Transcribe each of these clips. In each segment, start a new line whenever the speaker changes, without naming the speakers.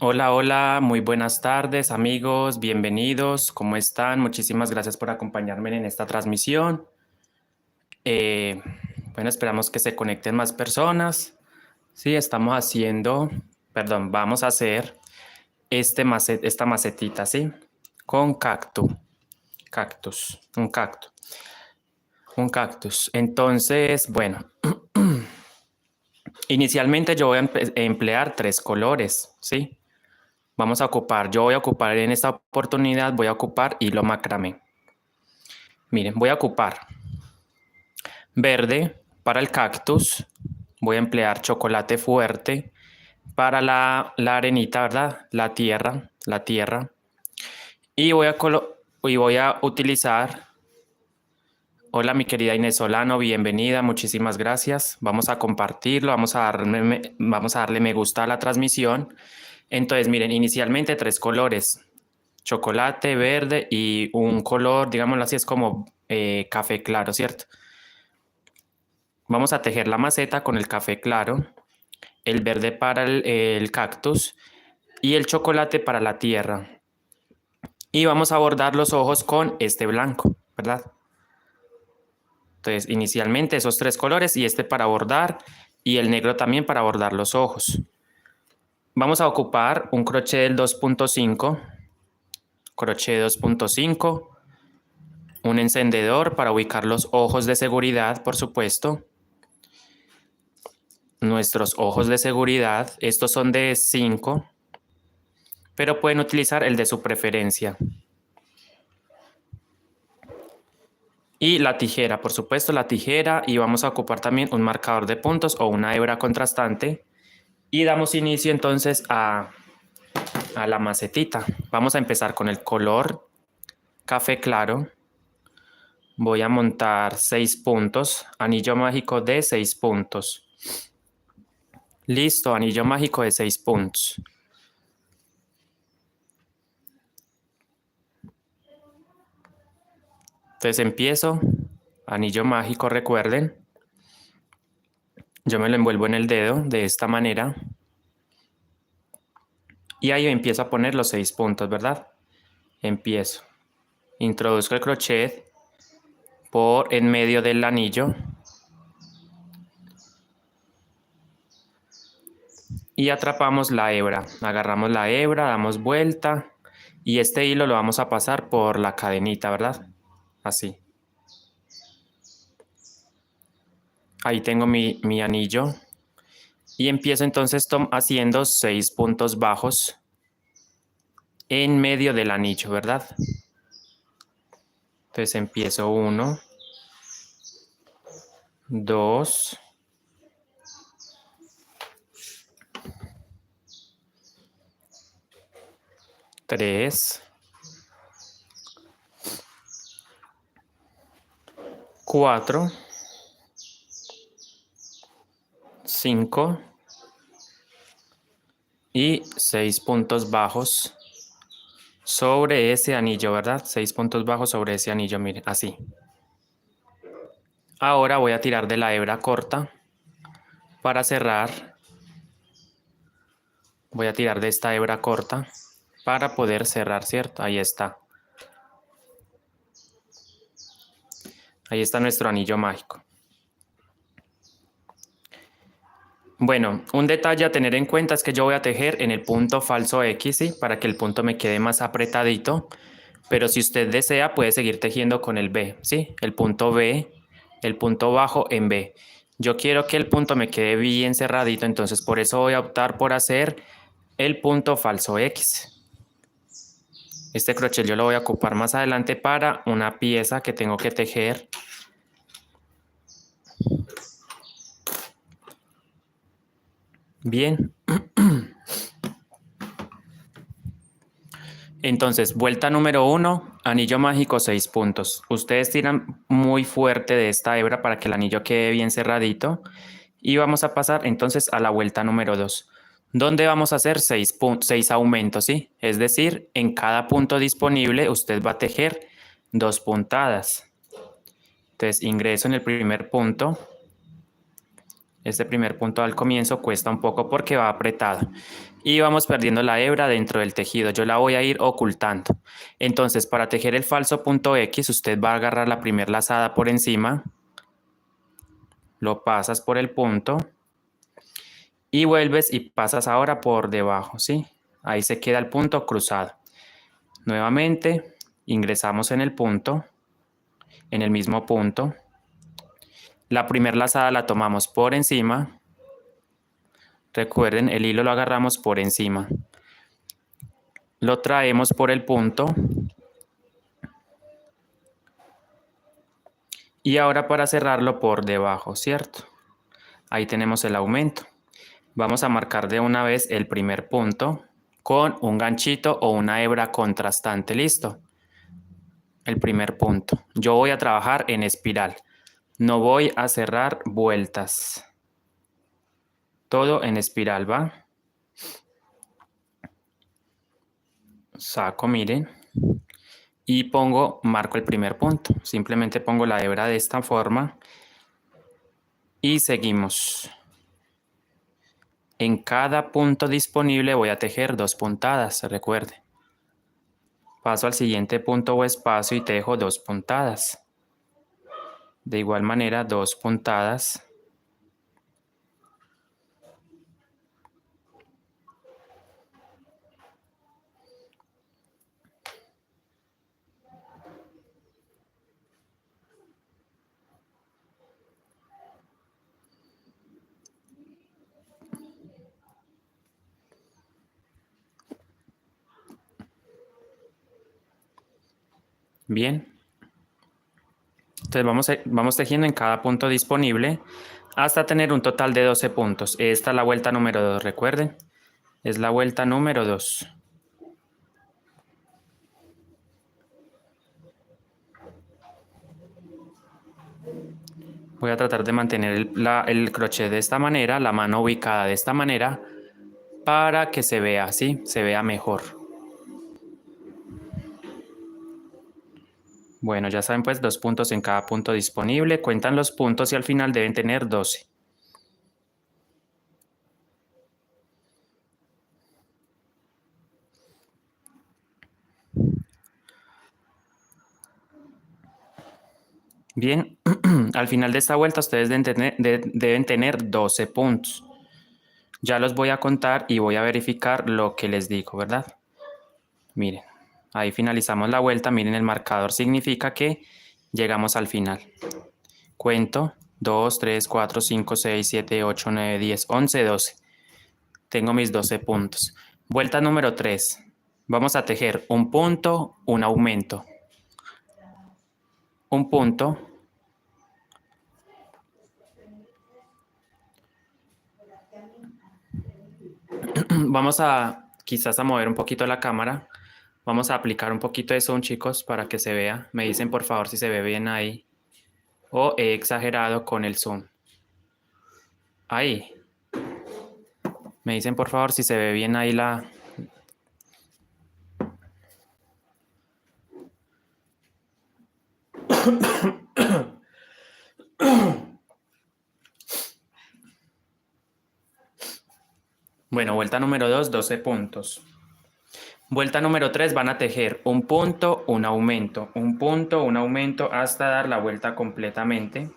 Hola, hola, muy buenas tardes amigos, bienvenidos, ¿cómo están? Muchísimas gracias por acompañarme en esta transmisión. Eh, bueno, esperamos que se conecten más personas. Sí, vamos a hacer esta macetita, ¿sí? Con un cactus. Entonces, bueno, inicialmente yo voy a emplear tres colores, ¿sí? Yo voy a ocupar en esta oportunidad, voy a ocupar hilo macramé. Miren, voy a ocupar verde para el cactus, voy a emplear chocolate fuerte para la arenita, ¿verdad? La tierra. Y voy a utilizar, hola mi querida Inés Solano, bienvenida, muchísimas gracias. Vamos a compartirlo, vamos a darle me gusta a la transmisión. Entonces, miren, inicialmente tres colores, chocolate, verde y un color, digámoslo así, es como café claro, ¿cierto? Vamos a tejer la maceta con el café claro, el verde para el cactus y el chocolate para la tierra. Y vamos a bordar los ojos con este blanco, ¿verdad? Entonces, inicialmente esos tres colores y este para bordar y el negro también para bordar los ojos. Vamos a ocupar un crochet del 2.5, crochet 2.5, un encendedor para ubicar los ojos de seguridad, por supuesto. Nuestros ojos de seguridad, estos son de 5, pero pueden utilizar el de su preferencia. Y la tijera, por supuesto, la tijera, y vamos a ocupar también un marcador de puntos o una hebra contrastante. Y damos inicio entonces a la macetita. Vamos a empezar con el color café claro. Voy a montar 6 puntos, anillo mágico de 6 puntos. Listo, anillo mágico de 6 puntos. Entonces empiezo, anillo mágico, recuerden. Yo me lo envuelvo en el dedo de esta manera. Y ahí empiezo a poner los 6 puntos, ¿verdad? Empiezo. Introduzco el crochet por en medio del anillo. Y atrapamos la hebra. Agarramos la hebra, damos vuelta. Y este hilo lo vamos a pasar por la cadenita, ¿verdad? Así. Ahí tengo mi anillo. Y empiezo entonces haciendo 6 puntos bajos en medio del anillo, ¿verdad? Entonces empiezo 1, 2, 3, 4, 5 y 6 puntos bajos sobre ese anillo, ¿verdad? 6 puntos bajos sobre ese anillo, miren, así. Ahora voy a tirar de la hebra corta para cerrar. Voy a tirar de esta hebra corta para poder cerrar, ¿cierto? Ahí está. Ahí está nuestro anillo mágico. Bueno, un detalle a tener en cuenta es que yo voy a tejer en el punto falso X, ¿sí? Para que el punto me quede más apretadito. Pero si usted desea, puede seguir tejiendo con el B, ¿sí? El punto B, el punto bajo en B. Yo quiero que el punto me quede bien cerradito, entonces por eso voy a optar por hacer el punto falso X. Este crochet yo lo voy a ocupar más adelante para una pieza que tengo que tejer. Bien. Entonces, vuelta número 1, anillo mágico 6 puntos. Ustedes tiran muy fuerte de esta hebra para que el anillo quede bien cerradito. Y vamos a pasar entonces a la vuelta número 2, donde vamos a hacer 6 aumentos, ¿sí? Es decir, en cada punto disponible usted va a tejer 2 puntadas. Entonces, ingreso en el primer punto. Este primer punto al comienzo cuesta un poco porque va apretado. y vamos perdiendo la hebra dentro del tejido. Yo la voy a ir ocultando. Entonces, para tejer el falso punto X, usted va a agarrar la primera lazada por encima, lo pasas por el punto y vuelves y pasas ahora por debajo, ¿sí? Ahí se queda el punto cruzado. Nuevamente, ingresamos en el punto, en el mismo punto. La primera lazada la tomamos por encima. Recuerden, el hilo lo agarramos por encima. Lo traemos por el punto. Y ahora para cerrarlo por debajo, ¿cierto? Ahí tenemos el aumento. Vamos a marcar de una vez el primer punto con un ganchito o una hebra contrastante. ¿Listo? El primer punto. Yo voy a trabajar en espiral. No voy a cerrar vueltas. Todo en espiral, ¿va? Saco, miren. Y marco el primer punto. Simplemente pongo la hebra de esta forma. Y seguimos. En cada punto disponible voy a tejer 2 puntadas, recuerde. Paso al siguiente punto o espacio y tejo 2 puntadas. De igual manera, 2 puntadas. Bien. Entonces vamos tejiendo en cada punto disponible hasta tener un total de 12 puntos. Esta es la vuelta número 2, recuerden. Es la vuelta número 2. Voy a tratar de mantener el crochet de esta manera, la mano ubicada de esta manera, para que se vea así, se vea mejor. Bueno, ya saben pues 2 puntos en cada punto disponible. Cuentan los puntos y al final deben tener 12. Bien, al final de esta vuelta ustedes deben tener 12 puntos. Ya los voy a contar y voy a verificar lo que les digo, ¿verdad? Miren, ahí finalizamos la vuelta. Miren, el marcador significa que llegamos al final. Cuento 2, 3, 4, 5, 6, 7, 8, 9, 10, 11, 12. Tengo mis 12 puntos. Vuelta número 3. Vamos a tejer un punto, un aumento. Un punto. Vamos a quizás a mover un poquito la cámara. Vamos a aplicar un poquito de zoom, chicos, para que se vea. Me dicen por favor si se ve bien ahí. O he exagerado con el zoom. Ahí. Me dicen por favor si se ve bien ahí la... Bueno, vuelta número 2, 12 puntos. Vuelta número 3, van a tejer un punto, un aumento, un punto, un aumento, hasta dar la vuelta completamente.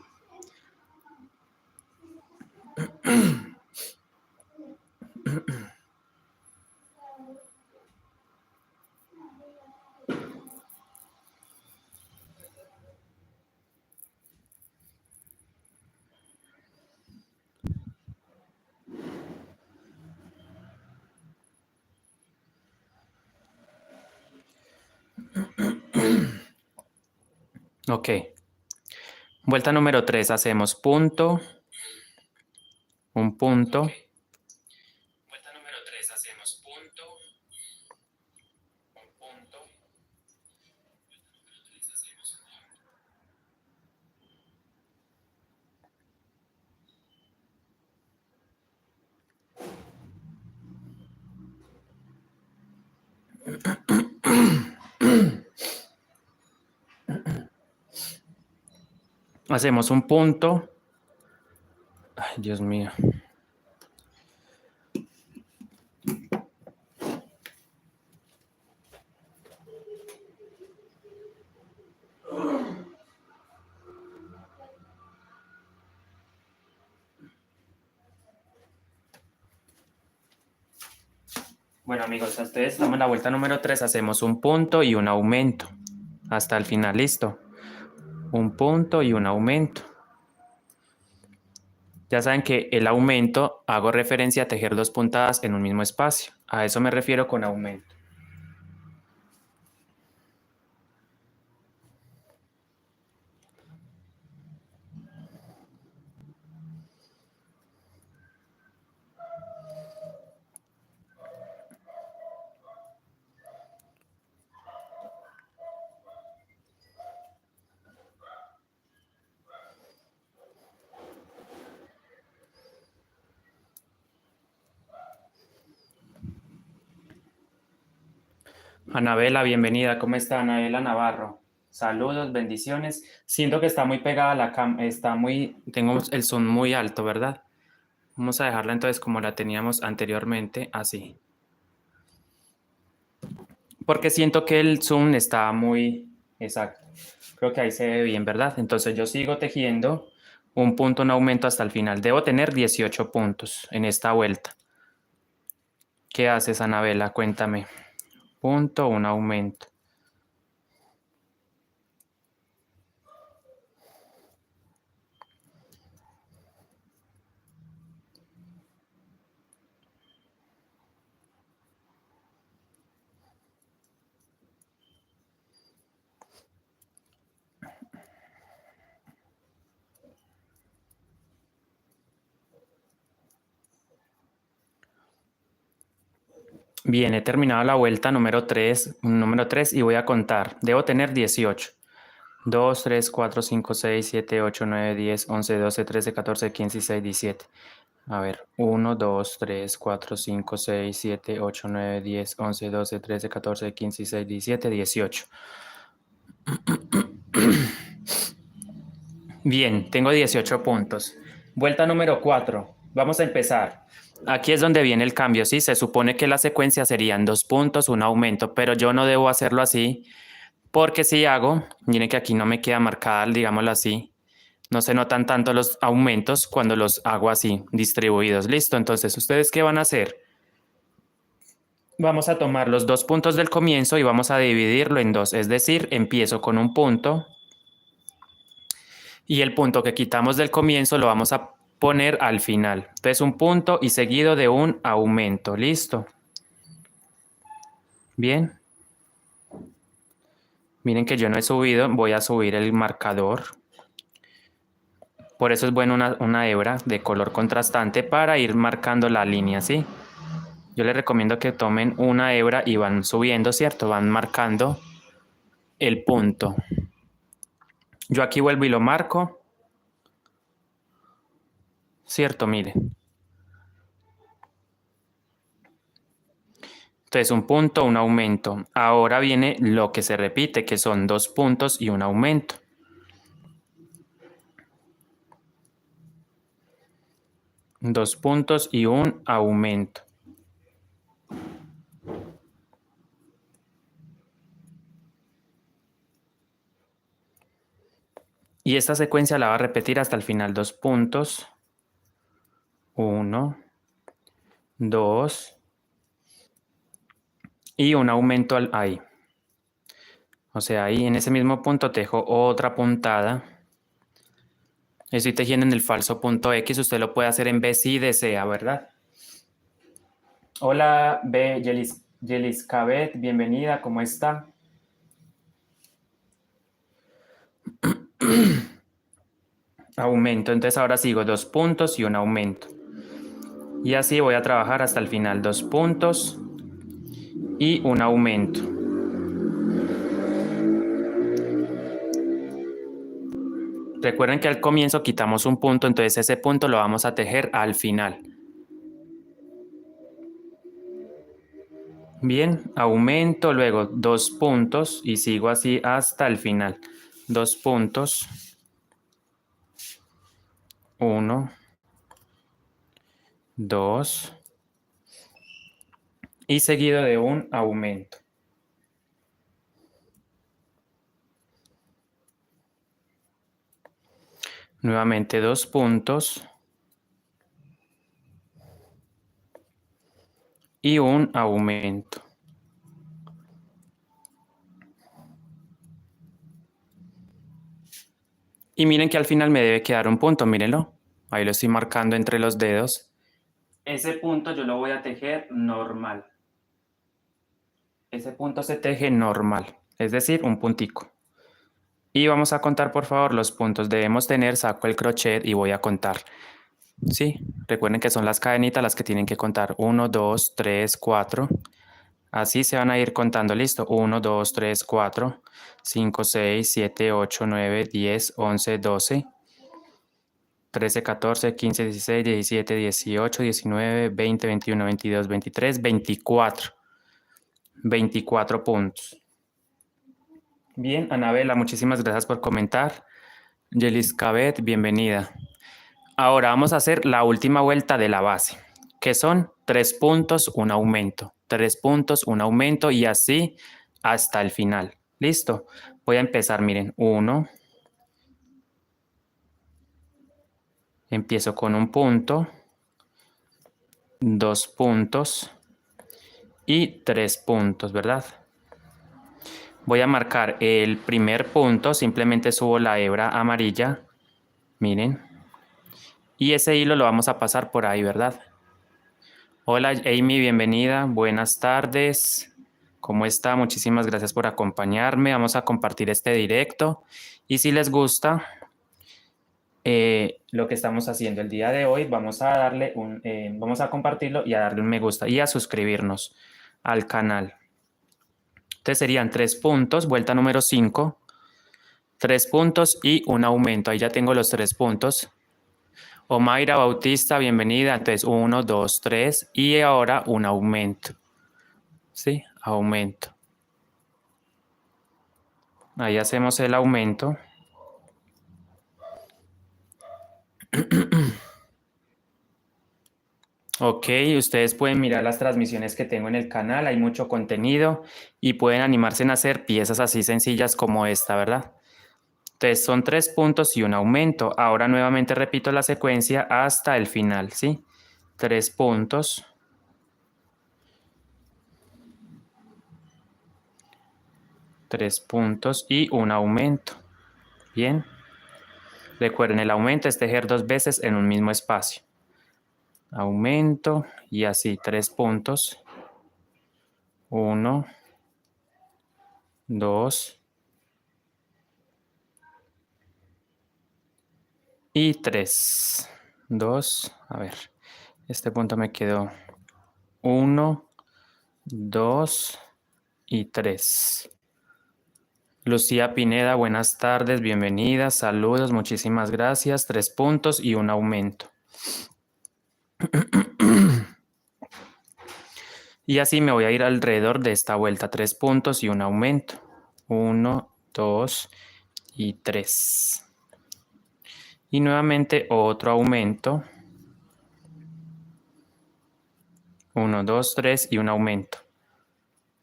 Ok. Vuelta número 3, hacemos punto, un punto. Vuelta número 3, hacemos punto, un punto. Hacemos un punto. Ay, Dios mío. Bueno, amigos, a ustedes estamos en la vuelta número 3, hacemos un punto y un aumento. Hasta el final, listo. Un punto y un aumento. Ya saben que el aumento hago referencia a tejer dos puntadas en un mismo espacio. A eso me refiero con aumento. Anabela, bienvenida. ¿Cómo está Anabela Navarro? Saludos, bendiciones. Siento que está muy pegada a la cama, tengo el zoom muy alto, ¿verdad? Vamos a dejarla entonces como la teníamos anteriormente, así. Porque siento que el zoom está muy exacto. Creo que ahí se ve bien, ¿verdad? Entonces yo sigo tejiendo un punto, un aumento hasta el final. Debo tener 18 puntos en esta vuelta. ¿Qué haces, Anabela? Cuéntame. Punto, un aumento. Bien, he terminado la vuelta número 3 y voy a contar. Debo tener 18. 2, 3, 4, 5, 6, 7, 8, 9, 10, 11, 12, 13, 14, 15, 16, 17. A ver, 1, 2, 3, 4, 5, 6, 7, 8, 9, 10, 11, 12, 13, 14, 15, 16, 17, 18. Bien, tengo 18 puntos. Vuelta número 4. Vamos a empezar. Aquí es donde viene el cambio, ¿sí? Se supone que la secuencia serían 2 puntos, un aumento, pero yo no debo hacerlo así, porque si hago, miren que aquí no me queda marcada, digámoslo así, no se notan tanto los aumentos cuando los hago así, distribuidos. Listo, entonces, ¿ustedes qué van a hacer? Vamos a tomar los 2 puntos del comienzo y vamos a dividirlo en 2, es decir, empiezo con un punto y el punto que quitamos del comienzo lo vamos a poner al final. Entonces un punto y seguido de un aumento. ¿Listo? Bien. Miren que yo no he subido, voy a subir el marcador. Por eso es bueno una hebra de color contrastante para ir marcando la línea, ¿sí? Yo les recomiendo que tomen una hebra y van subiendo, ¿cierto? Van marcando el punto. Yo aquí vuelvo y lo marco. ¿Cierto? Miren. Entonces un punto, un aumento. Ahora viene lo que se repite, que son 2 puntos y un aumento. Dos puntos y un aumento. Y esta secuencia la va a repetir hasta el final. 2 puntos. 1, 2 y un aumento ahí. O sea, ahí en ese mismo punto tejo otra puntada. Estoy tejiendo en el falso punto X. Usted lo puede hacer en B si desea, ¿verdad? Hola, B. Yeliscabet, bienvenida, ¿cómo está? Aumento, entonces ahora sigo 2 puntos y un aumento. Y así voy a trabajar hasta el final. 2 puntos y un aumento. Recuerden que al comienzo quitamos un punto, entonces ese punto lo vamos a tejer al final. Bien, aumento, luego 2 puntos y sigo así hasta el final. 2 puntos, 1, 2 y seguido de un aumento. Nuevamente 2 puntos, y un aumento. Y miren que al final me debe quedar un punto, mírenlo. Ahí lo estoy marcando entre los dedos. Ese punto yo lo voy a tejer normal. Ese punto se teje normal, es decir, un puntico. Y vamos a contar, por favor, los puntos. Debemos tener, saco el crochet y voy a contar. Sí, recuerden que son las cadenitas las que tienen que contar. 1, 2, 3, 4. Así se van a ir contando, listo. 1, 2, 3, 4, 5, 6, 7, 8, 9, 10, 11, 12, 13, 14, 15, 16, 17, 18, 19, 20, 21, 22, 23, 24. 24 puntos. Bien, Anabela, muchísimas gracias por comentar. Yelis Cabet, bienvenida. Ahora vamos a hacer la última vuelta de la base, que son 3 puntos, un aumento, 3 puntos, un aumento y así hasta el final. ¿Listo? Voy a empezar, miren, 1, empiezo con un punto, 2 puntos y 3 puntos, ¿verdad? Voy a marcar el primer punto, simplemente subo la hebra amarilla, miren, y ese hilo lo vamos a pasar por ahí, ¿verdad? Hola Amy, bienvenida, buenas tardes. ¿Cómo está? Muchísimas gracias por acompañarme. Vamos a compartir este directo y si les gusta lo que estamos haciendo el día de hoy, vamos a compartirlo y a darle un me gusta y a suscribirnos al canal. Entonces serían 3 puntos, vuelta número 5, 3 puntos y un aumento. Ahí ya tengo los 3 puntos. Omaira Bautista, bienvenida. Entonces 1, 2, 3 y ahora un aumento. ¿Sí? Aumento. Ahí hacemos el aumento. Ok, ustedes pueden mirar las transmisiones que tengo en el canal, hay mucho contenido y pueden animarse en hacer piezas así sencillas como esta, ¿verdad? Entonces son 3 puntos y un aumento. Ahora nuevamente repito la secuencia hasta el final, ¿sí? 3 puntos. 3 puntos y un aumento. Bien. Recuerden, el aumento es tejer 2 veces en un mismo espacio. Aumento y así 3 puntos. 1, 2 y 3. 2, a ver, este punto me quedó 1, 2 y 3. Lucía Pineda, buenas tardes, bienvenida, saludos, muchísimas gracias. 3 puntos y un aumento. Y así me voy a ir alrededor de esta vuelta, 3 puntos y un aumento. 1, 2 y 3. Y nuevamente otro aumento. 1, 2, 3 y un aumento.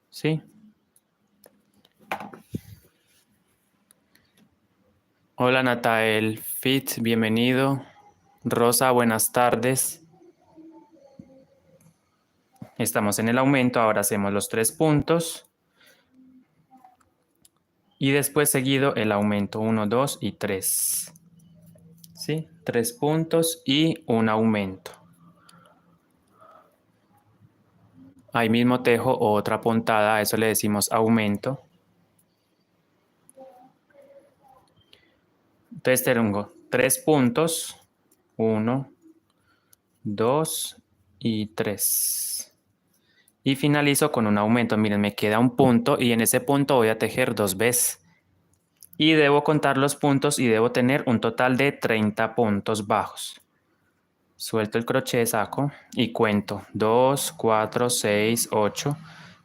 ¿Sí? Hola Natael Fit, bienvenido. Rosa, buenas tardes. Estamos en el aumento, ahora hacemos los 3 puntos. Y después seguido el aumento 1, 2 y 3. ¿Sí? 3 puntos y un aumento. Ahí mismo tejo otra puntada, a eso le decimos aumento. Entonces tengo 3 puntos, 1, 2 y 3. Y finalizo con un aumento. Miren, me queda un punto y en ese punto voy a tejer 2 veces. Y debo contar los puntos y debo tener un total de 30 puntos bajos. Suelto el crochet, saco y cuento 2, 4, 6, 8,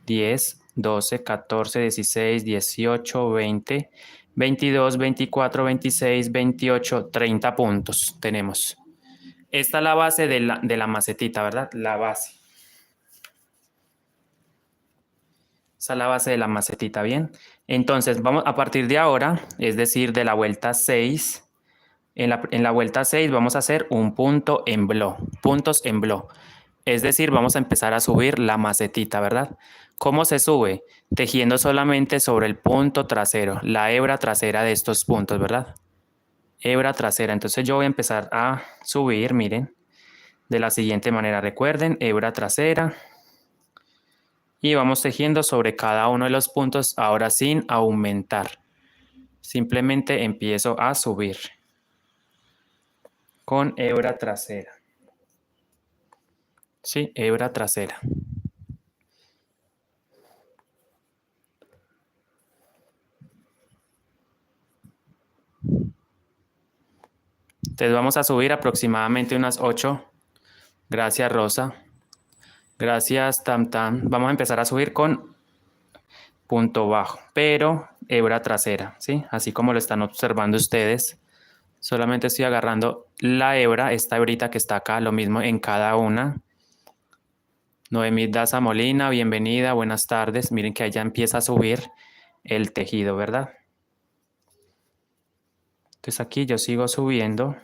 10, 12, 14, 16, 18, 20, 22, 24, 26, 28, 30 puntos tenemos. Esta es la base de la macetita, ¿verdad? La base. Esa es la base de la macetita, ¿bien? Entonces, vamos a partir de ahora, es decir, de la vuelta 6, en la vuelta 6 vamos a hacer un punto en bló, puntos en bló. Es decir, vamos a empezar a subir la macetita, ¿verdad? ¿Cómo se sube? Tejiendo solamente sobre el punto trasero, la hebra trasera de estos puntos, ¿verdad? Hebra trasera. Entonces yo voy a empezar a subir, miren, de la siguiente manera. Recuerden, hebra trasera. Y vamos tejiendo sobre cada uno de los puntos, ahora sin aumentar. Simplemente empiezo a subir con hebra trasera. Sí, hebra trasera. Entonces vamos a subir aproximadamente unas 8. Gracias, Rosa. Gracias, Tam Tam. Vamos a empezar a subir con punto bajo, pero hebra trasera, ¿sí? Así como lo están observando ustedes. Solamente estoy agarrando la hebra, esta hebrita que está acá, lo mismo en cada una. Noemí Daza Molina, bienvenida, buenas tardes. Miren que allá empieza a subir el tejido, ¿verdad? Entonces aquí yo sigo subiendo.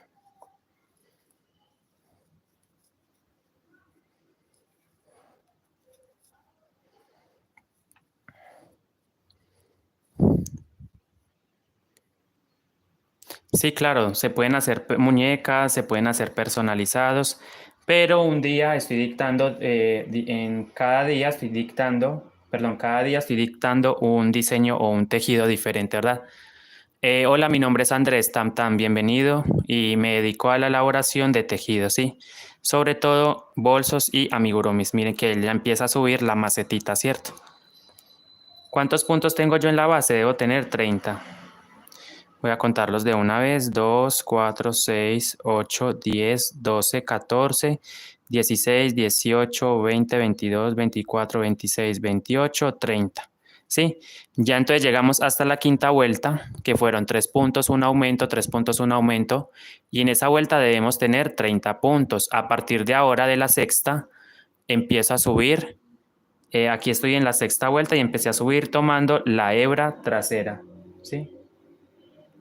Sí, claro, se pueden hacer muñecas, se pueden hacer personalizados, pero un día estoy dictando, cada día estoy dictando, perdón, cada día estoy dictando un diseño o un tejido diferente, ¿verdad? Hola, mi nombre es Andrés Tam Tam, bienvenido y me dedico a la elaboración de tejidos, ¿sí? Sobre todo bolsos y amigurumis. Miren que él ya empieza a subir la macetita, ¿cierto? ¿Cuántos puntos tengo yo en la base? Debo tener 30. Voy a contarlos de una vez. 2, 4, 6, 8, 10, 12, 14, 16, 18, 20, 22, 24, 26, 28, 30. ¿Sí? Ya entonces llegamos hasta la quinta vuelta, que fueron 3 puntos, un aumento, 3 puntos, un aumento. Y en esa vuelta debemos tener 30 puntos. A partir de ahora, de la sexta, empiezo a subir. Aquí estoy en la sexta vuelta y empecé a subir tomando la hebra trasera. ¿Sí?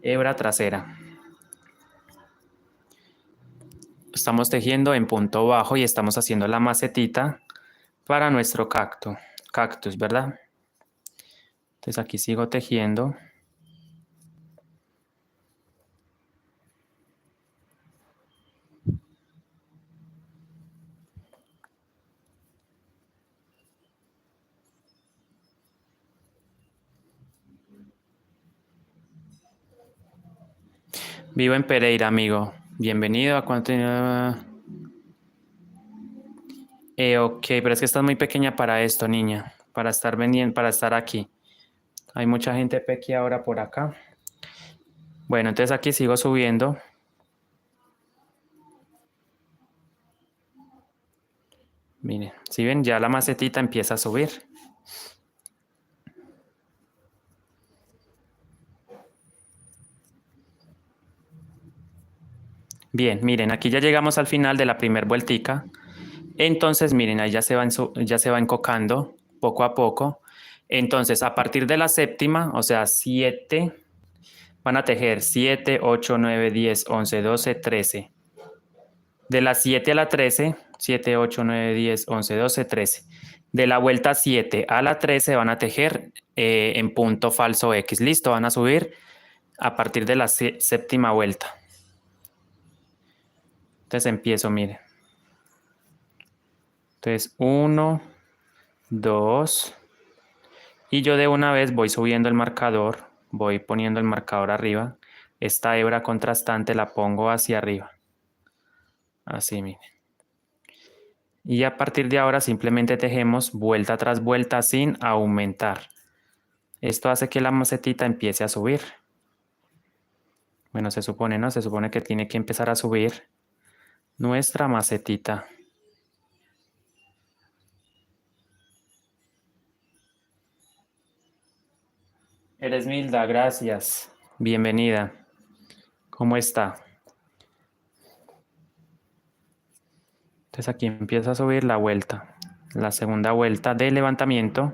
Hebra trasera. Estamos tejiendo en punto bajo y estamos haciendo la macetita para nuestro cactus, ¿verdad? Entonces aquí sigo tejiendo. Vivo en Pereira, amigo. Bienvenido a cuánto. Ok, pero es que estás muy pequeña para esto, niña. Para estar vendiendo, para estar aquí. Hay mucha gente pequeña ahora por acá. Bueno, entonces aquí sigo subiendo. Miren, si ven, ya la macetita empieza a subir. Bien, miren, aquí ya llegamos al final de la primer vueltica. Entonces, miren, ahí ya se va encocando poco a poco. Entonces, a partir de la séptima, o sea, 7, van a tejer 7, 8, 9, 10, 11, 12, 13. De la 7 a la 13, 7, 8, 9, 10, 11, 12, 13. De la vuelta 7 a la 13 van a tejer en punto falso X. Listo, van a subir a partir de la séptima vuelta. Entonces empiezo, miren. Entonces, 1, 2. Y yo de una vez voy subiendo el marcador, voy poniendo el marcador arriba. Esta hebra contrastante la pongo hacia arriba. Así, miren. Y a partir de ahora simplemente tejemos vuelta tras vuelta sin aumentar. Esto hace que la macetita empiece a subir. Bueno, se supone, ¿no? Se supone que tiene que empezar a subir nuestra macetita. Eres Milda, gracias. Bienvenida. ¿Cómo está? Entonces aquí empieza a subir la vuelta, la segunda vuelta de levantamiento,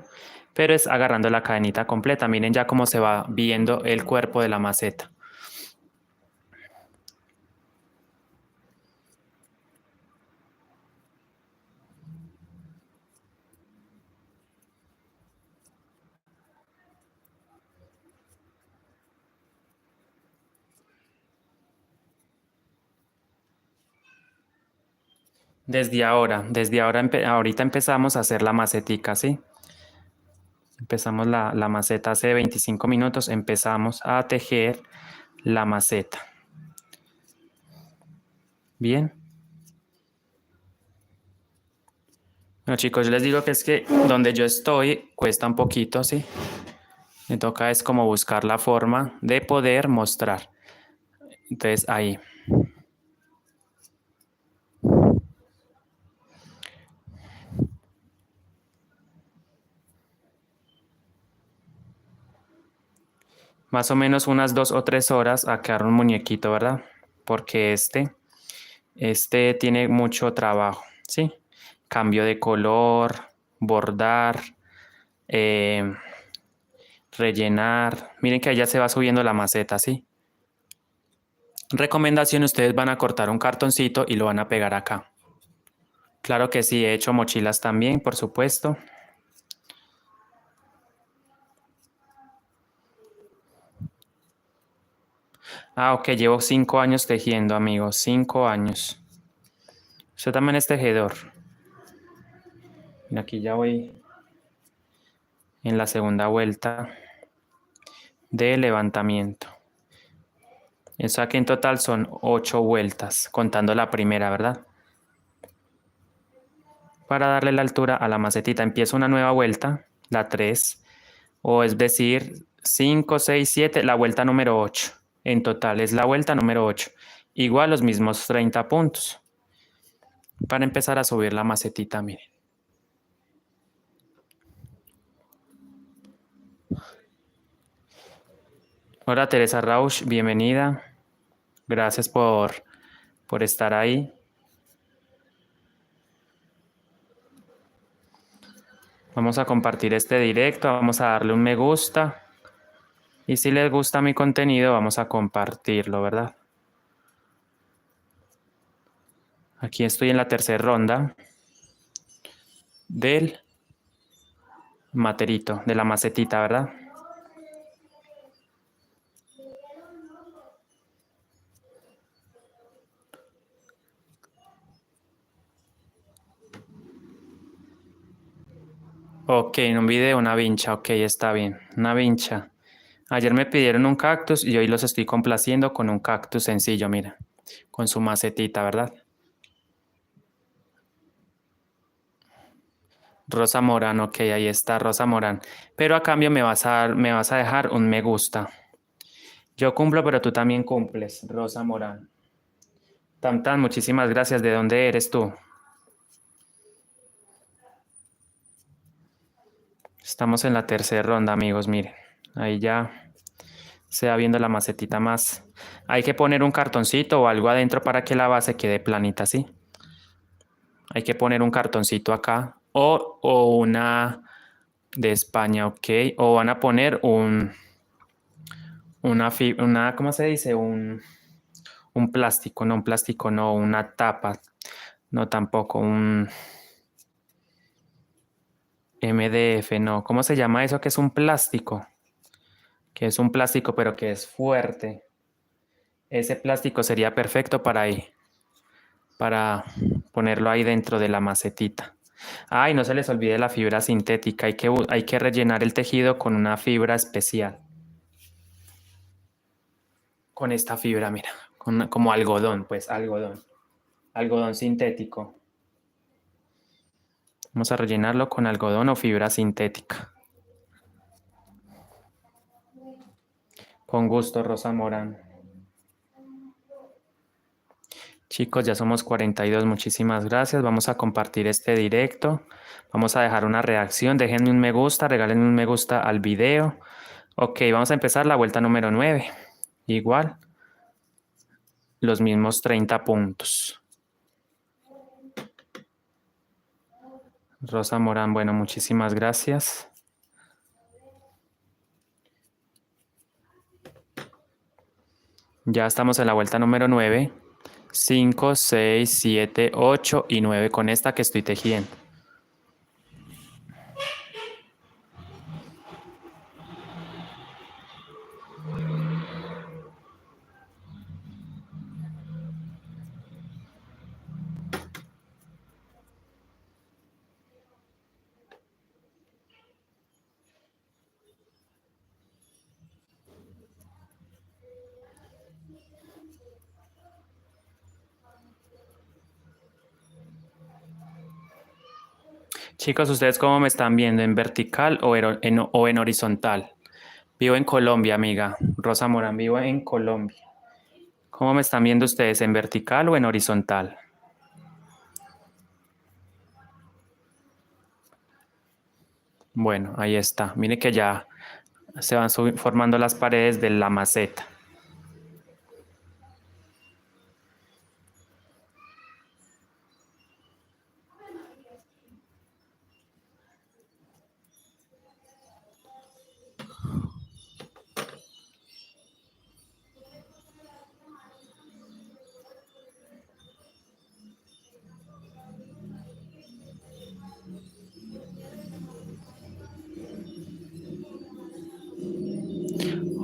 pero es agarrando la cadenita completa. Miren ya cómo se va viendo el cuerpo de la maceta. Desde ahora, ahorita empezamos a hacer la macetica, ¿sí? Empezamos la maceta hace 25 minutos, empezamos a tejer la maceta. Bien. Bueno, chicos, yo les digo que es que donde yo estoy cuesta un poquito, ¿sí? Me toca es como buscar la forma de poder mostrar. Entonces, ahí. Más o menos unas 2 o 3 horas a quedar un muñequito, ¿verdad? Porque este tiene mucho trabajo, ¿sí? Cambio de color, bordar, eh, rellenar. Miren que allá se va subiendo la maceta, ¿sí? Recomendación, ustedes van a cortar un cartoncito y lo van a pegar acá. Claro que sí, he hecho mochilas también, por supuesto. Ah, ok, llevo 5 años tejiendo, amigos, 5 años. Usted también es tejedor. Y aquí ya voy en la segunda vuelta de levantamiento. Eso aquí en total son 8 vueltas, contando la primera, ¿verdad? Para darle la altura a la macetita, empiezo una nueva vuelta, la 3, o es decir, 5, 6, 7, la vuelta número 8. En total es la vuelta número 8. Igual los mismos 30 puntos. Para empezar a subir la macetita, miren. Hola Teresa Rausch, bienvenida. Gracias por estar ahí. Vamos a compartir este directo, vamos a darle un me gusta. Y si les gusta mi contenido, vamos a compartirlo, ¿verdad? Aquí estoy en la tercera ronda del materito, de la macetita, ¿verdad? Ok, en un video una vincha, ok, está bien, una vincha. Ayer me pidieron un cactus y hoy los estoy complaciendo con un cactus sencillo, mira, con su macetita, ¿verdad? Rosa Morán, ok, ahí está Rosa Morán. Pero a cambio me vas a dejar un me gusta. Yo cumplo, pero tú también cumples, Rosa Morán. Tan tan, muchísimas gracias. ¿De dónde eres tú? Estamos en la tercera ronda, amigos, miren. Ahí ya se va viendo la macetita más. Hay que poner un cartoncito o algo adentro para que la base quede planita, ¿sí? Hay que poner un cartoncito acá o una de España, ok. O van a poner ¿cómo se dice? Un plástico no, una tapa, no tampoco, un MDF, no. ¿Cómo se llama eso que es un plástico? Que es un plástico pero que es fuerte. Ese plástico sería perfecto para ahí, para ponerlo ahí dentro de la macetita. Ay, no se les olvide la fibra sintética, hay que rellenar el tejido con una fibra especial. Con esta fibra, mira, como algodón, pues algodón sintético. Vamos a rellenarlo con algodón o fibra sintética. Con gusto, Rosa Morán. Chicos, ya somos 42, muchísimas gracias. Vamos a compartir este directo. Vamos a dejar una reacción. Déjenme un me gusta, regálenme un me gusta al video. Ok, vamos a empezar la vuelta número 9. Igual, los mismos 30 puntos. Rosa Morán, bueno, muchísimas gracias. Ya estamos en la vuelta número 9. 5, 6, 7, 8 y 9 con esta que estoy tejiendo. Chicos, ¿ustedes cómo me están viendo? ¿En vertical o en horizontal? Vivo en Colombia, amiga. Rosa Morán, vivo en Colombia. ¿Cómo me están viendo ustedes? ¿En vertical o en horizontal? Bueno, ahí está. Mire que ya se van formando las paredes de la maceta.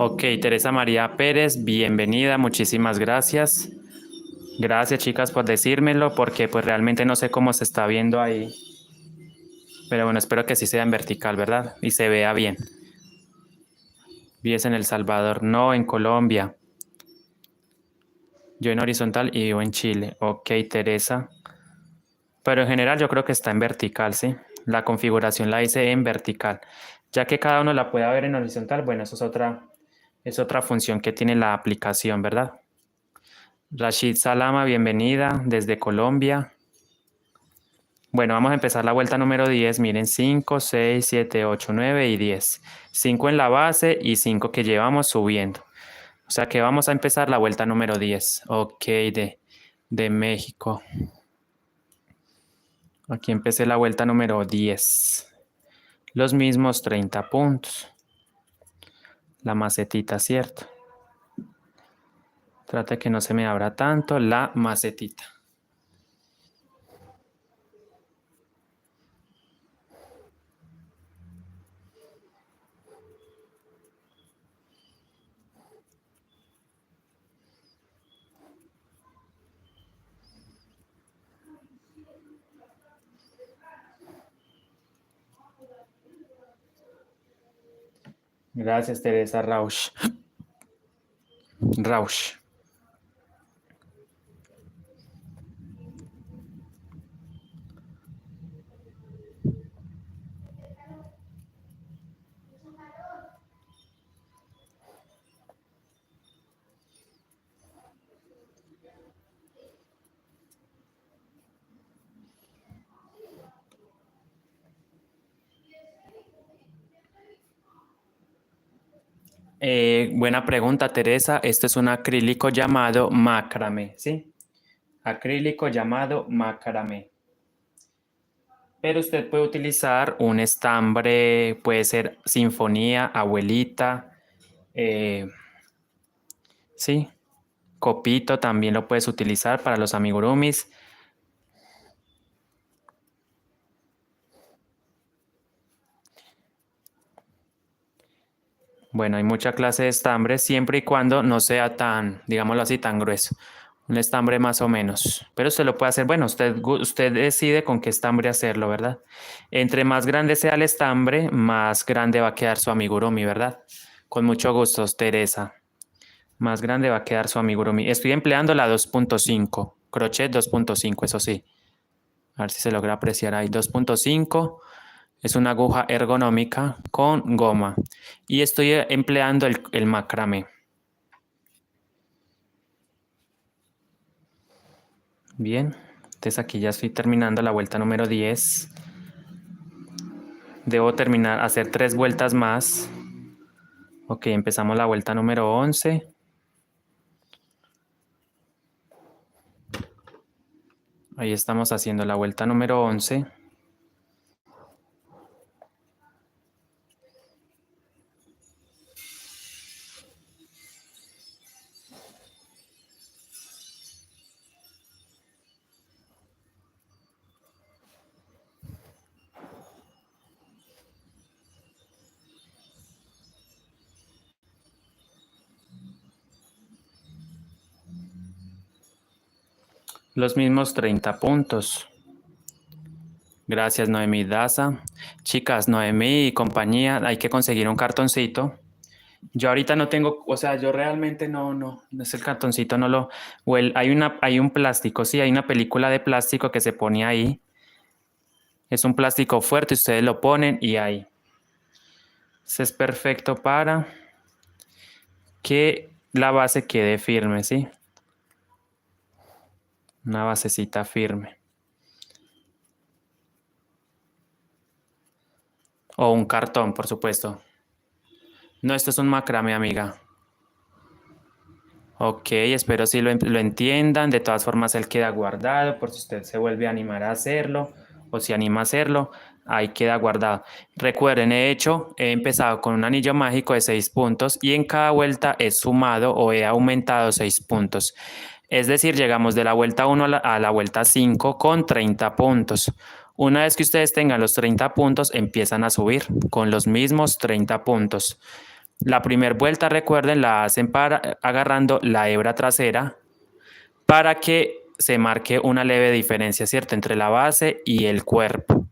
Ok, Teresa María Pérez, bienvenida, muchísimas gracias. Gracias, chicas, por decírmelo, porque pues realmente no sé cómo se está viendo ahí. Pero bueno, espero que sí sea en vertical, ¿verdad? Y se vea bien. Vives en El Salvador, no en Colombia. Yo en horizontal y vivo en Chile. Ok, Teresa. Pero en general yo creo que está en vertical, ¿sí? La configuración la hice en vertical. Ya que cada uno la pueda ver en horizontal, bueno, eso es otra función que tiene la aplicación, ¿verdad? Rashid Salama, bienvenida desde Colombia. Bueno, vamos a empezar la vuelta número 10. Miren, 5, 6, 7, 8, 9 y 10. 5 en la base y 5 que llevamos subiendo. O sea que vamos a empezar la vuelta número 10. Ok, de México. Aquí empecé la vuelta número 10. Los mismos 30 puntos. La macetita, ¿cierto? Trata que no se me abra tanto la macetita. Gracias, Teresa Rausch. Rausch. Buena pregunta, Teresa. Esto es un acrílico llamado macramé, ¿sí? Acrílico llamado macramé. Pero usted puede utilizar un estambre, puede ser sinfonía, abuelita, eh, sí, copito también lo puedes utilizar para los amigurumis. Bueno, hay mucha clase de estambre siempre y cuando no sea tan, digámoslo así, tan grueso. Un estambre más o menos. Pero usted lo puede hacer. Bueno, usted decide con qué estambre hacerlo, ¿verdad? Entre más grande sea el estambre, más grande va a quedar su amigurumi, ¿verdad? Con mucho gusto, Teresa. Más grande va a quedar su amigurumi. Estoy empleando la 2.5, crochet 2.5, eso sí. A ver si se logra apreciar ahí. 2.5 es una aguja ergonómica con goma. Y estoy empleando el macramé. Bien, entonces aquí ya estoy terminando la vuelta número 10. Debo terminar, hacer 3 vueltas más. Ok, empezamos la vuelta número 11. Ahí estamos haciendo la vuelta número 11. Los mismos 30 puntos. Gracias, Noemí Daza. Chicas, Noemí y compañía, hay que conseguir un cartoncito. Yo ahorita no tengo, o sea, yo realmente no es el cartoncito, no lo, hay un plástico, sí, hay una película de plástico que se pone ahí, Es un plástico fuerte, ustedes lo ponen y ahí. Ese es perfecto para que la base quede firme, ¿sí? Una basecita firme. O un cartón, por supuesto. No, esto es un macramé, amiga. Ok, espero si lo entiendan. De todas formas, él queda guardado por si usted se vuelve a animar a hacerlo o si anima a hacerlo, ahí queda guardado. Recuerden, he empezado con un anillo mágico de 6 puntos y en cada vuelta he sumado o he aumentado 6 puntos. Es decir, llegamos de la vuelta 1 a la vuelta 5 con 30 puntos. Una vez que ustedes tengan los 30 puntos, empiezan a subir con los mismos 30 puntos. La primera vuelta, recuerden, la hacen agarrando la hebra trasera para que se marque una leve diferencia, ¿cierto?, entre la base y el cuerpo.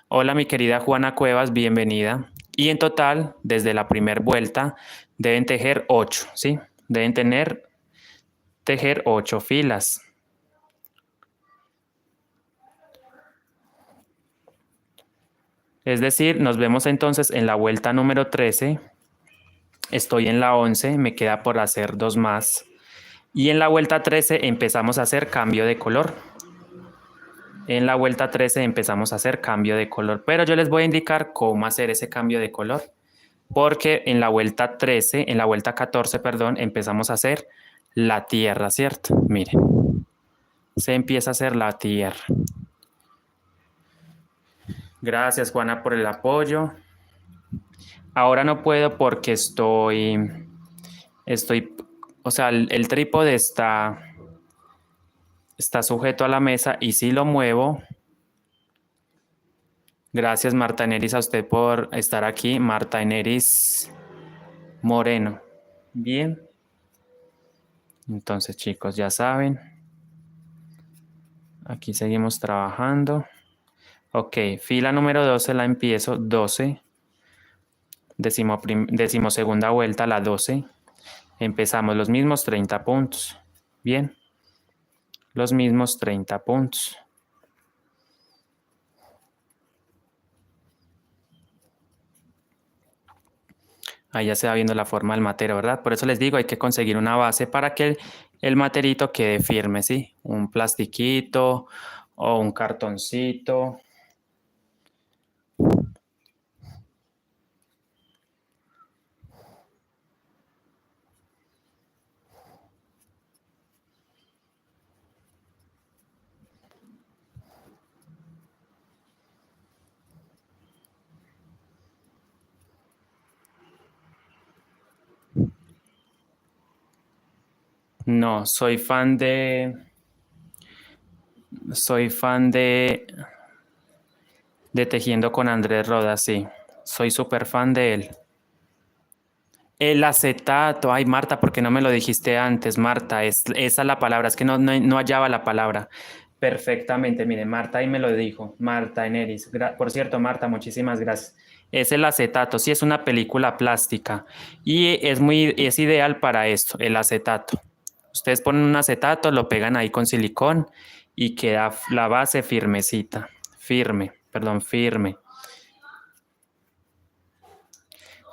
Hola, mi querida Juana Cuevas, bienvenida. Y en total, desde la primera vuelta, deben tejer 8, ¿sí? Deben tejer 8 filas. Es decir, nos vemos entonces en la vuelta número 13. Estoy en la 11, me queda por hacer 2 más. Y en la vuelta 13 empezamos a hacer cambio de color. En la vuelta 13 empezamos a hacer cambio de color, pero yo les voy a indicar cómo hacer ese cambio de color, porque en la vuelta 13, en la vuelta 14, perdón, empezamos a hacer la tierra, ¿cierto? Miren, se empieza a hacer la tierra. Gracias, Juana, por el apoyo. Ahora no puedo porque o sea, el trípode está sujeto a la mesa y si lo muevo. Gracias, Marta Eneris, a usted por estar aquí. Marta Eneris Moreno. Bien. Entonces, chicos, ya saben. Aquí seguimos trabajando. Ok, fila número 12 la empiezo. 12. Decimosegunda vuelta, la 12. Empezamos los mismos 30 puntos. Bien. Los mismos 30 puntos. Ahí ya se va viendo la forma del matero, ¿verdad? Por eso les digo, hay que conseguir una base para que el materito quede firme, ¿sí? Un plastiquito o un cartoncito. No, soy fan de Tejiendo con Andrés Rodas, sí. Soy súper fan de él. El acetato, ay Marta, ¿por qué no me lo dijiste antes, Marta? Esa es la palabra, es que no hallaba la palabra. Perfectamente, mire, Marta ahí me lo dijo, Marta Eneris. Por cierto, Marta, muchísimas gracias. Es el acetato, sí es una película plástica y es ideal para esto, el acetato. Ustedes ponen un acetato, lo pegan ahí con silicón y queda la base firmecita, firme.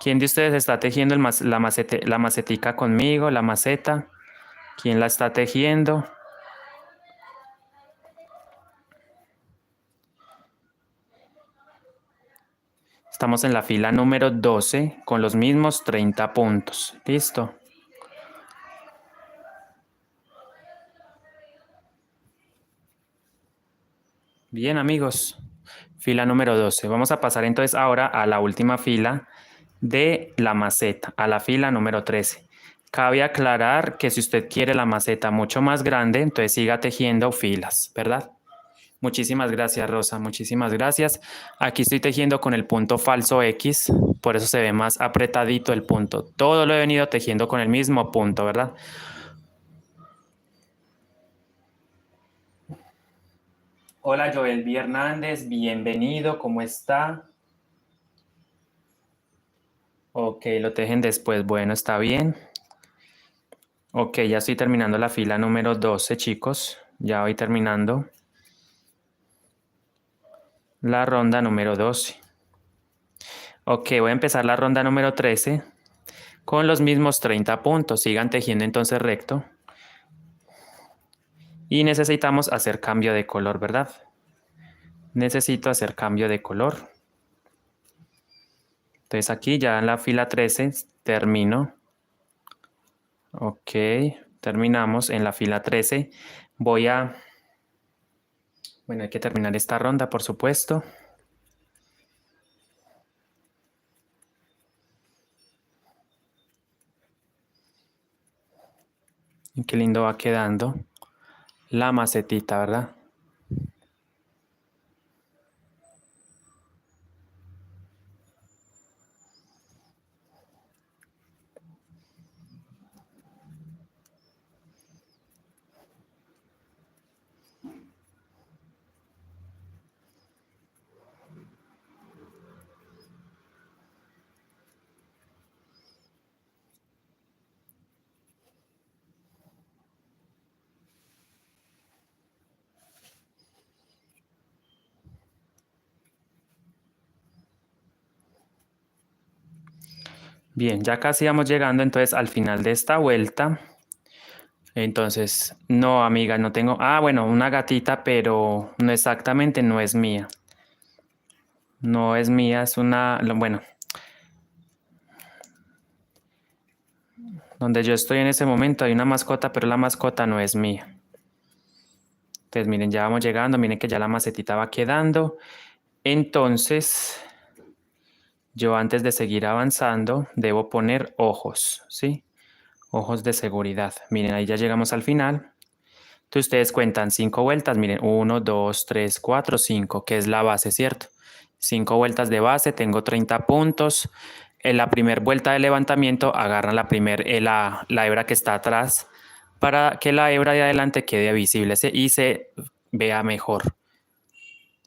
¿Quién de ustedes está tejiendo la macetica conmigo, la maceta? ¿Quién la está tejiendo? Estamos en la fila número 12 con los mismos 30 puntos. ¿Listo? Bien, amigos. Fila número 12. Vamos a pasar entonces ahora a la última fila de la maceta, a la fila número 13. Cabe aclarar que si usted quiere la maceta mucho más grande, entonces siga tejiendo filas, ¿verdad? Muchísimas gracias, Rosa. Muchísimas gracias. Aquí estoy tejiendo con el punto falso X, por eso se ve más apretadito el punto. Todo lo he venido tejiendo con el mismo punto, ¿verdad? Hola, Joel B. Hernández. Bienvenido. ¿Cómo está? Ok, lo tejen después. Bueno, está bien. Ok, ya estoy terminando la fila número 12, chicos. Ya voy terminando. la ronda número 12. Ok, voy a empezar la ronda número 13 con los mismos 30 puntos. Sigan tejiendo entonces recto. Y necesitamos hacer cambio de color, ¿verdad? Necesito hacer cambio de color. Entonces aquí ya en la fila 13 termino. Ok, terminamos en la fila 13. Bueno, hay que terminar esta ronda, por supuesto. Y qué lindo va quedando la macetita, ¿verdad? Bien, ya casi vamos llegando entonces al final de esta vuelta. Entonces, no, amiga, no tengo... Ah, bueno, una gatita, pero no exactamente, no es mía. No es mía, es una... Bueno, donde yo estoy en ese momento hay una mascota, pero la mascota no es mía. Entonces, miren, ya vamos llegando, miren que ya la macetita va quedando. Entonces, yo antes de seguir avanzando, debo poner ojos, ¿sí? Ojos de seguridad. Miren, ahí ya llegamos al final. Entonces, ustedes cuentan 5 vueltas. Miren, 1, 2, 3, 4, 5, que es la base, ¿cierto? 5 vueltas de base, tengo 30 puntos. En la primera vuelta de levantamiento, agarran la hebra que está atrás para que la hebra de adelante quede visible y se vea mejor.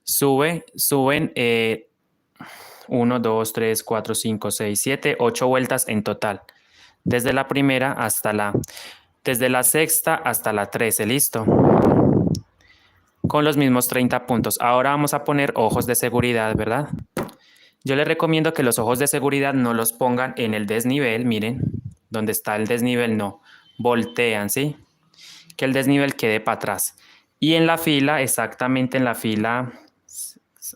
Suben 1, 2, 3, 4, 5, 6, 7, 8 vueltas en total. Desde la primera desde la sexta hasta la 13, listo. Con los mismos 30 puntos. Ahora vamos a poner ojos de seguridad, ¿verdad? Yo les recomiendo que los ojos de seguridad no los pongan en el desnivel, miren, donde está el desnivel, no. Voltean, ¿sí? Que el desnivel quede para atrás. Y en la fila, exactamente en la fila,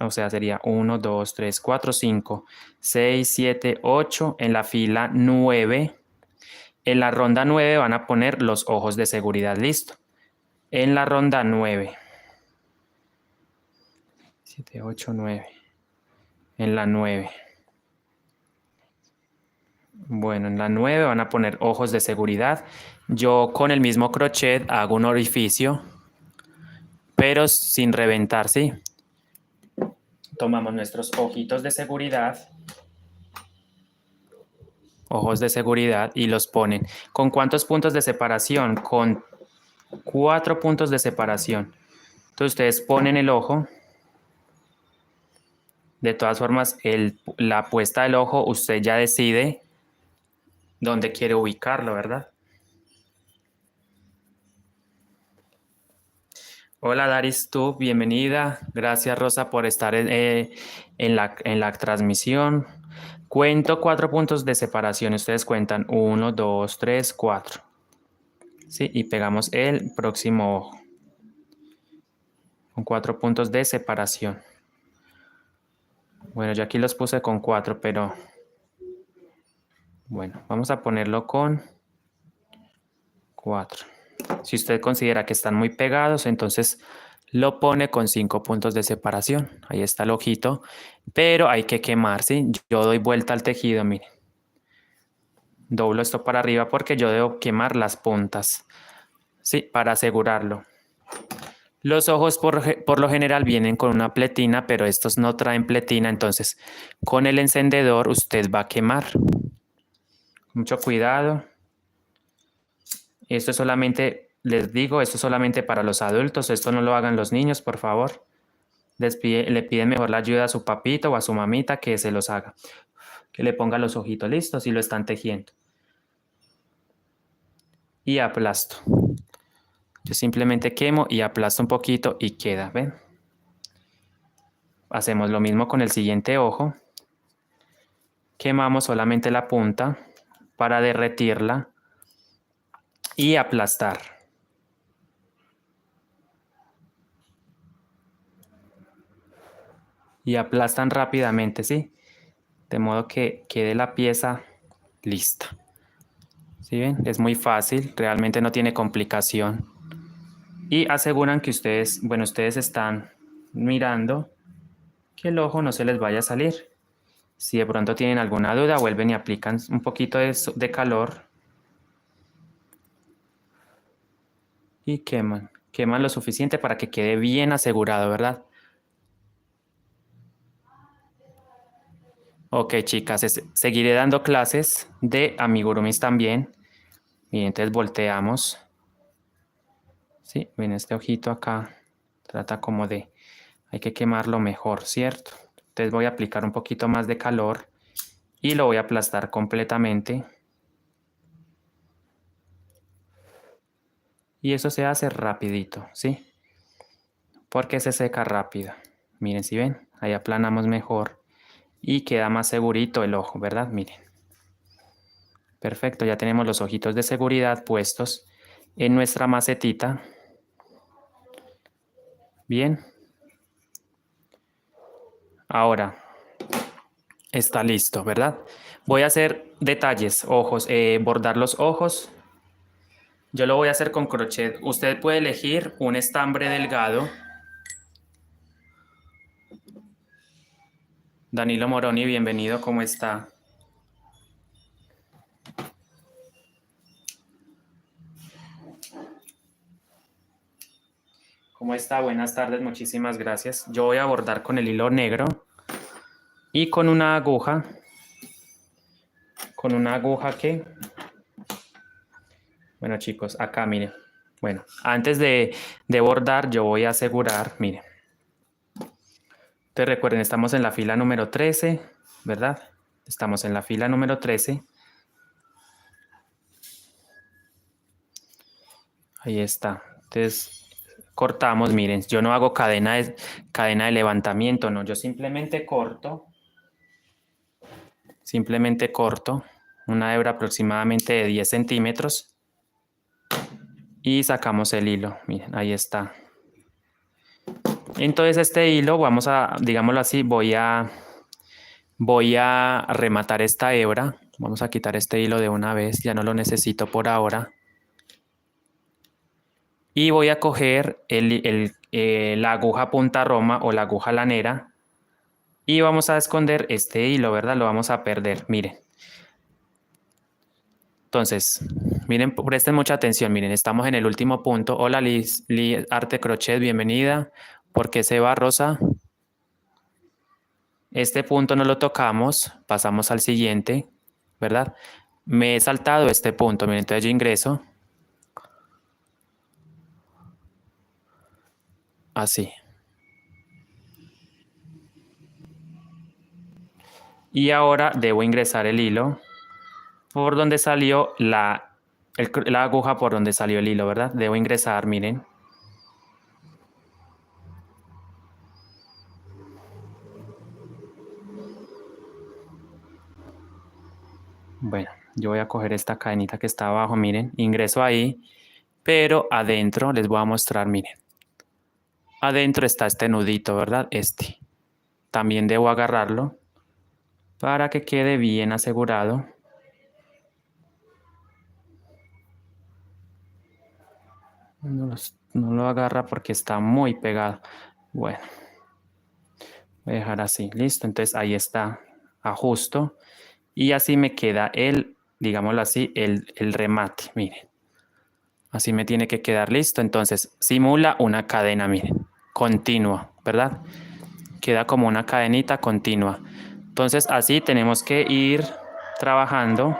o sea, sería 1, 2, 3, 4, 5, 6, 7, 8, en la fila 9. En la ronda 9 van a poner los ojos de seguridad, listo. En la ronda 9. 7, 8, 9. En la 9. Bueno, en la 9 van a poner ojos de seguridad. Yo con el mismo crochet hago un orificio, pero sin reventar, ¿sí? Tomamos nuestros ojitos de seguridad, ojos de seguridad, y los ponen. ¿Con cuántos puntos de separación? Con 4 puntos de separación. Entonces ustedes ponen el ojo. De todas formas, la puesta del ojo, usted ya decide dónde quiere ubicarlo, ¿verdad? Hola Daris, tú, bienvenida. Gracias Rosa por estar en la transmisión. Cuento 4 puntos de separación. Ustedes cuentan 1, 2, 3, 4. Sí, y pegamos el próximo ojo con 4 puntos de separación. Bueno, yo aquí los puse con 4, pero bueno, vamos a ponerlo con 4. Si usted considera que están muy pegados, entonces lo pone con 5 puntos de separación. Ahí está el ojito, pero hay que quemar, ¿sí? Yo doy vuelta al tejido, mire. Doblo esto para arriba porque yo debo quemar las puntas, ¿sí? Para asegurarlo. Los ojos por lo general vienen con una pletina, pero estos no traen pletina, entonces con el encendedor usted va a quemar. Mucho cuidado. Esto es solamente, les digo, esto es solamente para los adultos, esto no lo hagan los niños, por favor. Le piden mejor la ayuda a su papito o a su mamita que se los haga. Que le ponga los ojitos listos y lo están tejiendo. Y aplasto. Yo simplemente quemo y aplasto un poquito y queda, ¿ven? hacemos lo mismo con el siguiente ojo. Quemamos solamente la punta para derretirla y aplastar. Y aplastan rápidamente, ¿sí? De modo que quede la pieza lista. ¿Sí ven? Es muy fácil, realmente no tiene complicación. Y aseguran que ustedes, bueno, ustedes están mirando que el ojo no se les vaya a salir. Si de pronto tienen alguna duda, vuelven y aplican un poquito de calor y queman. Queman lo suficiente para que quede bien asegurado, ¿verdad? Ok, chicas, seguiré dando clases de amigurumis también. Y entonces volteamos. Sí, ven este ojito acá. Trata como de... Hay que quemarlo mejor, ¿cierto? Entonces voy a aplicar un poquito más de calor y lo voy a aplastar completamente. Y eso se hace rapidito, ¿sí? Porque se seca rápido. Miren, si ven, ahí aplanamos mejor y queda más segurito el ojo, ¿verdad? Miren. Perfecto, ya tenemos los ojitos de seguridad puestos en nuestra macetita. Bien. Ahora está listo, ¿verdad? Voy a hacer detalles, ojos, bordar los ojos. Yo lo voy a hacer con crochet. Usted puede elegir un estambre delgado. Danilo Moroni, bienvenido, ¿cómo está? ¿Cómo está? Buenas tardes, muchísimas gracias. Yo voy a bordar con el hilo negro y con una aguja. Con una aguja que... Bueno, chicos, acá miren. Bueno, antes de bordar yo voy a asegurar, miren. Entonces recuerden, estamos en la fila número 13, ¿verdad? Estamos en la fila número 13. Ahí está. Entonces cortamos, miren, yo no hago cadena de levantamiento, no, yo simplemente corto una hebra aproximadamente de 10 centímetros y sacamos el hilo, miren, ahí está. Entonces este hilo, vamos a, digámoslo así, voy a rematar esta hebra, vamos a quitar este hilo de una vez, ya no lo necesito por ahora. Y voy a coger la aguja punta roma o la aguja lanera y vamos a esconder este hilo, ¿verdad? Lo vamos a perder, miren. Entonces, miren, presten mucha atención, miren, estamos en el último punto. Hola Liz Arte Crochet, bienvenida. ¿Por qué se va, Rosa? Este punto no lo tocamos, pasamos al siguiente, ¿verdad? Me he saltado este punto, miren, entonces yo ingreso. Así. Y ahora debo ingresar el hilo por donde salió la aguja, por donde salió el hilo, ¿verdad? Debo ingresar, miren. Bueno, yo voy a coger esta cadenita que está abajo, miren. Ingreso ahí, pero adentro les voy a mostrar, miren. Adentro está este nudito, ¿verdad? Este. También debo agarrarlo para que quede bien asegurado. No lo agarra porque está muy pegado. Bueno, voy a dejar así. Listo, entonces ahí está. Ajusto. Y así me queda digámoslo así, el remate. Miren. Así me tiene que quedar listo. Entonces simula una cadena, miren. Continua, ¿verdad? Queda como una cadenita continua. Entonces así tenemos que ir trabajando.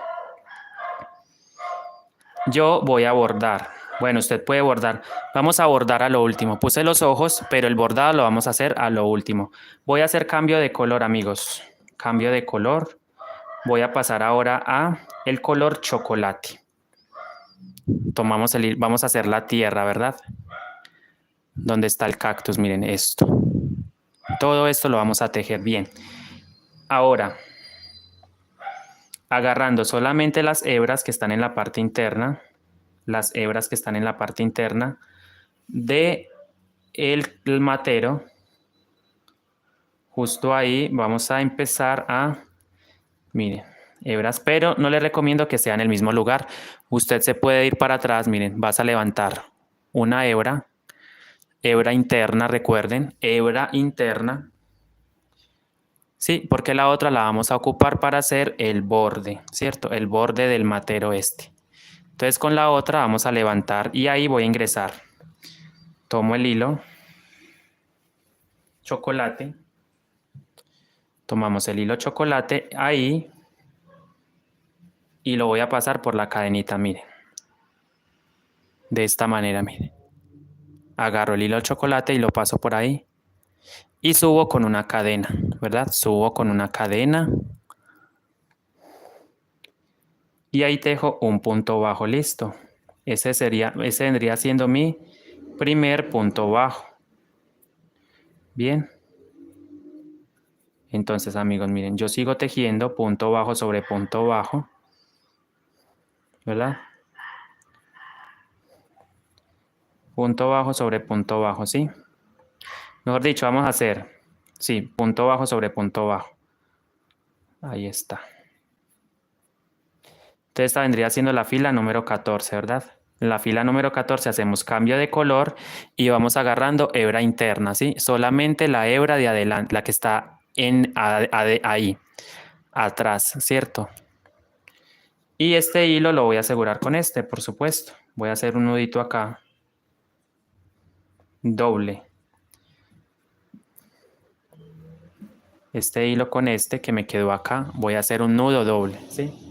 Yo voy a bordar. Bueno, usted puede bordar. Vamos a bordar a lo último. Puse los ojos, pero el bordado lo vamos a hacer a lo último. Voy a hacer cambio de color, amigos. Cambio de color. Voy a pasar ahora a el color chocolate. Tomamos vamos a hacer la tierra, ¿verdad? ¿Dónde está el cactus? Miren esto. Todo esto lo vamos a tejer bien. Ahora, agarrando solamente las hebras que están en la parte interna, las hebras que están en la parte interna de el matero, justo ahí vamos a empezar a, miren, hebras, pero no le recomiendo que sea en el mismo lugar. Usted se puede ir para atrás, miren, vas a levantar una hebra, hebra interna, recuerden, hebra interna. Sí, porque la otra la vamos a ocupar para hacer el borde, ¿cierto? El borde del matero este. Entonces con la otra vamos a levantar y ahí voy a ingresar. Tomo el hilo, chocolate, tomamos el hilo chocolate ahí y lo voy a pasar por la cadenita, miren. De esta manera, miren. Agarro el hilo chocolate y lo paso por ahí y subo con una cadena, ¿verdad? Subo con una cadena y ahí tejo un punto bajo, listo. Ese vendría siendo mi primer punto bajo. Bien. Entonces, amigos, miren, yo sigo tejiendo punto bajo sobre punto bajo, ¿verdad? Punto bajo sobre punto bajo, ¿sí? Mejor dicho, vamos a hacer, sí, punto bajo sobre punto bajo. Ahí está. Entonces esta vendría siendo la fila número 14, ¿verdad? En la fila número 14 hacemos cambio de color y vamos agarrando hebra interna, ¿sí? Solamente la hebra de adelante, la que está ahí, atrás, ¿cierto? Y este hilo lo voy a asegurar con este, por supuesto. Voy a hacer un nudito acá, doble. Este hilo con este que me quedó acá, voy a hacer un nudo doble, ¿sí?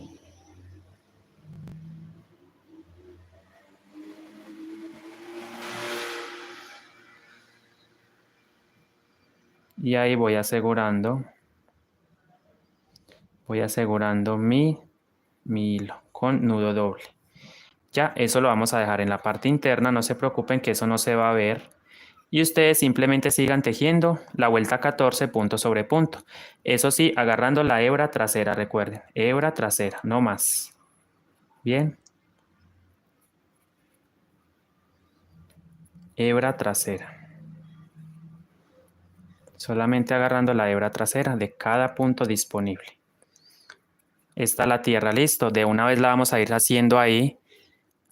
Y ahí voy asegurando mi hilo con nudo doble. Ya, eso lo vamos a dejar en la parte interna, no se preocupen que eso no se va a ver. Y ustedes simplemente sigan tejiendo la vuelta 14 punto sobre punto. Eso sí, agarrando la hebra trasera, recuerden, hebra trasera, no más. Bien. Hebra trasera. Solamente agarrando la hebra trasera de cada punto disponible. Está la tierra, listo. De una vez la vamos a ir haciendo ahí.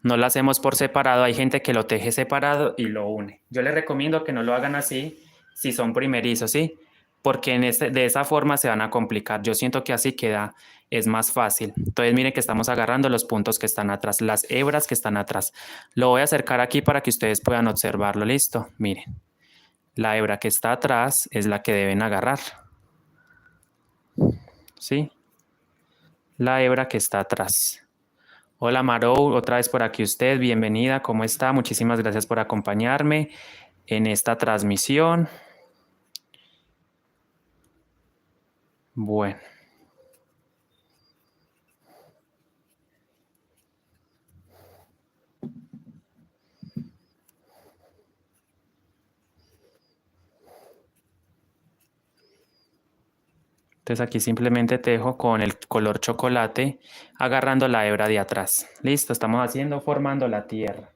No la hacemos por separado. Hay gente que lo teje separado y lo une. Yo les recomiendo que no lo hagan así si son primerizos, ¿sí? Porque de esa forma se van a complicar. Yo siento que así queda, es más fácil. Entonces miren que estamos agarrando los puntos que están atrás, las hebras que están atrás. Lo voy a acercar aquí para que ustedes puedan observarlo, listo. Miren, la hebra que está atrás es la que deben agarrar, ¿sí? La hebra que está atrás. Hola Marou, otra vez por aquí usted, bienvenida, ¿cómo está? Muchísimas gracias por acompañarme en esta transmisión. Bueno. Entonces aquí simplemente tejo con el color chocolate agarrando la hebra de atrás. Listo, estamos formando la tierra.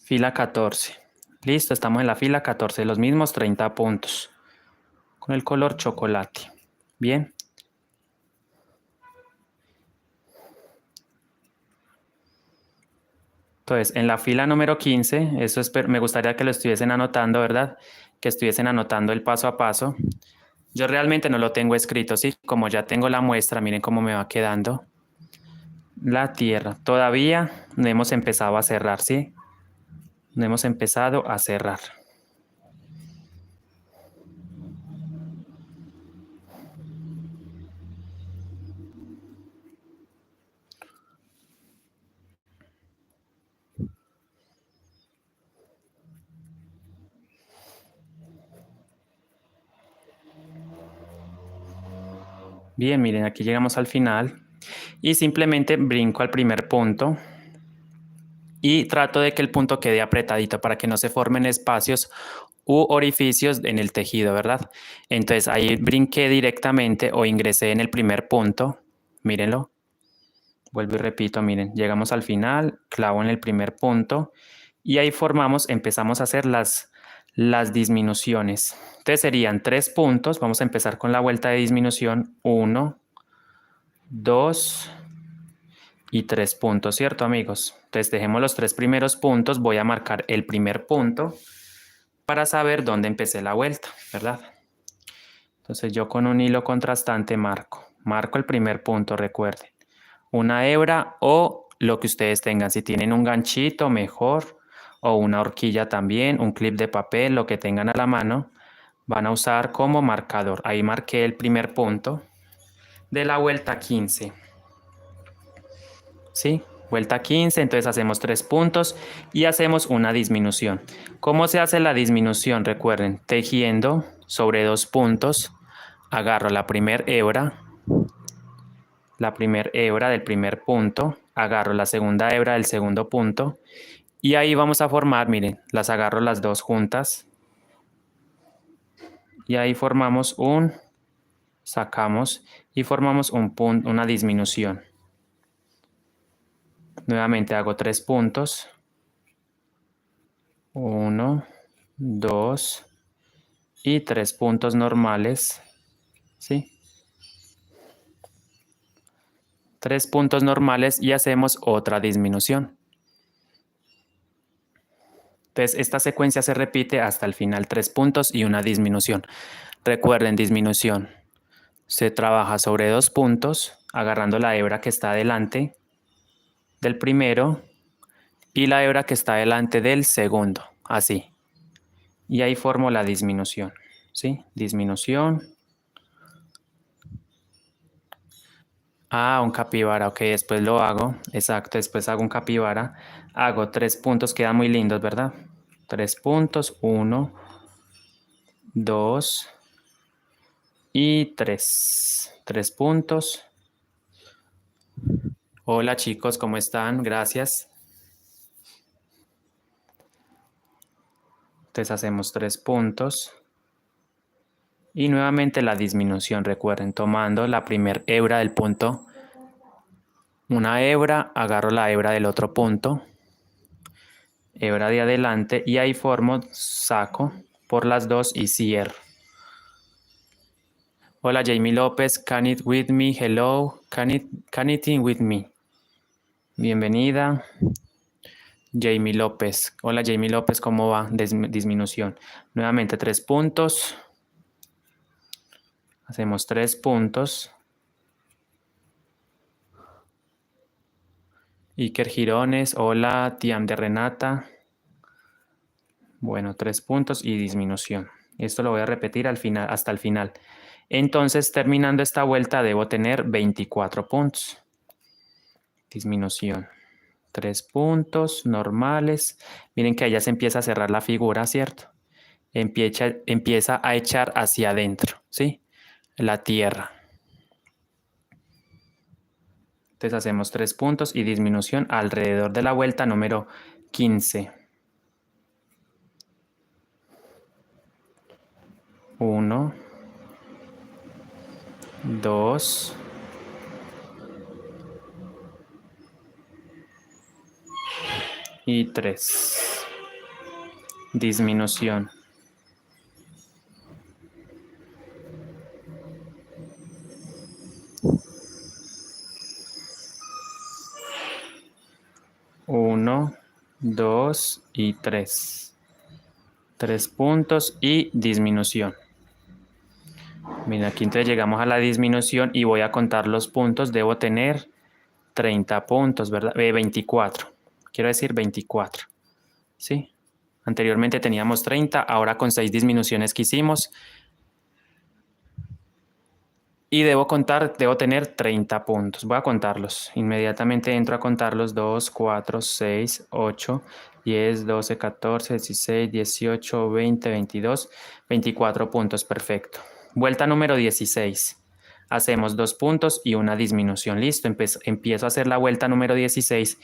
Fila 14. Listo, estamos en la fila 14, los mismos 30 puntos con el color chocolate. Bien. Entonces, en la fila número 15, me gustaría que lo estuviesen anotando, ¿verdad? Que estuviesen anotando el paso a paso. Yo realmente no lo tengo escrito, ¿sí? Como ya tengo la muestra, miren cómo me va quedando. La tierra. Todavía no hemos empezado a cerrar, ¿sí? No hemos empezado a cerrar. Bien, miren, aquí llegamos al final y simplemente brinco al primer punto. y trato de que el punto quede apretadito para que no se formen espacios u orificios en el tejido, ¿verdad? Entonces ahí brinqué directamente o ingresé en el primer punto, mírenlo, vuelvo y repito, miren, llegamos al final, clavo en el primer punto y ahí empezamos a hacer las disminuciones. Entonces serían 3 puntos, vamos a empezar con la vuelta de disminución, 1, 2 y 3 puntos, ¿cierto, amigos? Entonces dejemos los 3 primeros puntos, voy a marcar el primer punto para saber dónde empecé la vuelta, ¿verdad? Entonces yo con un hilo contrastante marco el primer punto, recuerden. Una hebra o lo que ustedes tengan, si tienen un ganchito mejor o una horquilla también, un clip de papel, lo que tengan a la mano, van a usar como marcador. Ahí marqué el primer punto de la vuelta 15. ¿Sí? Vuelta 15, entonces hacemos 3 puntos y hacemos una disminución. ¿Cómo se hace la disminución? Recuerden, tejiendo sobre 2 puntos, agarro la primera hebra del primer punto, agarro la segunda hebra del segundo punto y ahí vamos a formar, miren, las agarro las dos juntas y ahí sacamos y formamos un punto, una disminución. Nuevamente hago 3 puntos. 1, 2 y 3 puntos normales. ¿Sí? 3 puntos normales y hacemos otra disminución. Entonces, esta secuencia se repite hasta el final, 3 puntos y una disminución. Recuerden, disminución. Se trabaja sobre 2 puntos, agarrando la hebra que está delante del primero y la hebra que está delante del segundo, así. Y ahí formo la disminución, ¿sí? Disminución. Ah, un capibara, ok, después lo hago, exacto, después hago un capibara, hago 3 puntos, quedan muy lindos, ¿verdad? 3 puntos, 1, 2 y 3. 3 puntos. Hola chicos, ¿cómo están? Gracias. Entonces hacemos 3 puntos. Y nuevamente la disminución, recuerden, tomando la primera hebra del punto, una hebra, agarro la hebra del otro punto, hebra de adelante y ahí saco por las dos y cierro. Hola Jamie López, can it with me, hello, can it in with me. Bienvenida. Jamie López, hola Jamie López, ¿cómo va? Disminución. Nuevamente 3 puntos. Hacemos 3 puntos. Iker Girones, hola Tiam de Renata. Bueno, 3 puntos y disminución. Esto lo voy a repetir al final, hasta el final. Entonces, terminando esta vuelta, debo tener 24 puntos. Disminución. 3 puntos normales. Miren que allá se empieza a cerrar la figura, ¿cierto? Empieza a echar hacia adentro, ¿sí? La tierra. Entonces hacemos 3 puntos y disminución alrededor de la vuelta número 15. 1, 2, y 3. Disminución. Uno, 2 y 3. 3 puntos y disminución. Mira, aquí entonces llegamos a la disminución y voy a contar los puntos. Debo tener 30 puntos, ¿verdad? 24. Quiero decir 24. ¿Sí? Anteriormente teníamos 30, ahora con 6 disminuciones que hicimos. Y debo tener 30 puntos. Voy a contarlos. Inmediatamente entro a contarlos. 2, 4, 6, 8, 10, 12, 14, 16, 18, 20, 22, 24 puntos. Perfecto. Vuelta número 16. hacemos 2 puntos y una disminución. Listo, empiezo a hacer la vuelta número 16.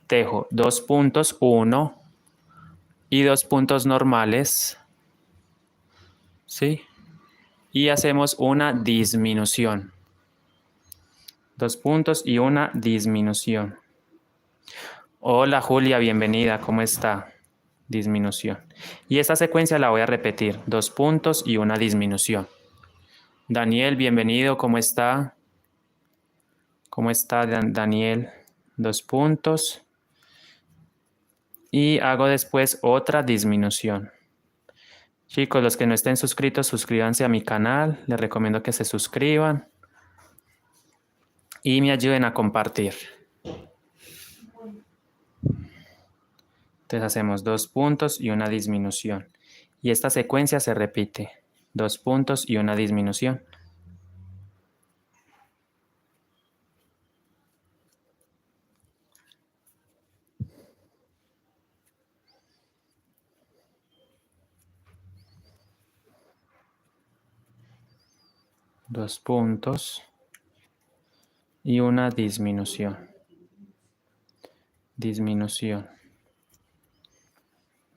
Tejo 2 puntos, 1 y 2 puntos normales. ¿Sí? Y hacemos una disminución. 2 puntos y una disminución. Hola Julia, bienvenida, ¿cómo está? Disminución. Y esta secuencia la voy a repetir, 2 puntos y una disminución. Daniel, bienvenido, ¿cómo está? ¿Cómo está Daniel? 2 puntos. Y hago después otra disminución. Chicos, los que no estén suscritos, suscríbanse a mi canal. Les recomiendo que se suscriban. Y me ayuden a compartir. Entonces hacemos 2 puntos y una disminución. Y esta secuencia se repite. 2 puntos y una disminución. Dos puntos y una disminución. Disminución.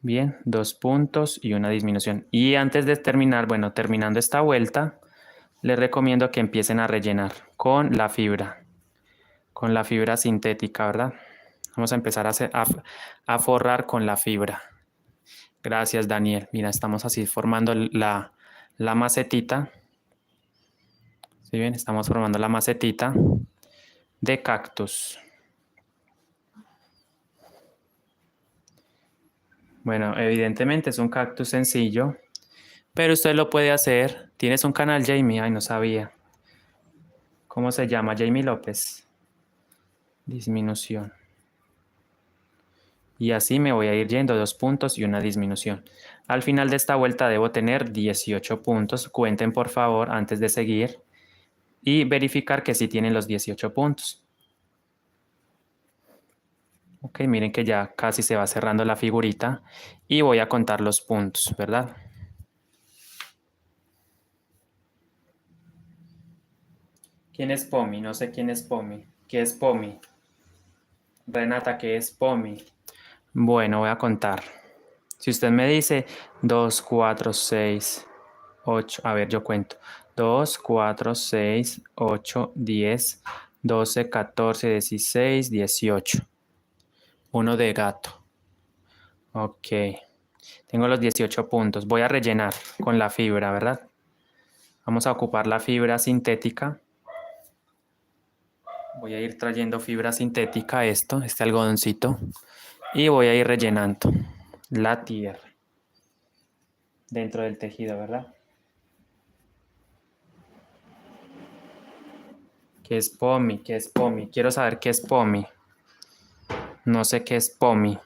Bien, 2 puntos y una disminución. Y antes de terminar, bueno, terminando esta vuelta, les recomiendo que empiecen a rellenar con la fibra sintética, ¿verdad? Vamos a empezar a forrar con la fibra. Gracias, Daniel. Mira, estamos así formando la macetita. ¿Sí ven? Estamos formando la macetita de cactus. Bueno, evidentemente es un cactus sencillo, pero usted lo puede hacer. ¿Tienes un canal, Jamie? Ay, no sabía. ¿Cómo se llama? Jamie López. Disminución. Y así me voy a ir yendo 2 puntos y una disminución. Al final de esta vuelta debo tener 18 puntos. Cuenten por favor antes de seguir y verificar que sí tienen los 18 puntos. Ok, miren que ya casi se va cerrando la figurita y voy a contar los puntos, ¿verdad? ¿Quién es Pomi? No sé quién es Pomi. ¿Qué es Pomi? Renata, ¿qué es Pomi? Bueno, voy a contar. Si usted me dice 2, 4, 6, 8, a ver, yo cuento. 2, 4, 6, 8, 10, 12, 14, 16, 18. Uno de gato. Ok. Tengo los 18 puntos. Voy a rellenar con la fibra, ¿verdad? Vamos a ocupar la fibra sintética. Voy a ir trayendo fibra sintética, este algodoncito. Y voy a ir rellenando la tierra dentro del tejido, ¿verdad? ¿Qué es Pomi? ¿Qué es Pomi? Quiero saber qué es Pomi. No sé qué es Pomi.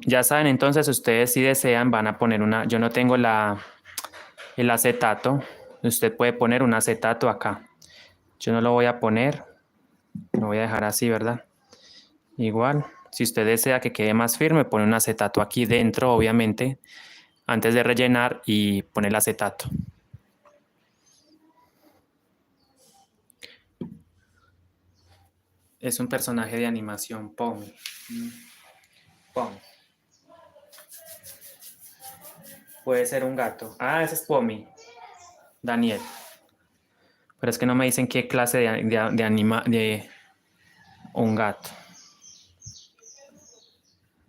Ya saben, entonces ustedes si desean van a poner una... Yo no tengo el acetato. Usted puede poner un acetato acá. Yo no lo voy a poner. Lo voy a dejar así, ¿verdad? Igual, si usted desea que quede más firme, pone un acetato aquí dentro, obviamente, antes de rellenar y pone el acetato. Es un personaje de animación, Pomi. Pomi. Puede ser un gato. Ah, ese es Pomi. Daniel. Pero es que no me dicen qué clase de un gato.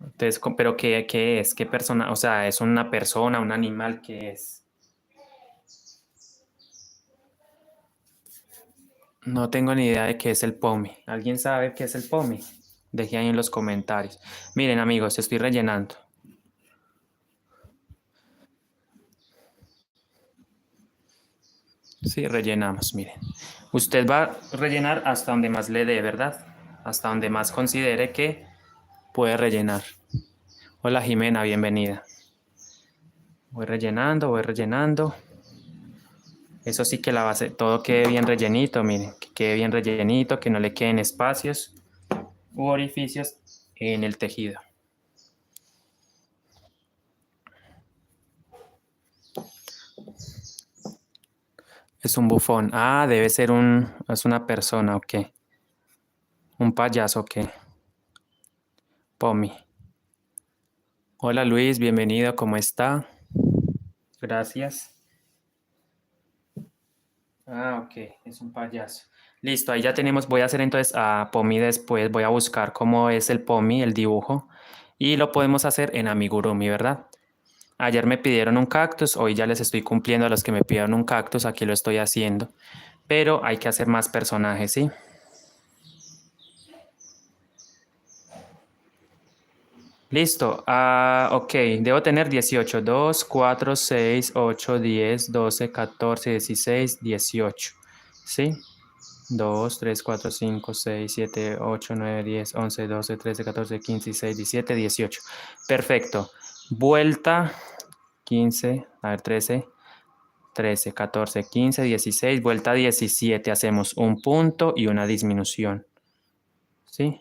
Entonces, pero ¿qué es? ¿Qué persona? O sea, ¿es una persona, un animal? ¿Qué es? No tengo ni idea de qué es el Pomi. ¿Alguien sabe qué es el Pomi? Deje ahí en los comentarios. Miren, amigos, estoy rellenando. Sí, rellenamos, miren. Usted va a rellenar hasta donde más le dé, ¿verdad? Hasta donde más considere que puede rellenar. Hola Jimena, bienvenida. Voy rellenando, voy rellenando. Eso sí que la base, todo quede bien rellenito, miren, que quede bien rellenito, que no le queden espacios u orificios en el tejido. Es un bufón. Ah, debe ser es una persona, ok. Un payaso, ok. Pomi. Hola Luis, bienvenido, ¿cómo está? Gracias. Ah, ok, es un payaso. Listo, ahí ya tenemos, voy a hacer entonces a Pomi después, voy a buscar cómo es el Pomi, el dibujo, y lo podemos hacer en Amigurumi, ¿verdad? Ayer me pidieron un cactus, hoy ya les estoy cumpliendo a los que me pidieron un cactus, aquí lo estoy haciendo, pero hay que hacer más personajes, ¿sí? Listo. Ah, ok, debo tener 18. 2, 4, 6, 8, 10, 12, 14, 16, 18. ¿Sí? 2, 3, 4, 5, 6, 7, 8, 9, 10, 11, 12, 13, 14, 15, 16, 17, 18. Perfecto. Vuelta 15, a ver, 13, 13, 14, 15, 16. Vuelta 17. Hacemos un punto y una disminución. ¿Sí?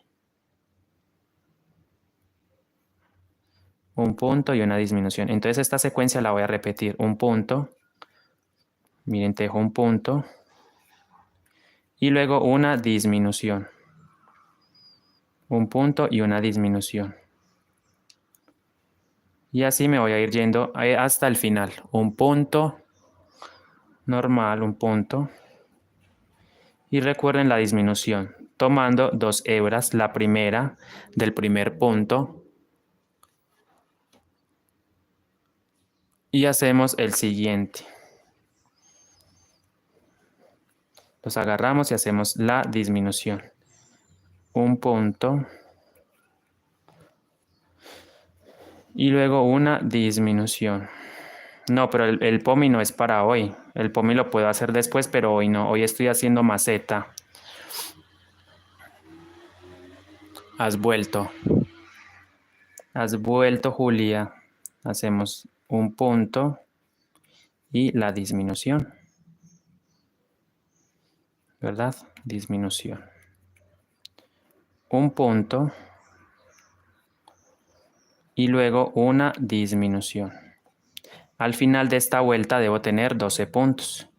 Un punto y una disminución. Entonces esta secuencia la voy a repetir. Un punto. Miren, te dejo un punto y luego una disminución. Un punto y una disminución. Y así me voy a ir yendo hasta el final. Un punto normal, un punto. Y recuerden la disminución. Tomando dos hebras, la primera del primer punto. Y hacemos el siguiente. Los agarramos y hacemos la disminución. Un punto. Y luego una disminución. No, pero el POMI no es para hoy. El POMI lo puedo hacer después, pero hoy no. Hoy estoy haciendo maceta. Has vuelto. Has vuelto, Julia. Hacemos un punto y la disminución. ¿Verdad? Disminución. Un punto y luego una disminución. Al final de esta vuelta debo tener 12 puntos.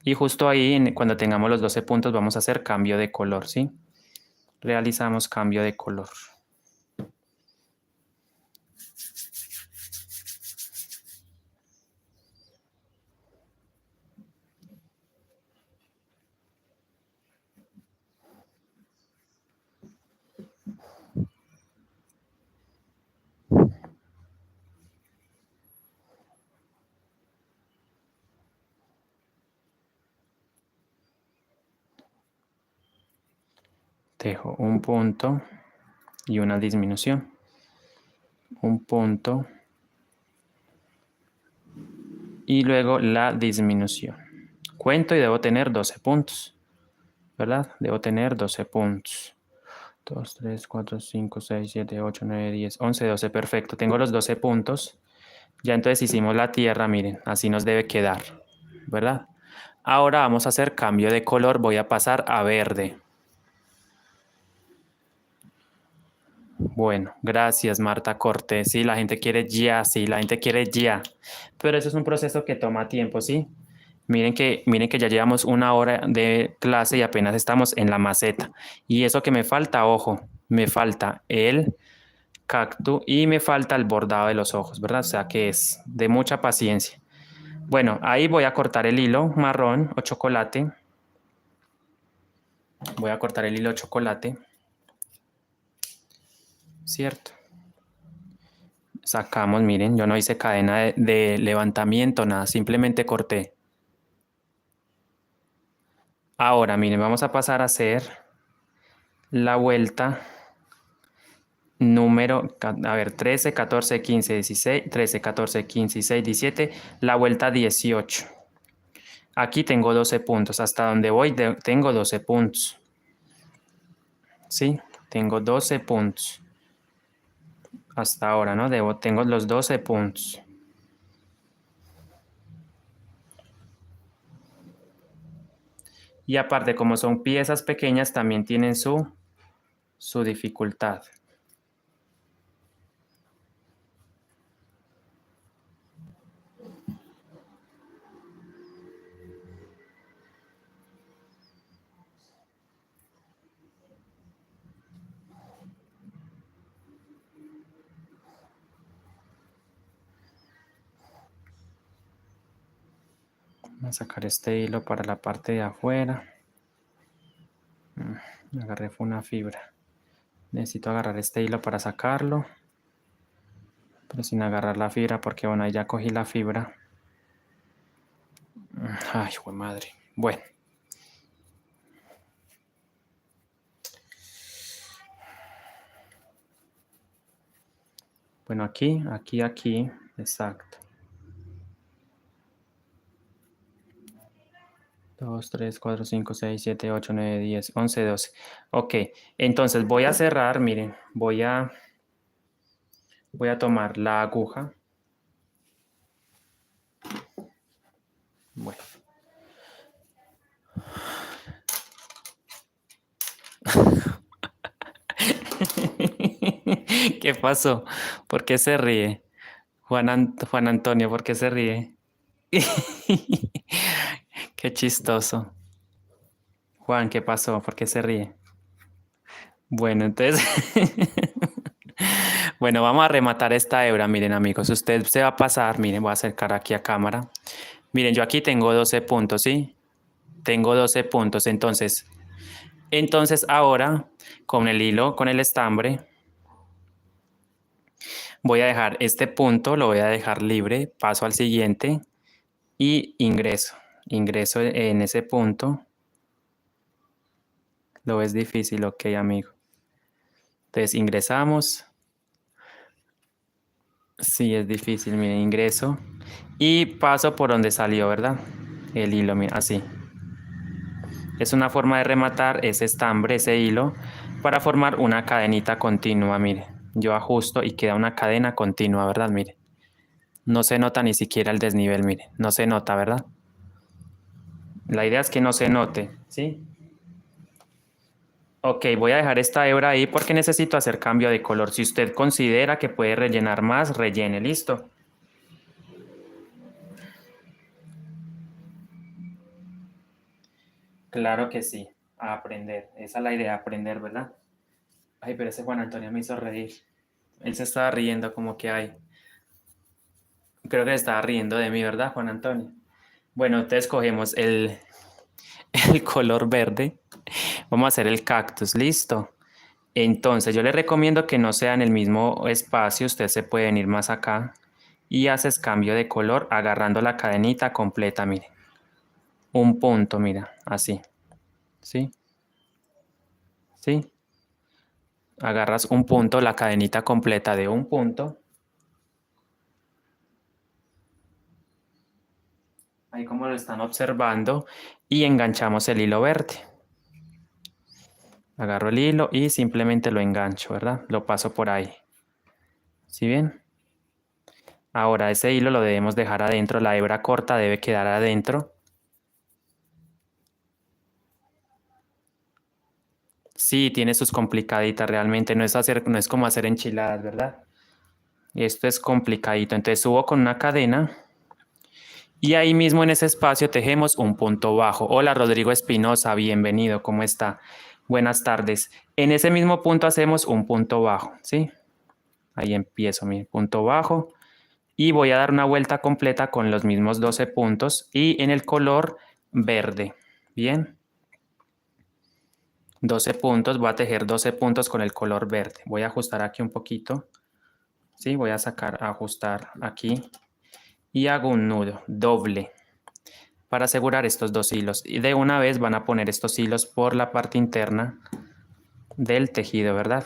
Y justo ahí, cuando tengamos los 12 puntos, vamos a hacer cambio de color, ¿sí? Realizamos cambio de color. Dejo un punto y una disminución. Un punto y luego la disminución. Cuento y debo tener 12 puntos, ¿verdad? Debo tener 12 puntos. 2, 3, 4, 5, 6, 7, 8, 9, 10, 11, 12. Perfecto, tengo los 12 puntos. Ya entonces hicimos la tierra, miren, así nos debe quedar, ¿verdad? Ahora vamos a hacer cambio de color. Voy a pasar a verde. Bueno, gracias Marta Cortés. Sí, la gente quiere ya, sí, la gente quiere ya. Pero eso es un proceso que toma tiempo, ¿sí? Miren que ya llevamos una hora de clase y apenas estamos en la maceta. Y eso que me falta, ojo, me falta el cactus y me falta el bordado de los ojos, ¿verdad? O sea que es de mucha paciencia. Bueno, ahí voy a cortar el hilo marrón o chocolate. Voy a cortar el hilo chocolate, ¿cierto? Sacamos, miren, yo no hice cadena de levantamiento, nada, simplemente corté. Ahora, miren, vamos a pasar a hacer la vuelta número, a ver, 13, 14, 15, 16, 13, 14, 15, 16, 17, la vuelta 18. Aquí tengo 12 puntos, hasta donde voy tengo 12 puntos. ¿Sí? Tengo 12 puntos. Hasta ahora, ¿no? Tengo los 12 puntos. Y aparte, como son piezas pequeñas, también tienen su dificultad. Voy a sacar este hilo para la parte de afuera. Agarré fue una fibra. Necesito agarrar este hilo para sacarlo. Pero sin agarrar la fibra porque bueno, ahí ya cogí la fibra. Ay, jue madre. Bueno. Bueno, aquí, exacto. 2, 3, 4, 5, 6, 7, 8, 9, 10, 11, 12. Ok, entonces voy a cerrar, miren, voy a tomar la aguja. Bueno. ¿Qué pasó? ¿Por qué se ríe? Juan Antonio, ¿por qué se ríe? Qué chistoso. Juan, ¿qué pasó? ¿Por qué se ríe? Bueno, entonces... Bueno, vamos a rematar esta hebra. Miren, amigos, usted se va a pasar. Miren, voy a acercar aquí a cámara. Miren, yo aquí tengo 12 puntos, ¿sí? Tengo 12 puntos. Entonces ahora, con el hilo, con el estambre, voy a dejar este punto, lo voy a dejar libre, paso al siguiente y ingreso. Ingreso en ese punto. Lo ves difícil, ok, amigo. Entonces ingresamos. Sí, es difícil, miren, ingreso y paso por donde salió, ¿verdad? El hilo, mira, así. Es una forma de rematar ese estambre, ese hilo, para formar una cadenita continua, mire. Yo ajusto y queda una cadena continua, ¿verdad? Mire. No se nota ni siquiera el desnivel, mire. No se nota, ¿verdad? La idea es que no se note, ¿sí? Ok, voy a dejar esta hebra ahí porque necesito hacer cambio de color. Si usted considera que puede rellenar más, rellene, listo. Claro que sí, a aprender. Esa es la idea, aprender, ¿verdad? Ay, pero ese Juan Antonio me hizo reír. Él se estaba riendo como que hay. Creo que se estaba riendo de mí, ¿verdad, Juan Antonio? Bueno, entonces cogemos el color verde. Vamos a hacer el cactus, listo. Entonces yo le recomiendo que no sea en el mismo espacio. Usted se puede venir más acá y haces cambio de color agarrando la cadenita completa, mire. Un punto, mira, así. ¿Sí? ¿Sí? Agarras un punto, la cadenita completa de un punto. Ahí como lo están observando. Y enganchamos el hilo verde. Agarro el hilo y simplemente lo engancho, ¿verdad? Lo paso por ahí. ¿Sí bien? Ahora ese hilo lo debemos dejar adentro. La hebra corta debe quedar adentro. Sí, tiene sus complicaditas realmente. No es como hacer enchiladas, ¿verdad? Esto es complicadito. Entonces subo con una cadena. Y ahí mismo en ese espacio tejemos un punto bajo. Hola Rodrigo Espinosa, bienvenido, ¿cómo está? Buenas tardes. En ese mismo punto hacemos un punto bajo, ¿sí? Ahí empiezo mi punto bajo y voy a dar una vuelta completa con los mismos 12 puntos y en el color verde, ¿bien? 12 puntos, voy a tejer 12 puntos con el color verde. Voy a ajustar aquí un poquito, ¿sí? Voy a ajustar aquí y hago un nudo doble para asegurar estos dos hilos. Y de una vez van a poner estos hilos por la parte interna del tejido, ¿verdad?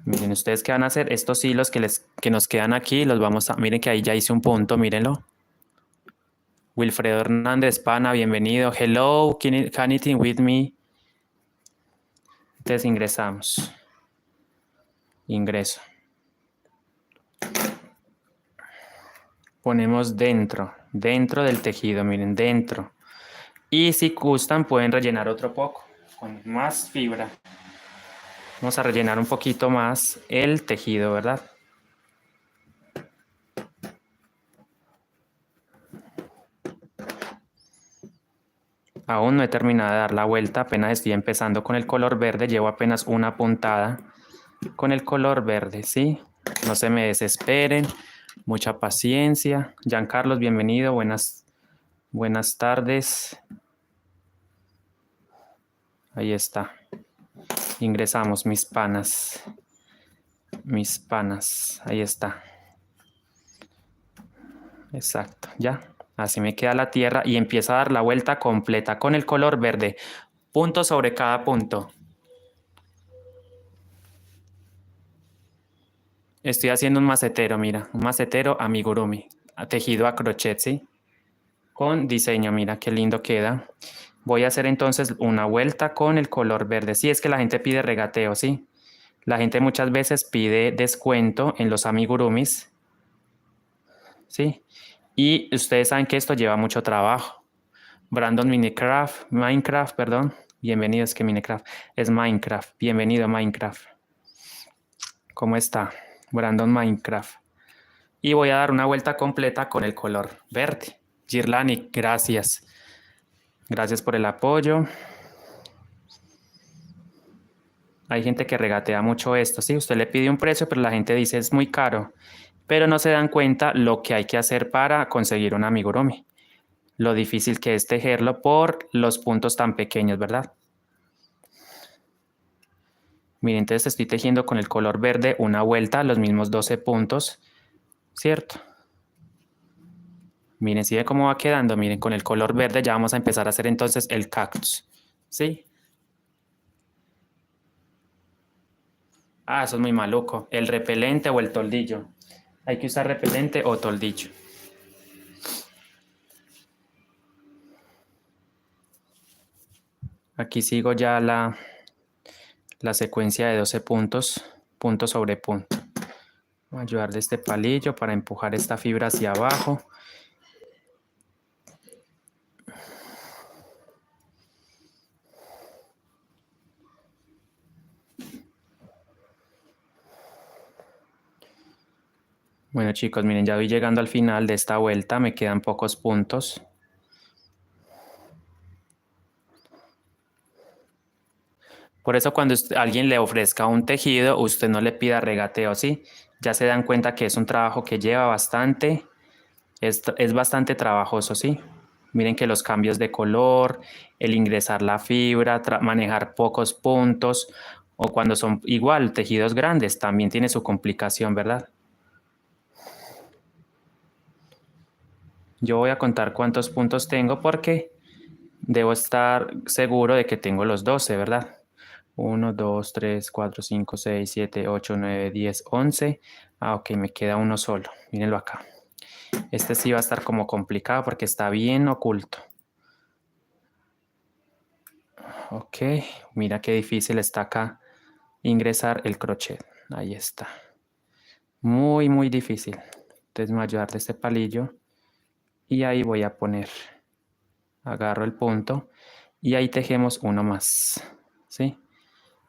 Miren ustedes qué van a hacer. Estos hilos que nos quedan aquí, los vamos a... Miren que ahí ya hice un punto, mírenlo. Wilfredo Hernández Pana, bienvenido. Hello, can you with me? Entonces ingresamos. Ingreso. Ponemos dentro del tejido, miren, dentro. Y si gustan pueden rellenar otro poco, con más fibra. Vamos a rellenar un poquito más el tejido, ¿verdad? Aún no he terminado de dar la vuelta, apenas estoy empezando con el color verde, llevo apenas una puntada con el color verde, ¿sí? No se me desesperen, mucha paciencia. Giancarlos, bienvenido, buenas Buenas tardes. Ahí está. Ingresamos mis panas. Mis panas. Ahí está. Exacto, ya. Así me queda la tierra y empieza a dar la vuelta completa con el color verde. Punto sobre cada punto. Estoy haciendo un macetero, mira. Un macetero amigurumi. Tejido a crochet, ¿sí? Con diseño, mira qué lindo queda. Voy a hacer entonces una vuelta con el color verde. Sí, es que la gente pide regateo, ¿sí? La gente muchas veces pide descuento en los amigurumis, ¿sí? Y ustedes saben que esto lleva mucho trabajo. Brandon Minecraft, perdón. Bienvenido, es que Minecraft es Minecraft. Bienvenido, Minecraft. ¿Cómo está? Brandon Minecraft. Y voy a dar una vuelta completa con el color verde. Girlani, gracias. Gracias por el apoyo. Hay gente que regatea mucho esto, ¿sí? Usted le pide un precio, pero la gente dice es muy caro. Pero no se dan cuenta lo que hay que hacer para conseguir un amigurumi. Lo difícil que es tejerlo por los puntos tan pequeños, ¿verdad? Miren, entonces estoy tejiendo con el color verde una vuelta, los mismos 12 puntos, ¿cierto? Miren, ¿sí ve cómo va quedando? Miren, con el color verde ya vamos a empezar a hacer entonces el cactus, ¿sí? Ah, eso es muy maluco. El repelente o el toldillo. Hay que usar repelente o toldillo. Aquí sigo ya la secuencia de 12 puntos, punto sobre punto. Voy a ayudar de este palillo para empujar esta fibra hacia abajo. Bueno chicos, miren, ya voy llegando al final de esta vuelta, me quedan pocos puntos. Por eso cuando alguien le ofrezca un tejido, usted no le pida regateo, ¿sí? Ya se dan cuenta que es un trabajo que lleva bastante, es bastante trabajoso, ¿sí? Miren que los cambios de color, el ingresar la fibra, manejar pocos puntos, o cuando son igual tejidos grandes, también tiene su complicación, ¿verdad? Yo voy a contar cuántos puntos tengo porque debo estar seguro de que tengo los 12, ¿verdad? 1, 2, 3, 4, 5, 6, 7, 8, 9, 10, 11. Ah, ok, me queda uno solo. Mírenlo acá. Este sí va a estar como complicado porque está bien oculto. Ok, mira qué difícil está acá ingresar el crochet. Ahí está. Muy, muy difícil. Entonces me voy a ayudar de este palillo y ahí voy a poner. Agarro el punto y ahí tejemos uno más. ¿Sí?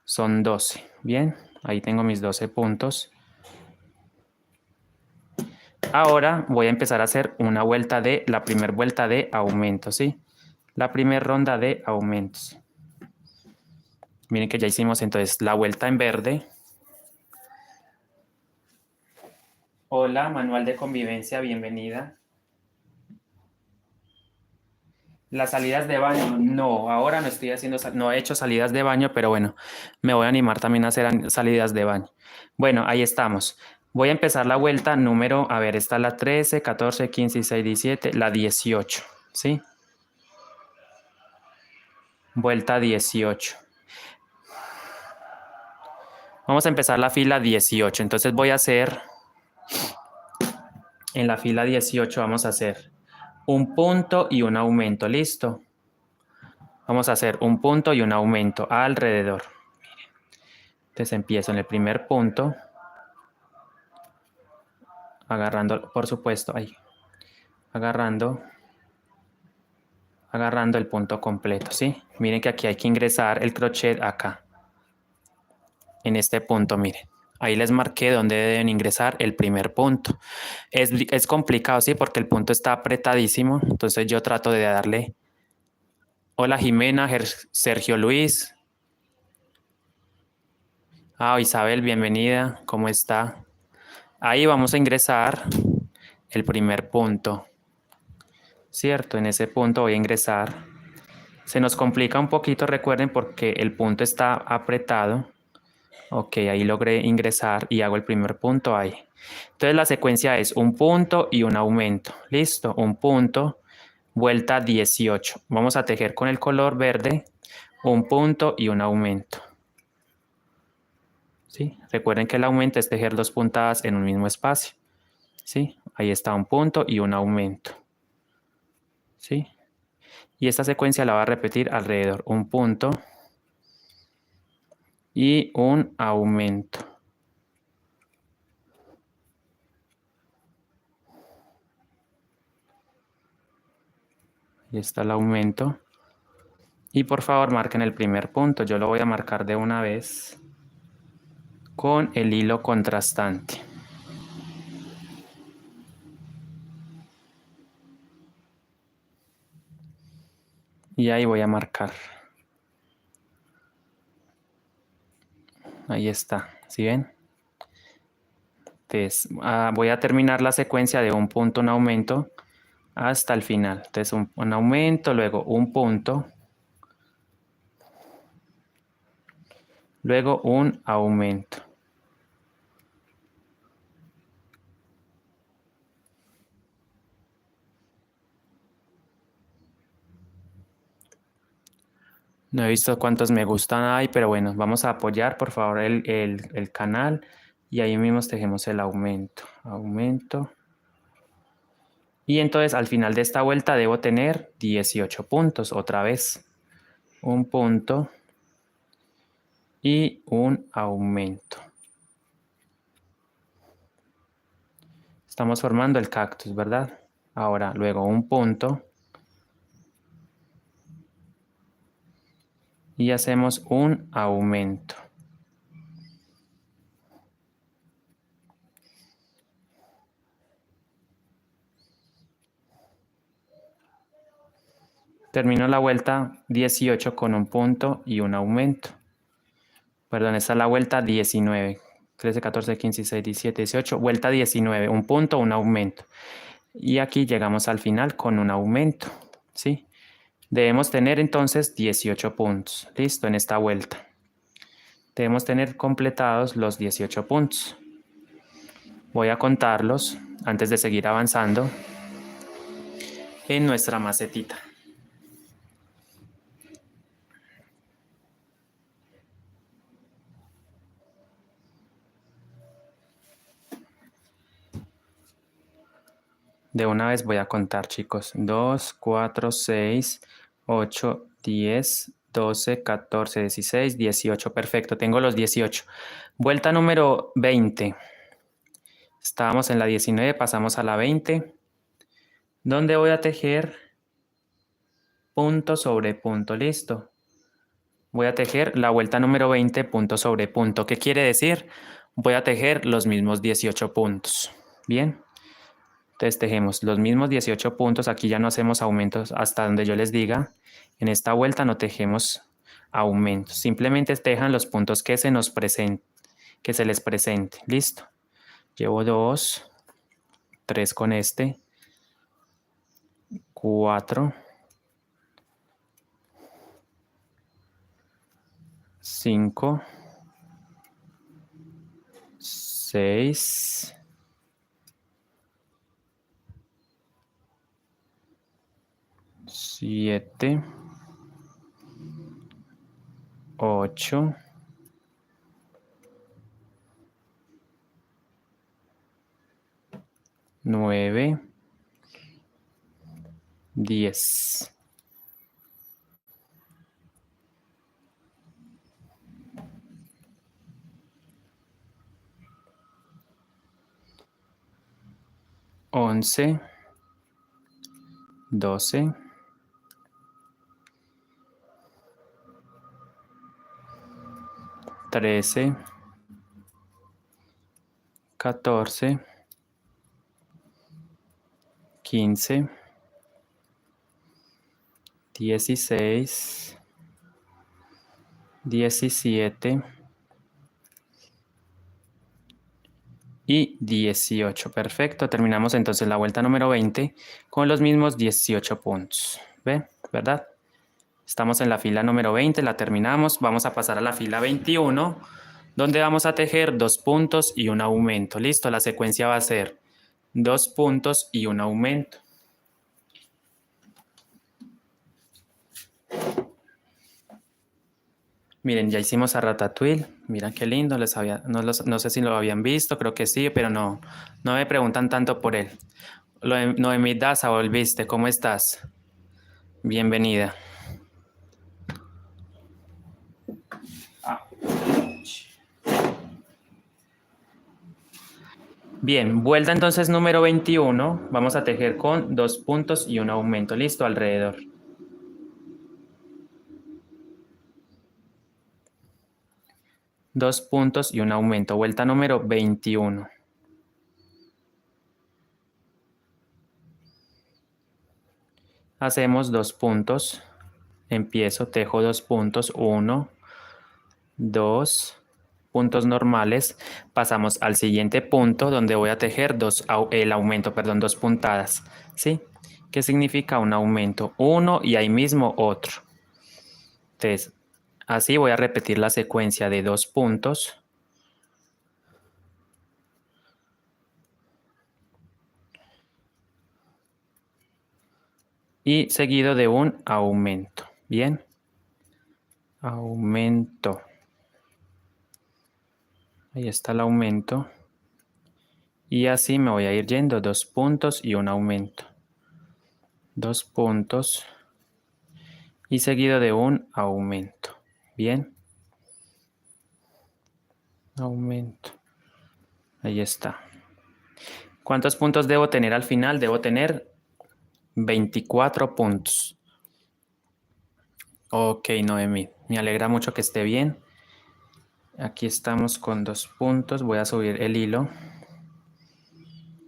Son 12. Bien, ahí tengo mis 12 puntos. Ahora voy a empezar a hacer una vuelta la primera vuelta de aumento, ¿sí? La primera ronda de aumentos. Miren que ya hicimos entonces la vuelta en verde. Hola, manual de convivencia, bienvenida. Las salidas de baño, no, ahora no estoy haciendo, no he hecho salidas de baño, pero bueno, me voy a animar también a hacer salidas de baño. Bueno, ahí estamos. Voy a empezar la vuelta número, a ver, está la 13, 14, 15, 16, 17, la 18, ¿sí? Vuelta 18. Vamos a empezar la fila 18, entonces voy a hacer, en la fila 18 vamos a hacer un punto y un aumento, ¿listo? Vamos a hacer un punto y un aumento alrededor. Entonces empiezo en el primer punto, agarrando, por supuesto, ahí, agarrando el punto completo, ¿sí? Miren que aquí hay que ingresar el crochet acá, en este punto, miren. Ahí les marqué dónde deben ingresar el primer punto. Es complicado, ¿sí? Porque el punto está apretadísimo, entonces yo trato de darle. Hola Jimena, Sergio Luis. Ah, Isabel, bienvenida, ¿cómo está? Ahí vamos a ingresar el primer punto. ¿cierto? En ese punto voy a ingresar. Se nos complica un poquito, recuerden, porque el punto está apretado. Ok, ahí logré ingresar y hago el primer punto ahí. Entonces la secuencia es un punto y un aumento. Listo, un punto, vuelta 18. Vamos a tejer con el color verde un punto y un aumento. ¿Sí? Recuerden que el aumento es tejer dos puntadas en un mismo espacio. ¿Sí? Ahí está un punto y un aumento. ¿Sí? Y esta secuencia la va a repetir alrededor. Un punto y un aumento. Ahí está el aumento. Y por favor marquen el primer punto. Yo lo voy a marcar de una vez con el hilo contrastante. Y ahí voy a marcar. Ahí está. ¿Sí ven? Entonces voy a terminar la secuencia de un punto, un aumento hasta el final. Entonces un aumento, luego un punto, luego un aumento. No he visto cuántos me gustan hay, pero bueno, vamos a apoyar por favor el canal y ahí mismo tejemos el aumento. Aumento. Y entonces al final de esta vuelta debo tener 18 puntos otra vez. Un punto y un aumento. Estamos formando el cactus, ¿verdad? Ahora, luego un punto. Y hacemos un aumento. Termino la vuelta 18 con un punto y un aumento. Perdón, esta es la vuelta 19. 13, 14, 15, 16, 17, 18. Vuelta 19, un punto, un aumento. Y aquí llegamos al final con un aumento, ¿sí? Debemos tener entonces 18 puntos. Listo, en esta vuelta. Debemos tener completados los 18 puntos. Voy a contarlos antes de seguir avanzando en nuestra macetita. De una vez voy a contar, chicos. 2, 4, 6, 8, 10, 12, 14, 16, 18. Perfecto, tengo los 18. Vuelta número 20. Estábamos en la 19, pasamos a la 20. Donde voy a tejer punto sobre punto. Listo. Voy a tejer la vuelta número 20, punto sobre punto. ¿Qué quiere decir? Voy a tejer los mismos 18 puntos. Bien. Entonces tejemos los mismos 18 puntos. Aquí ya no hacemos aumentos hasta donde yo les diga. En esta vuelta no tejemos aumentos. Simplemente tejan los puntos que se nos presenten, que se les presente. Listo. Llevo 2, 3 con este, 4, 5, 6, 7, 8, 9, 10. Once, 12, 13, 14, 15, 16, 17, y 18. Perfecto. Terminamos entonces la vuelta número 20 con los mismos 18 puntos. ¿Ve? ¿Verdad? Estamos en la fila número 20, la terminamos. Vamos a pasar a la fila 21, donde vamos a tejer 2 puntos y un aumento. Listo, la secuencia va a ser 2 puntos y un aumento. Miren, ya hicimos a Ratatouille. Miren qué lindo, no sé si lo habían visto, creo que sí, pero no me preguntan tanto por él. Noemí Daza, volviste, ¿cómo estás? Bienvenida. Bien, vuelta entonces número 21. Vamos a tejer con 2 puntos y un aumento. Listo, alrededor. Dos puntos y un aumento. Vuelta número 21. Hacemos 2 puntos. Empiezo, tejo 2 puntos. 1, 2 puntos normales. Pasamos al siguiente punto donde voy a tejer el aumento, perdón, 2 puntadas. ¿Sí? ¿Qué significa un aumento? Uno y ahí mismo otro. Entonces, así voy a repetir la secuencia de 2 puntos. Y seguido de un aumento. Bien. Aumento. Ahí está el aumento. Y así me voy a ir yendo 2 puntos y un aumento. 2 puntos. Y seguido de un aumento. Bien. Aumento. Ahí está. ¿Cuántos puntos debo tener al final? Debo tener 24 puntos. Ok, Noemí. Me alegra mucho que esté bien. Aquí estamos con 2 puntos. Voy a subir el hilo.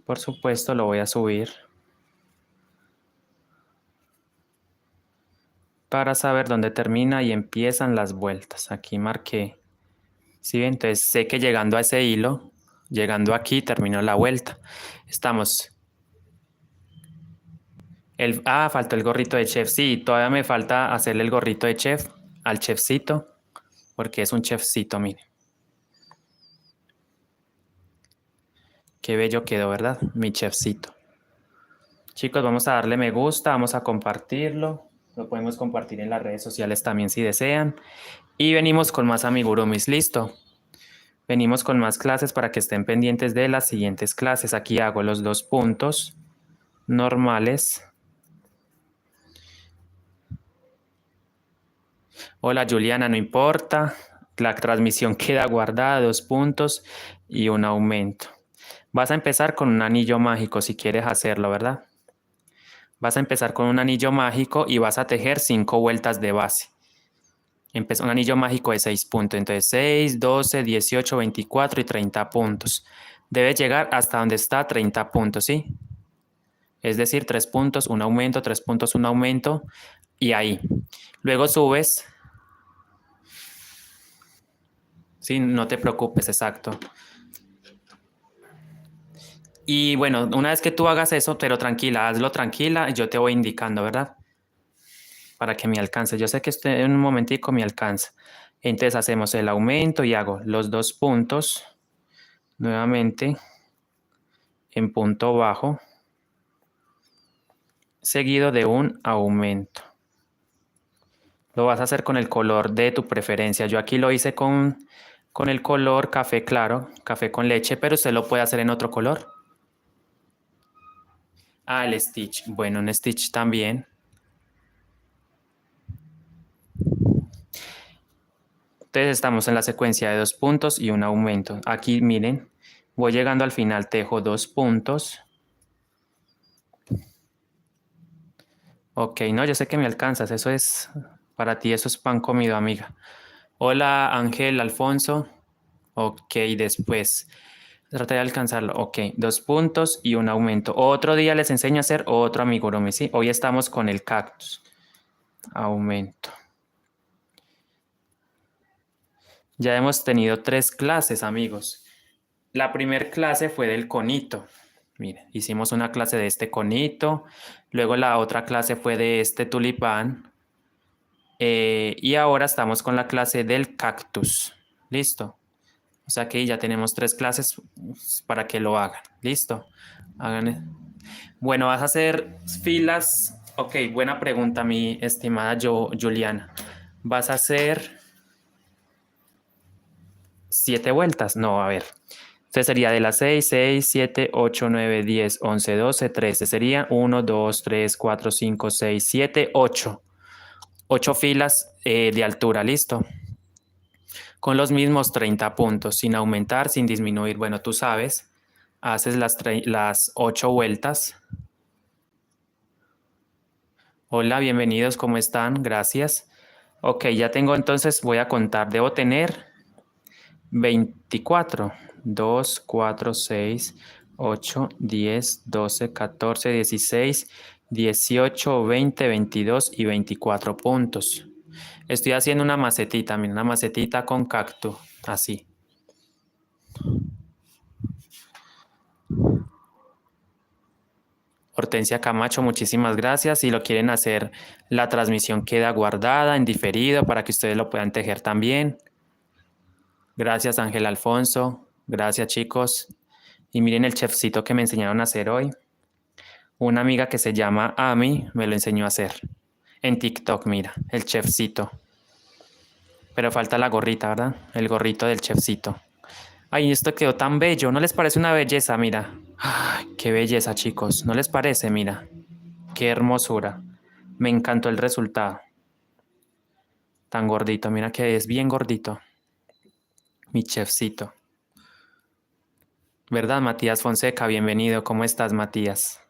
Por supuesto, lo voy a subir para saber dónde termina y empiezan las vueltas. Aquí marqué. ¿Sí? Entonces sé que llegando a ese hilo, llegando aquí, terminó la vuelta. Estamos. Faltó el gorrito de chef. Sí, todavía me falta hacerle el gorrito de chef al chefcito, porque es un chefcito, mire. Qué bello quedó, ¿verdad? Mi chefcito. Chicos, vamos a darle me gusta, vamos a compartirlo. Lo podemos compartir en las redes sociales también si desean. Y venimos con más amigurumis, listo. Venimos con más clases para que estén pendientes de las siguientes clases. Aquí hago los 2 puntos normales. Hola Juliana, no importa. La transmisión queda guardada, 2 puntos y un aumento. Vas a empezar con un anillo mágico si quieres hacerlo, ¿verdad? Vas a empezar con un anillo mágico y vas a tejer 5 vueltas de base. Un anillo mágico de 6 puntos. Entonces 6, 12, 18, 24 y 30 puntos. Debes llegar hasta donde está 30 puntos, ¿sí? Es decir, 3 puntos, un aumento, 3 puntos, un aumento y ahí. Luego subes. Sí, no te preocupes, exacto. Y bueno, una vez que tú hagas eso, pero tranquila, hazlo tranquila, yo te voy indicando, ¿verdad? Para que me alcance. Yo sé que en un momentico me alcanza. Entonces hacemos el aumento y hago los 2 puntos nuevamente en punto bajo, seguido de un aumento. Lo vas a hacer con el color de tu preferencia. Yo aquí lo hice con el color café claro, café con leche, pero usted lo puede hacer en otro color. El Stitch. Bueno, un Stitch también. Entonces estamos en la secuencia de 2 puntos y un aumento. Aquí miren, voy llegando al final, tejo 2 puntos. Ok, no, yo sé que me alcanzas. Eso es, para ti eso es pan comido, amiga. Hola, Ángel, Alfonso. Ok, después traté de alcanzarlo. Ok, 2 puntos y un aumento. Otro día les enseño a hacer otro amigurumi, ¿sí? Hoy estamos con el cactus. Aumento. Ya hemos tenido 3 clases, amigos. La primer clase fue del conito. Mire, hicimos una clase de este conito, luego la otra clase fue de este tulipán, y ahora estamos con la clase del cactus. ¿Listo? O sea que ya tenemos 3 clases para que lo hagan. ¿Listo? Hagan. Bueno, vas a hacer filas. Ok, buena pregunta, mi estimada Juliana. ¿Vas a hacer 7 vueltas? No, a ver. Entonces sería de las 6, 6, 7, 8, 9, 10, 11, 12, 13. Sería 1, 2, 3, 4, 5, 6, 7, 8. 8 filas de altura, listo. Con los mismos 30 puntos, sin aumentar, sin disminuir. Bueno, tú sabes, haces las 8 vueltas. Hola, bienvenidos, ¿cómo están? Gracias. Ok, ya tengo entonces, voy a contar. Debo tener 24, 2, 4, 6, 8, 10, 12, 14, 16, 18, 20, 22 y 24 puntos. Estoy haciendo una macetita, mira, una macetita con cactus, así. Hortensia Camacho, muchísimas gracias. Si lo quieren hacer, la transmisión queda guardada en diferido para que ustedes lo puedan tejer también. Gracias, Ángel Alfonso. Gracias, chicos. Y miren el chefcito que me enseñaron a hacer hoy. Una amiga que se llama Ami me lo enseñó a hacer. En TikTok, mira, el chefcito. Pero falta la gorrita, ¿verdad? El gorrito del chefcito. Ay, esto quedó tan bello. ¿No les parece una belleza? Mira. Ay, qué belleza, chicos. ¿No les parece? Mira. Qué hermosura. Me encantó el resultado. Tan gordito. Mira que es bien gordito. Mi chefcito. ¿Verdad, Matías Fonseca? Bienvenido. ¿Cómo estás, Matías?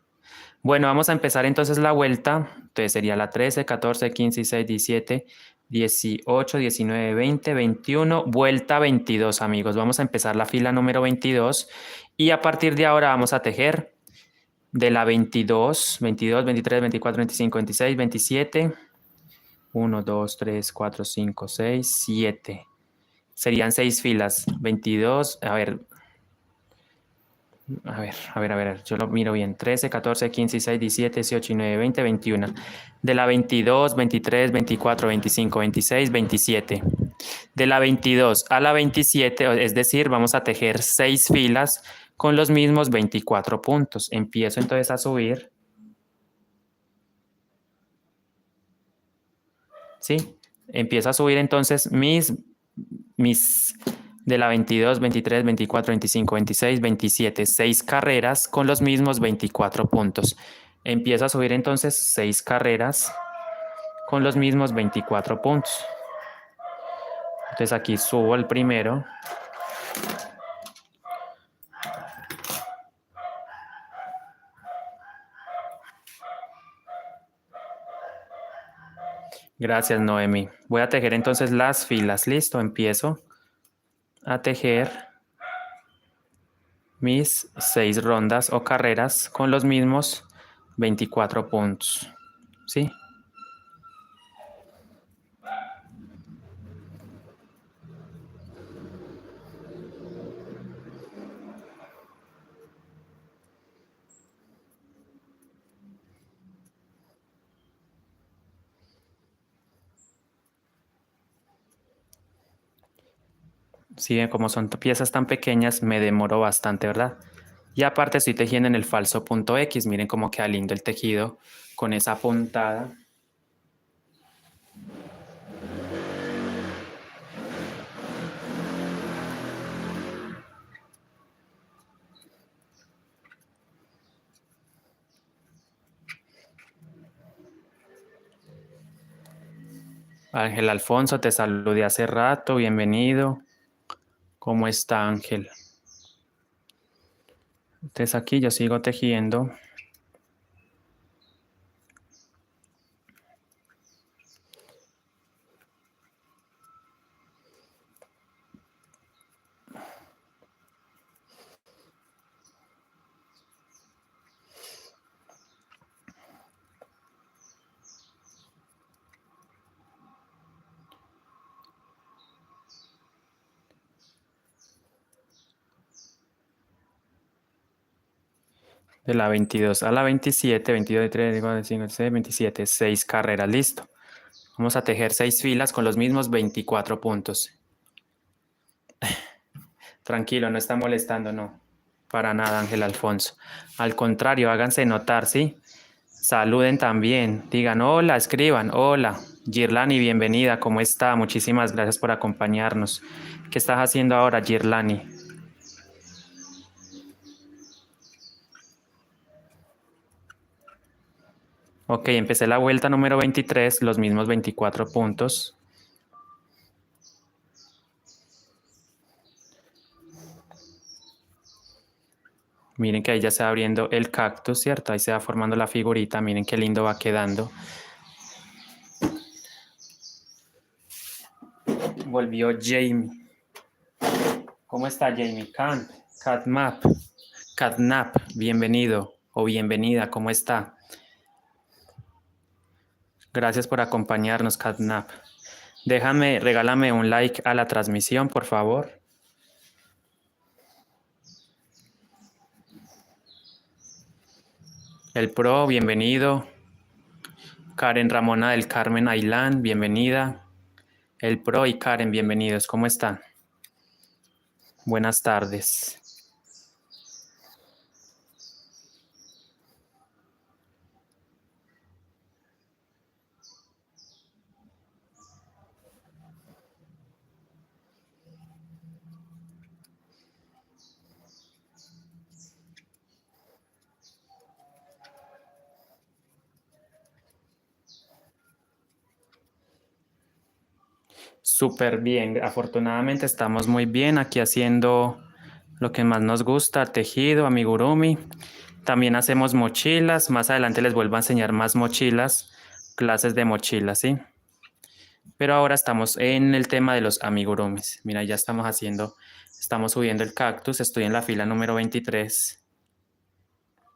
Bueno, vamos a empezar entonces la vuelta. Entonces sería la 13, 14, 15, 16, 17, 18, 19, 20, 21, vuelta 22, amigos. Vamos a empezar la fila número 22 y a partir de ahora vamos a tejer de la 22, 22, 23, 24, 25, 26, 27, 1, 2, 3, 4, 5, 6, 7. Serían 6 filas. 22, a ver, yo lo miro bien. 13, 14, 15, 16, 17, 18, 19, 20, 21. De la 22, 23, 24, 25, 26, 27. De la 22 a la 27, es decir, vamos a tejer 6 filas con los mismos 24 puntos. Empiezo entonces a subir. ¿Sí? Empiezo a subir entonces mis de la 22, 23, 24, 25, 26, 27, 6 carreras con los mismos 24 puntos. Empiezo a subir entonces 6 carreras con los mismos 24 puntos. Entonces aquí subo el primero. Gracias, Noemi. Voy a tejer entonces las filas. Listo, empiezo a tejer mis 6 rondas o carreras con los mismos 24 puntos. ¿Sí? Sí, como son piezas tan pequeñas, me demoro bastante, ¿verdad? Y aparte estoy tejiendo en el falso punto X. Miren cómo queda lindo el tejido con esa puntada. Ángel Alfonso, te saludé hace rato, bienvenido. ¿Cómo está, Ángel? Entonces aquí yo sigo tejiendo. De la 22 a la 27, 22, 23, 24, 25, 26, 27, 6 carreras, listo. Vamos a tejer 6 filas con los mismos 24 puntos. Tranquilo, no está molestando, no. Para nada, Ángel Alfonso. Al contrario, háganse notar, ¿sí? Saluden también, digan hola, escriban hola. Girlani, bienvenida, ¿cómo está? Muchísimas gracias por acompañarnos. ¿Qué estás haciendo ahora, Girlani? Ok, empecé la vuelta número 23, los mismos 24 puntos. Miren que ahí ya se va abriendo el cactus, ¿cierto? Ahí se va formando la figurita. Miren qué lindo va quedando. Volvió Jamie. ¿Cómo está Jamie? Catnap, bienvenido o bienvenida, ¿cómo está? Gracias por acompañarnos, Catnap. Regálame un like a la transmisión, por favor. El Pro, bienvenido. Karen Ramona del Carmen Ailán, bienvenida. El Pro y Karen, bienvenidos. ¿Cómo están? Buenas tardes. Súper bien, afortunadamente estamos muy bien aquí haciendo lo que más nos gusta, tejido, amigurumi. También hacemos mochilas, más adelante les vuelvo a enseñar más mochilas, clases de mochilas, ¿sí? Pero ahora estamos en el tema de los amigurumis. Mira, ya estamos subiendo el cactus, estoy en la fila número 23,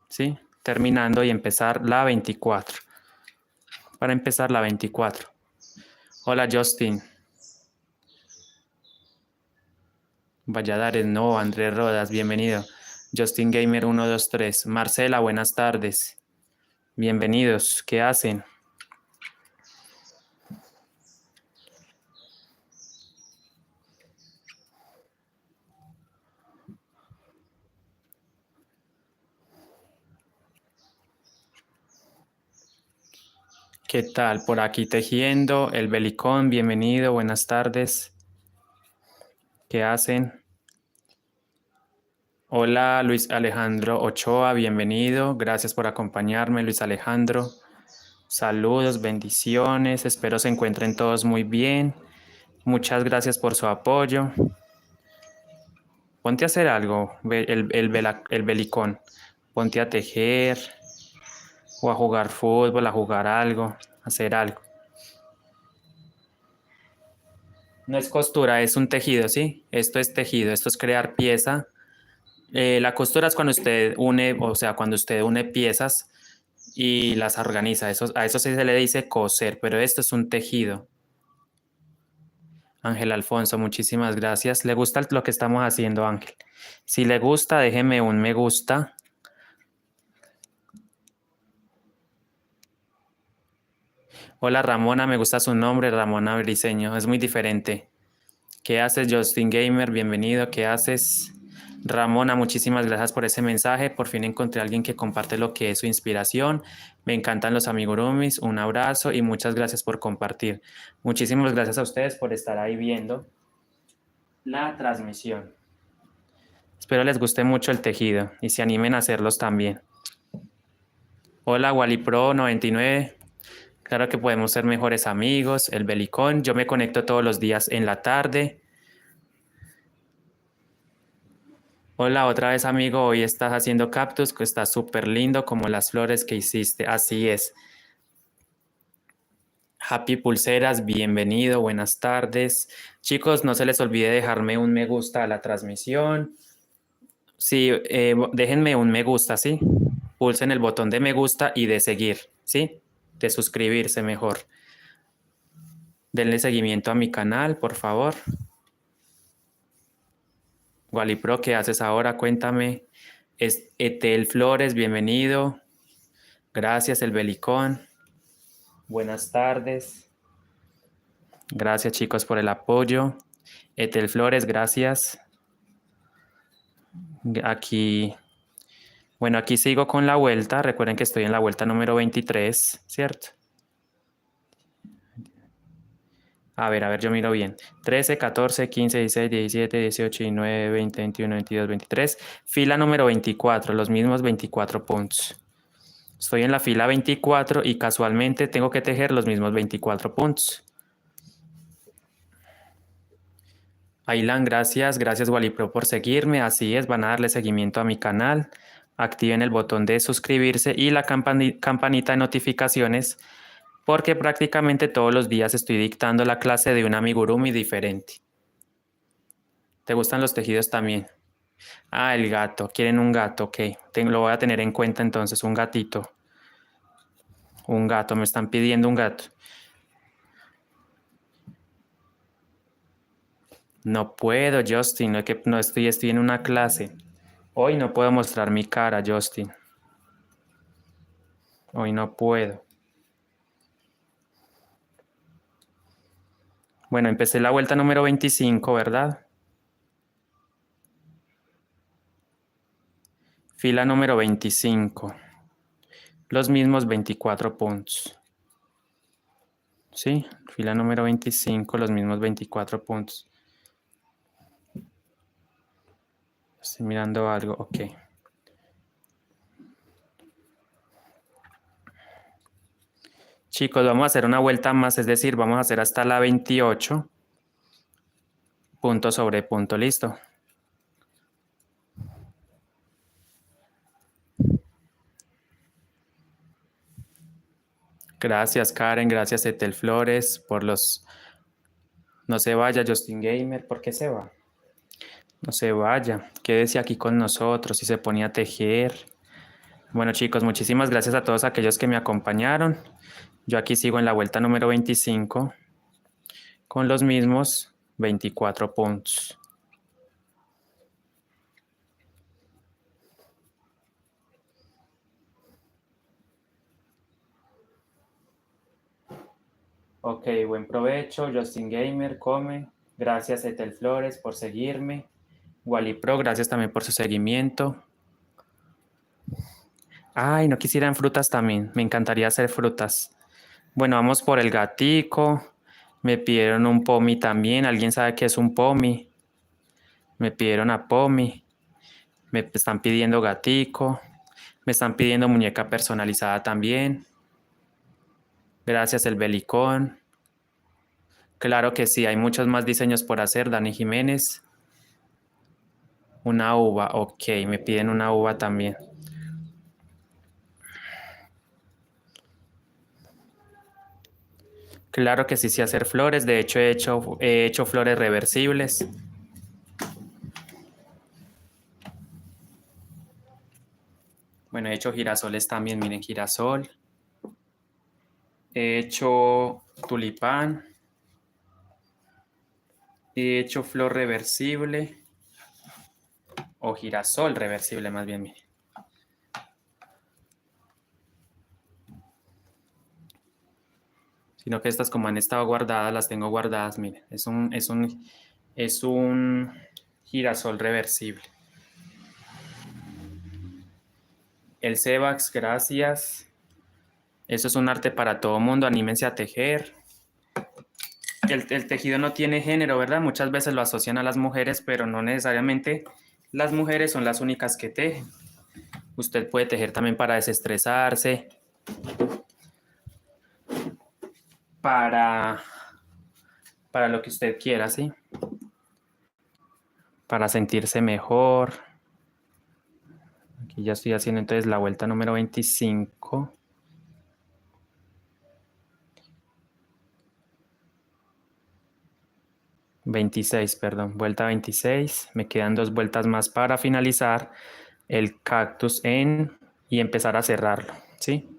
¿sí? Terminando y empezar la 24. Para empezar la 24. Hola Justin. Valladares, no, Andrés Rodas, bienvenido. Justin Gamer 123. Marcela, buenas tardes. Bienvenidos. ¿Qué hacen? ¿Qué tal? Por aquí tejiendo. El Belicón, bienvenido. Buenas tardes. ¿Qué hacen? Hola, Luis Alejandro Ochoa, bienvenido. Gracias por acompañarme, Luis Alejandro. Saludos, bendiciones. Espero se encuentren todos muy bien. Muchas gracias por su apoyo. Ponte a hacer algo, el Belicón. Ponte a tejer o a jugar fútbol, a jugar algo, hacer algo. No es costura, es un tejido, ¿sí? Esto es tejido, esto es crear pieza. La costura es cuando usted une, o sea, cuando usted une piezas y las organiza. A eso sí se le dice coser, pero esto es un tejido. Ángel Alfonso, muchísimas gracias. ¿Le gusta lo que estamos haciendo, Ángel? Si le gusta, déjeme un me gusta. Hola Ramona, me gusta su nombre, Ramona Briseño, es muy diferente. ¿Qué haces, Justin Gamer? Bienvenido, ¿qué haces? Ramona, muchísimas gracias por ese mensaje. Por fin encontré a alguien que comparte lo que es su inspiración. Me encantan los amigurumis. Un abrazo y muchas gracias por compartir. Muchísimas gracias a ustedes por estar ahí viendo la transmisión. Espero les guste mucho el tejido y se animen a hacerlos también. Hola, WallyPro 99. Claro que podemos ser mejores amigos. El Belicón. Yo me conecto todos los días en la tarde. Hola, otra vez amigo, hoy estás haciendo cactus, que está súper lindo como las flores que hiciste. Así es. Happy Pulseras, bienvenido, buenas tardes. Chicos, no se les olvide dejarme un me gusta a la transmisión. Sí, déjenme un me gusta, ¿sí? Pulsen el botón de me gusta y de seguir, ¿sí? De suscribirse mejor. Denle seguimiento a mi canal, por favor. Walipro, ¿qué haces ahora? Cuéntame. Etel Flores, bienvenido. Gracias, el Belicón. Buenas tardes. Gracias, chicos, por el apoyo. Etel Flores, gracias. Aquí, bueno, aquí sigo con la vuelta. Recuerden que estoy en la vuelta número 23, ¿cierto? A ver, yo miro bien. 13, 14, 15, 16, 17, 18, 19, 20, 21, 22, 23. Fila número 24, los mismos 24 puntos. Estoy en la fila 24 y casualmente tengo que tejer los mismos 24 puntos. Ailan, gracias. Gracias, Walipro, por seguirme. Así es, van a darle seguimiento a mi canal. Activen el botón de suscribirse y la campanita de notificaciones porque prácticamente todos los días estoy dictando la clase de un amigurumi diferente. ¿Te gustan los tejidos también? Ah, el gato. ¿Quieren un gato? Ok. Lo voy a tener en cuenta entonces, un gatito. Un gato, me están pidiendo un gato. No puedo, Justin. No, no estoy en una clase. Hoy no puedo mostrar mi cara, Justin. Hoy no puedo. Bueno, empecé la vuelta número 25, ¿verdad? Fila número 25. Los mismos 24 puntos. ¿Sí? Fila número 25, los mismos 24 puntos. Estoy mirando algo, ok. Chicos, vamos a hacer una vuelta más, es decir, vamos a hacer hasta la 28. Punto sobre punto, listo. Gracias, Karen, gracias, Etel Flores, por los... No se vaya, Justin Gamer, ¿por qué se va? No se vaya, quédese aquí con nosotros y se ponía a tejer. Bueno, chicos, muchísimas gracias a todos aquellos que me acompañaron. Yo aquí sigo en la vuelta número 25 con los mismos 24 puntos. Ok, buen provecho. Justin Gamer, come. Gracias, Etel Flores, por seguirme. Wally Pro, gracias también por su seguimiento. Ay, no quisieran frutas también. Me encantaría hacer frutas. Bueno, vamos por el gatico. Me pidieron un pomi también. ¿Alguien sabe qué es un pomi? Me pidieron a pomi. Me están pidiendo gatico. Me están pidiendo muñeca personalizada también. Gracias, el Belicón. Claro que sí, hay muchos más diseños por hacer. Dani Jiménez. Una uva, ok, me piden una uva también. Claro que sí sé hacer flores, de hecho he hecho flores reversibles. Bueno, he hecho girasoles también, miren, girasol. He hecho tulipán. He hecho flor reversible. O girasol reversible, más bien, miren. Sino que estas, como han estado guardadas, las tengo guardadas, miren. Es un girasol reversible. El Cebax, gracias. Eso es un arte para todo mundo, anímense a tejer. El tejido no tiene género, ¿verdad? Muchas veces lo asocian a las mujeres, pero no necesariamente las mujeres son las únicas que tejen. Usted puede tejer también para desestresarse, para lo que usted quiera, ¿sí? Para sentirse mejor. Aquí ya estoy haciendo entonces la vuelta número 25. Vuelta 26. Me quedan 2 vueltas más para finalizar el cactus y empezar a cerrarlo, ¿sí?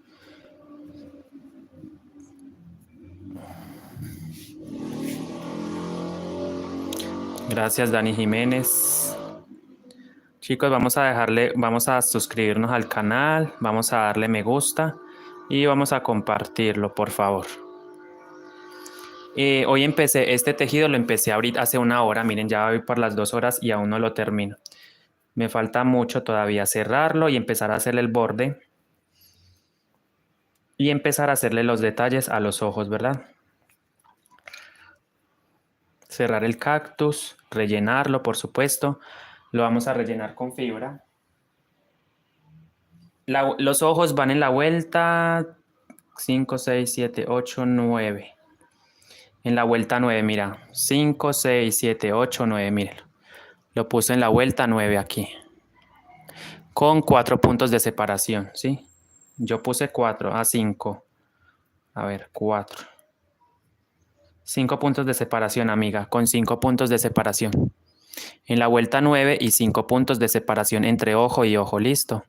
Gracias, Dani Jiménez. Chicos, vamos a suscribirnos al canal, vamos a darle me gusta y vamos a compartirlo, por favor. Hoy empecé, este tejido lo empecé a abrir hace una hora, miren, ya voy por las 2 horas y aún no lo termino. Me falta mucho todavía cerrarlo y empezar a hacerle el borde y empezar a hacerle los detalles a los ojos, ¿verdad? Cerrar el cactus, rellenarlo, por supuesto. Lo vamos a rellenar con fibra. Los ojos van en la vuelta 5, 6, 7, 8, 9. En la vuelta 9, mira. 5, 6, 7, 8, 9, mírenlo. Lo puse en la vuelta 9 aquí. Con 4 puntos de separación, ¿sí? Yo puse 4 a 5. A ver, 4. 5 puntos de separación, amiga. Con 5 puntos de separación. En la vuelta 9 y 5 puntos de separación entre ojo y ojo. Listo.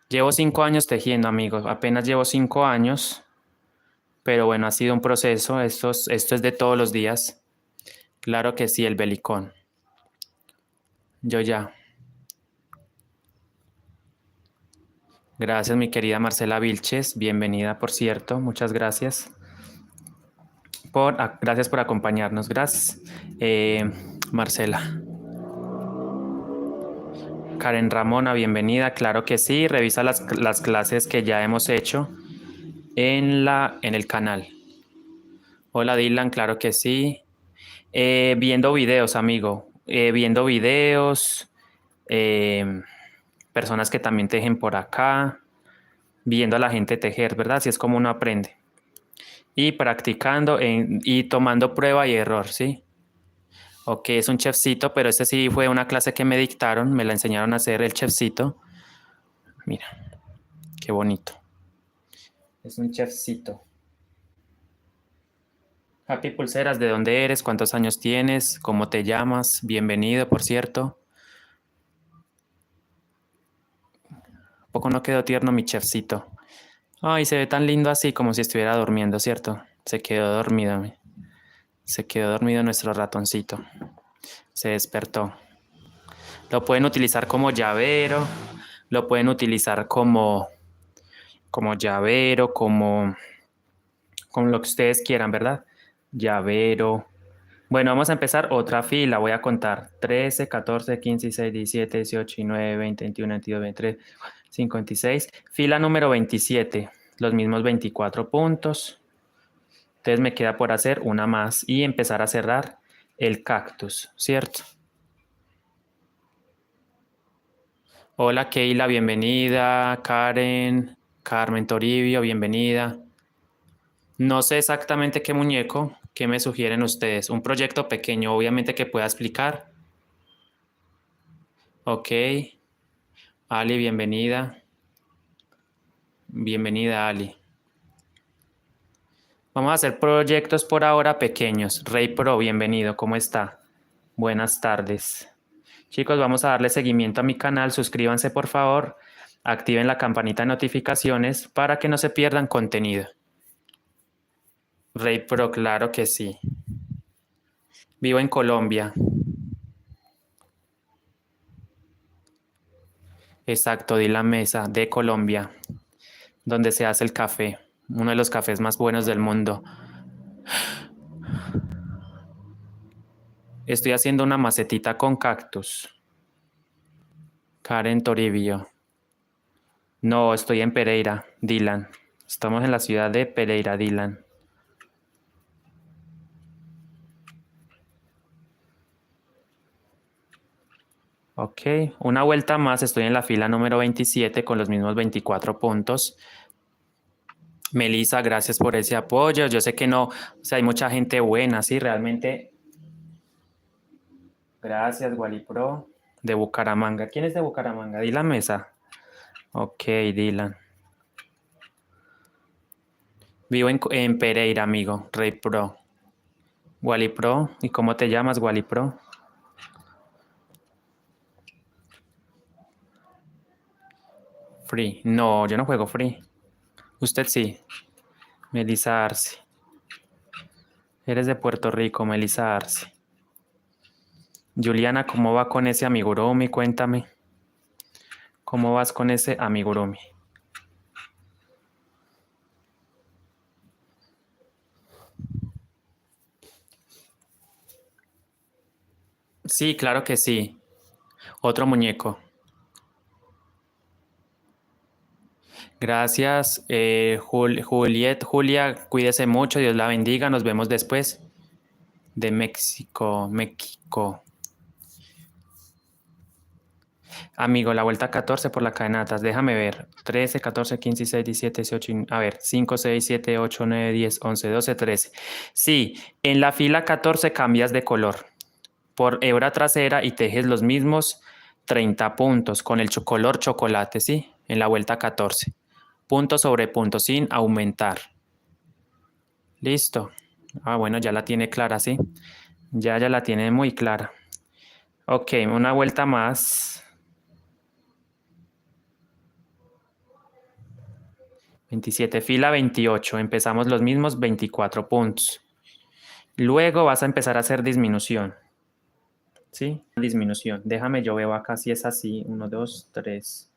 Llevo 5 años tejiendo, amigos. Apenas llevo 5 años. Pero bueno, ha sido un proceso. Esto es de todos los días. Claro que sí, el belicón. Yo ya. Gracias, mi querida Marcela Vilches. Bienvenida, por cierto. Muchas gracias. Gracias por acompañarnos. Gracias, Marcela. Karen Ramona, bienvenida. Claro que sí. Revisa las clases que ya hemos hecho en el canal. Hola, Dylan. Claro que sí. Viendo videos, amigo. Viendo videos. Personas que también tejen por acá. Viendo a la gente tejer, ¿verdad? Así es como uno aprende. Y practicando y tomando prueba y error, ¿sí? Ok, es un chefcito, pero este sí fue una clase que me dictaron, me la enseñaron a hacer el chefcito. Mira, qué bonito. Es un chefcito. Happy Pulseras, ¿de dónde eres? ¿Cuántos años tienes? ¿Cómo te llamas? Bienvenido, por cierto. ¿A poco no quedó tierno mi chefcito? Ay, se ve tan lindo así como si estuviera durmiendo, ¿cierto? Se quedó dormido. Se quedó dormido nuestro ratoncito. Se despertó. Lo pueden utilizar como llavero, lo pueden utilizar como llavero, como lo que ustedes quieran, ¿verdad? Llavero. Bueno, vamos a empezar otra fila. Voy a contar 13, 14, 15, 16, 17, 18, 19, 20, 21, 22, 23, 56. Fila número 27. Los mismos 24 puntos. Entonces me queda por hacer una más y empezar a cerrar el cactus, ¿cierto? Hola Keila, bienvenida. Karen, Carmen Toribio, bienvenida. No sé exactamente qué muñeco, qué me sugieren ustedes. Un proyecto pequeño, obviamente que pueda explicar. Ok. Ali, bienvenida. Bienvenida, Ali. Vamos a hacer proyectos por ahora pequeños. Rey Pro, bienvenido. ¿Cómo está? Buenas tardes. Chicos, vamos a darle seguimiento a mi canal. Suscríbanse, por favor. Activen la campanita de notificaciones para que no se pierdan contenido. Rey Pro, claro que sí. Vivo en Colombia. Exacto, di la mesa de Colombia, donde se hace el café. Uno de los cafés más buenos del mundo. Estoy haciendo una macetita con cactus. Karen Toribio. No, estoy en Pereira, Dylan. Estamos en la ciudad de Pereira, Dylan. Ok, una vuelta más. Estoy en la fila número 27 con los mismos 24 puntos. Melissa, gracias por ese apoyo. Yo sé que no, o sea, hay mucha gente buena, sí, realmente. Gracias, Walipro, de Bucaramanga. ¿Quién es de Bucaramanga? Dylan Mesa. Ok, Dylan. Vivo en Pereira, amigo. Rey Pro. Wally Pro. ¿Y cómo te llamas, Wally Pro? Free. No, yo no juego free. Usted sí. Melissa Arce. Eres de Puerto Rico, Melissa Arce. Juliana, ¿cómo va con ese amigurumi? Cuéntame. ¿Cómo vas con ese amigurumi? Sí, claro que sí. Otro muñeco. Gracias, Julia, cuídese mucho, Dios la bendiga, nos vemos después. De México, México. Amigo, la vuelta 14 por la cadenatas, déjame ver. 13, 14, 15, 16, 17, 18, a ver, 5, 6, 7, 8, 9, 10, 11, 12, 13. Sí, en la fila 14 cambias de color por hebra trasera y tejes los mismos 30 puntos con el color chocolate, ¿sí? En la vuelta 14. Punto sobre punto sin aumentar. Listo. Ah, bueno, ya la tiene clara, ¿sí? Ya la tiene muy clara. Ok, una vuelta más. 27, fila 28. Empezamos los mismos 24 puntos. Luego vas a empezar a hacer disminución. ¿Sí? Disminución. Déjame, yo veo acá si es así. 1, 2, 3.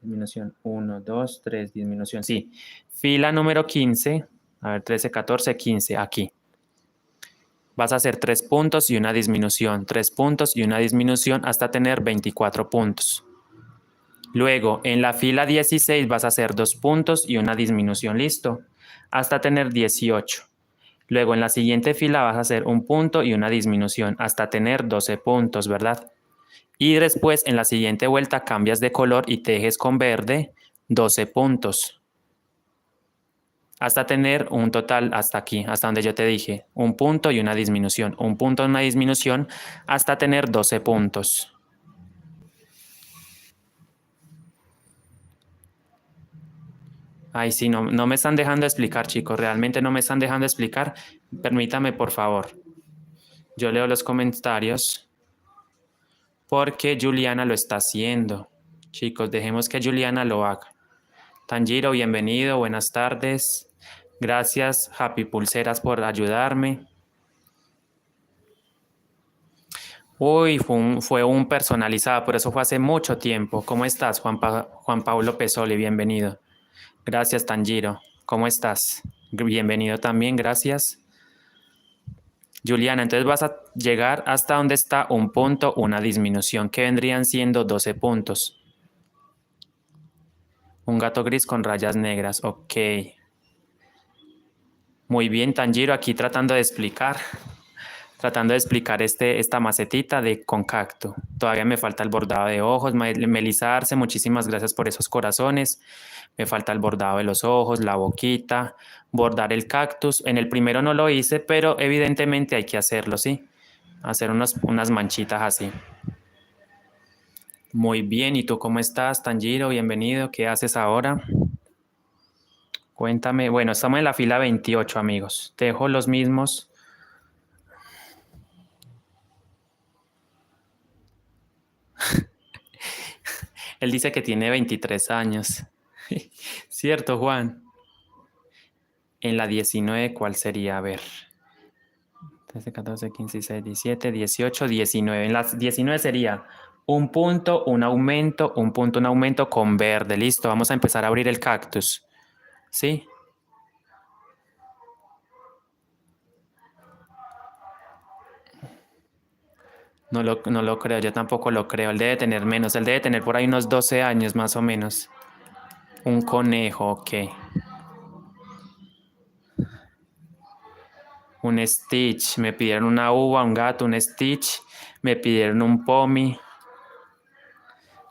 Disminución. 1, 2, 3. Disminución. Sí. Fila número 15. A ver, 13, 14, 15. Aquí. Vas a hacer 3 puntos y una disminución. 3 puntos y una disminución hasta tener 24 puntos. Luego, en la fila 16 vas a hacer 2 puntos y una disminución. Listo. Hasta tener 18. Luego, en la siguiente fila vas a hacer un punto y una disminución hasta tener 12 puntos, ¿verdad? Y después, en la siguiente vuelta, cambias de color y tejes con verde 12 puntos. Hasta tener un total hasta aquí, hasta donde yo te dije, un punto y una disminución, un punto y una disminución, hasta tener 12 puntos. Ay, sí, no me están dejando explicar, chicos, realmente no me están dejando explicar. Permítame, por favor. Yo leo los comentarios porque Juliana lo está haciendo. Chicos, dejemos que Juliana lo haga. Tanjiro, bienvenido, buenas tardes. Gracias, Happy Pulseras, por ayudarme. Uy, fue un personalizado, por eso fue hace mucho tiempo. ¿Cómo estás, Juan Pablo Pesoli? Bienvenido. Gracias, Tanjiro. ¿Cómo estás? Bienvenido también, gracias. Juliana, entonces vas a llegar hasta donde está un punto, una disminución, que vendrían siendo 12 puntos. Un gato gris con rayas negras, ok. Muy bien, Tanjiro, aquí tratando de explicar esta macetita de concacto. Todavía me falta el bordado de ojos. Melissa Arce, muchísimas gracias por esos corazones. Me falta el bordado de los ojos, la boquita, bordar el cactus. En el primero no lo hice, pero evidentemente hay que hacerlo, ¿sí? Hacer unas manchitas así. Muy bien, ¿y tú cómo estás, Tanjiro? Bienvenido, ¿qué haces ahora? Cuéntame. Bueno, estamos en la fila 28, amigos. Te dejo los mismos. Él dice que tiene 23 años. ¿Cierto, Juan? En la 19, ¿cuál sería? A ver. 13, 14, 15, 16, 17, 18, 19. En las 19 sería un punto, un aumento, un punto, un aumento con verde. Listo, vamos a empezar a abrir el cactus. ¿Sí? No lo creo, yo tampoco lo creo. Él debe tener menos, él debe tener por ahí unos 12 años más o menos. Un conejo, ok. Un Stitch, me pidieron una uva, un gato, un Stitch, me pidieron un Pomi.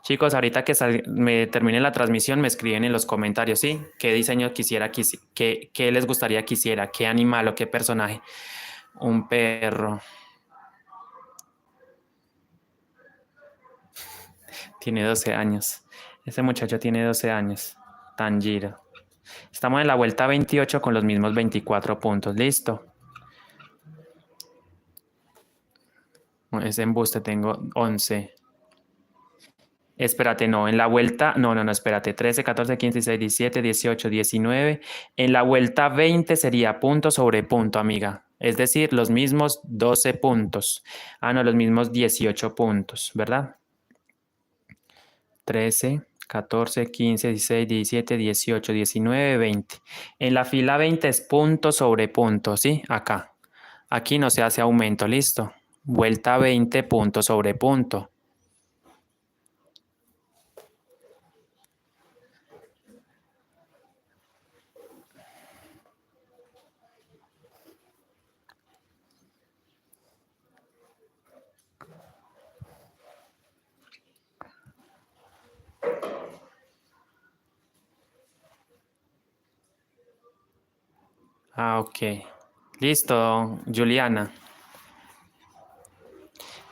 Chicos, ahorita que me termine la transmisión, me escriben en los comentarios, ¿sí? ¿Qué diseño qué les gustaría que hiciera? ¿Qué animal o qué personaje? Un perro. Tiene 12 años. Ese muchacho tiene 12 años. Tanjiro. Estamos en la vuelta 28 con los mismos 24 puntos. Listo. Ese embuste tengo 11. Espérate, no, en la vuelta, no, espérate, 13, 14, 15, 16, 17, 18, 19. En la vuelta 20 sería punto sobre punto, amiga. Es decir, los mismos 12 puntos. Ah, no, los mismos 18 puntos, ¿verdad? 13, 14, 15, 16, 17, 18, 19, 20. En la fila 20 es punto sobre punto, ¿sí? Acá. Aquí no se hace aumento, listo. Vuelta 20, punto sobre punto. Ah, ok. Listo, Juliana.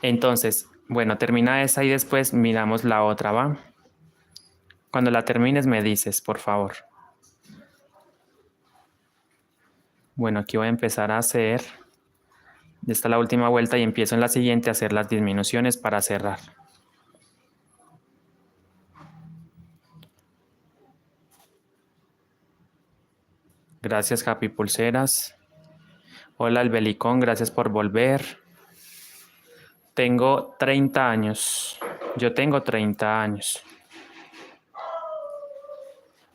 Entonces, bueno, termina esa y después miramos la otra, ¿va? Cuando la termines me dices, por favor. Bueno, aquí voy a empezar a hacer. Esta es la última vuelta y empiezo en la siguiente a hacer las disminuciones para cerrar. Gracias, Happy Pulseras. Hola, el Belicón, gracias por volver. Tengo 30 años. Yo tengo 30 años.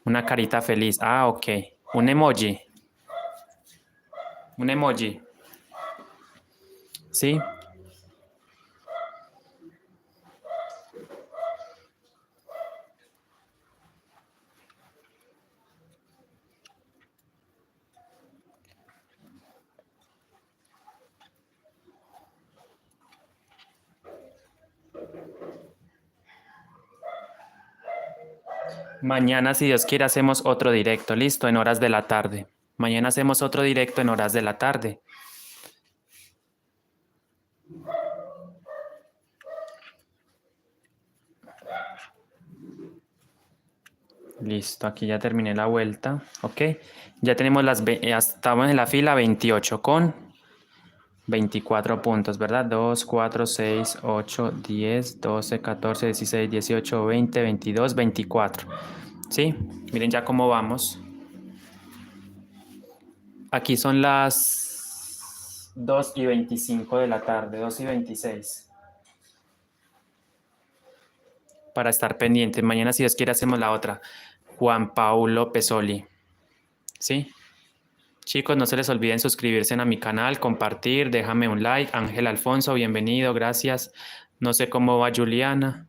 Una carita feliz. Ah, ok. Un emoji. Un emoji. ¿Sí? Mañana, si Dios quiere, hacemos otro directo. Listo, en horas de la tarde. Mañana hacemos otro directo en horas de la tarde. Listo, aquí ya terminé la vuelta. Ok. Ya tenemos estamos en la fila 28 con 24 puntos, ¿verdad? 2, 4, 6, 8, 10, 12, 14, 16, 18, 20, 22, 24. ¿Sí? Miren ya cómo vamos. Aquí son las 2:25 de la tarde, 2:26. Para estar pendientes. Mañana, si Dios quiere, hacemos la otra. Juan Paulo Pesoli. ¿Sí? Chicos, no se les olviden suscribirse a mi canal, compartir, déjame un like. Ángel Alfonso, bienvenido, gracias. No sé cómo va Juliana.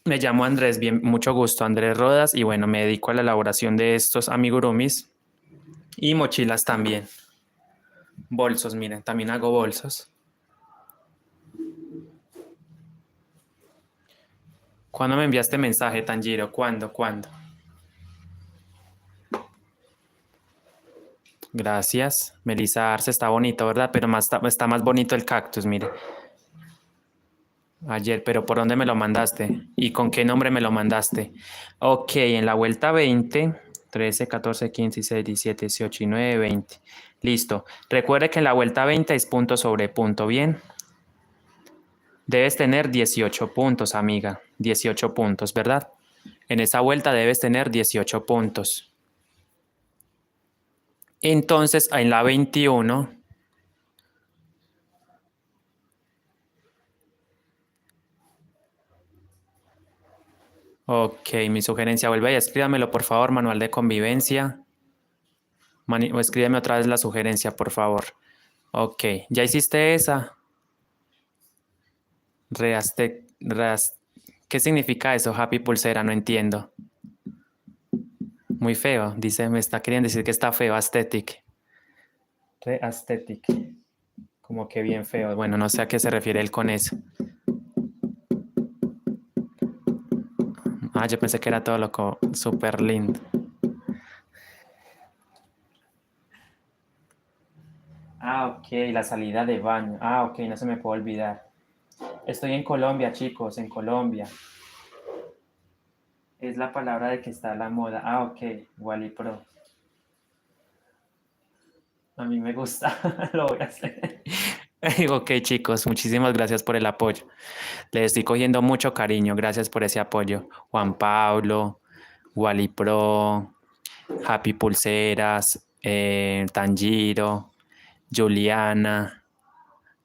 Me llamo Andrés, bien, mucho gusto, Andrés Rodas, y bueno, me dedico a la elaboración de estos amigurumis y mochilas también. Bolsos, miren, también hago bolsos. ¿Cuándo me enviaste mensaje, Tanjiro? ¿Cuándo? ¿Cuándo? Gracias. Melissa Arce está bonito, ¿verdad? Pero está más bonito el cactus, mire. Ayer, pero ¿por dónde me lo mandaste? ¿Y con qué nombre me lo mandaste? Ok, en la vuelta 20, 13, 14, 15, 16, 17, 18 y 9, 20. Listo. Recuerde que en la vuelta 20 es punto sobre punto, ¿bien? Debes tener 18 puntos, amiga. 18 puntos, ¿verdad? En esa vuelta debes tener 18 puntos. Entonces, en la 21... Ok, mi sugerencia, vuelve y escríbamelo, por favor, manual de convivencia. O escríbeme otra vez la sugerencia, por favor. Ok, ¿ya hiciste esa? ¿Qué significa eso, Happy Pulsera? No entiendo. Muy feo, dice, me está queriendo decir que está feo, aesthetic. Aesthetic. Como que bien feo. Bueno, no sé a qué se refiere él con eso. Ah, yo pensé que era todo loco, súper lindo. Ah, ok, la salida de baño. Ah, ok, no se me puede olvidar. Estoy en Colombia, chicos, en Colombia. Es la palabra de que está la moda. Ah, ok, Wally Pro. A mí me gusta, lo voy a hacer. Ok, chicos, muchísimas gracias por el apoyo. Les estoy cogiendo mucho cariño, gracias por ese apoyo. Juan Pablo, Wally Pro, Happy Pulseras, Tanjiro, Juliana,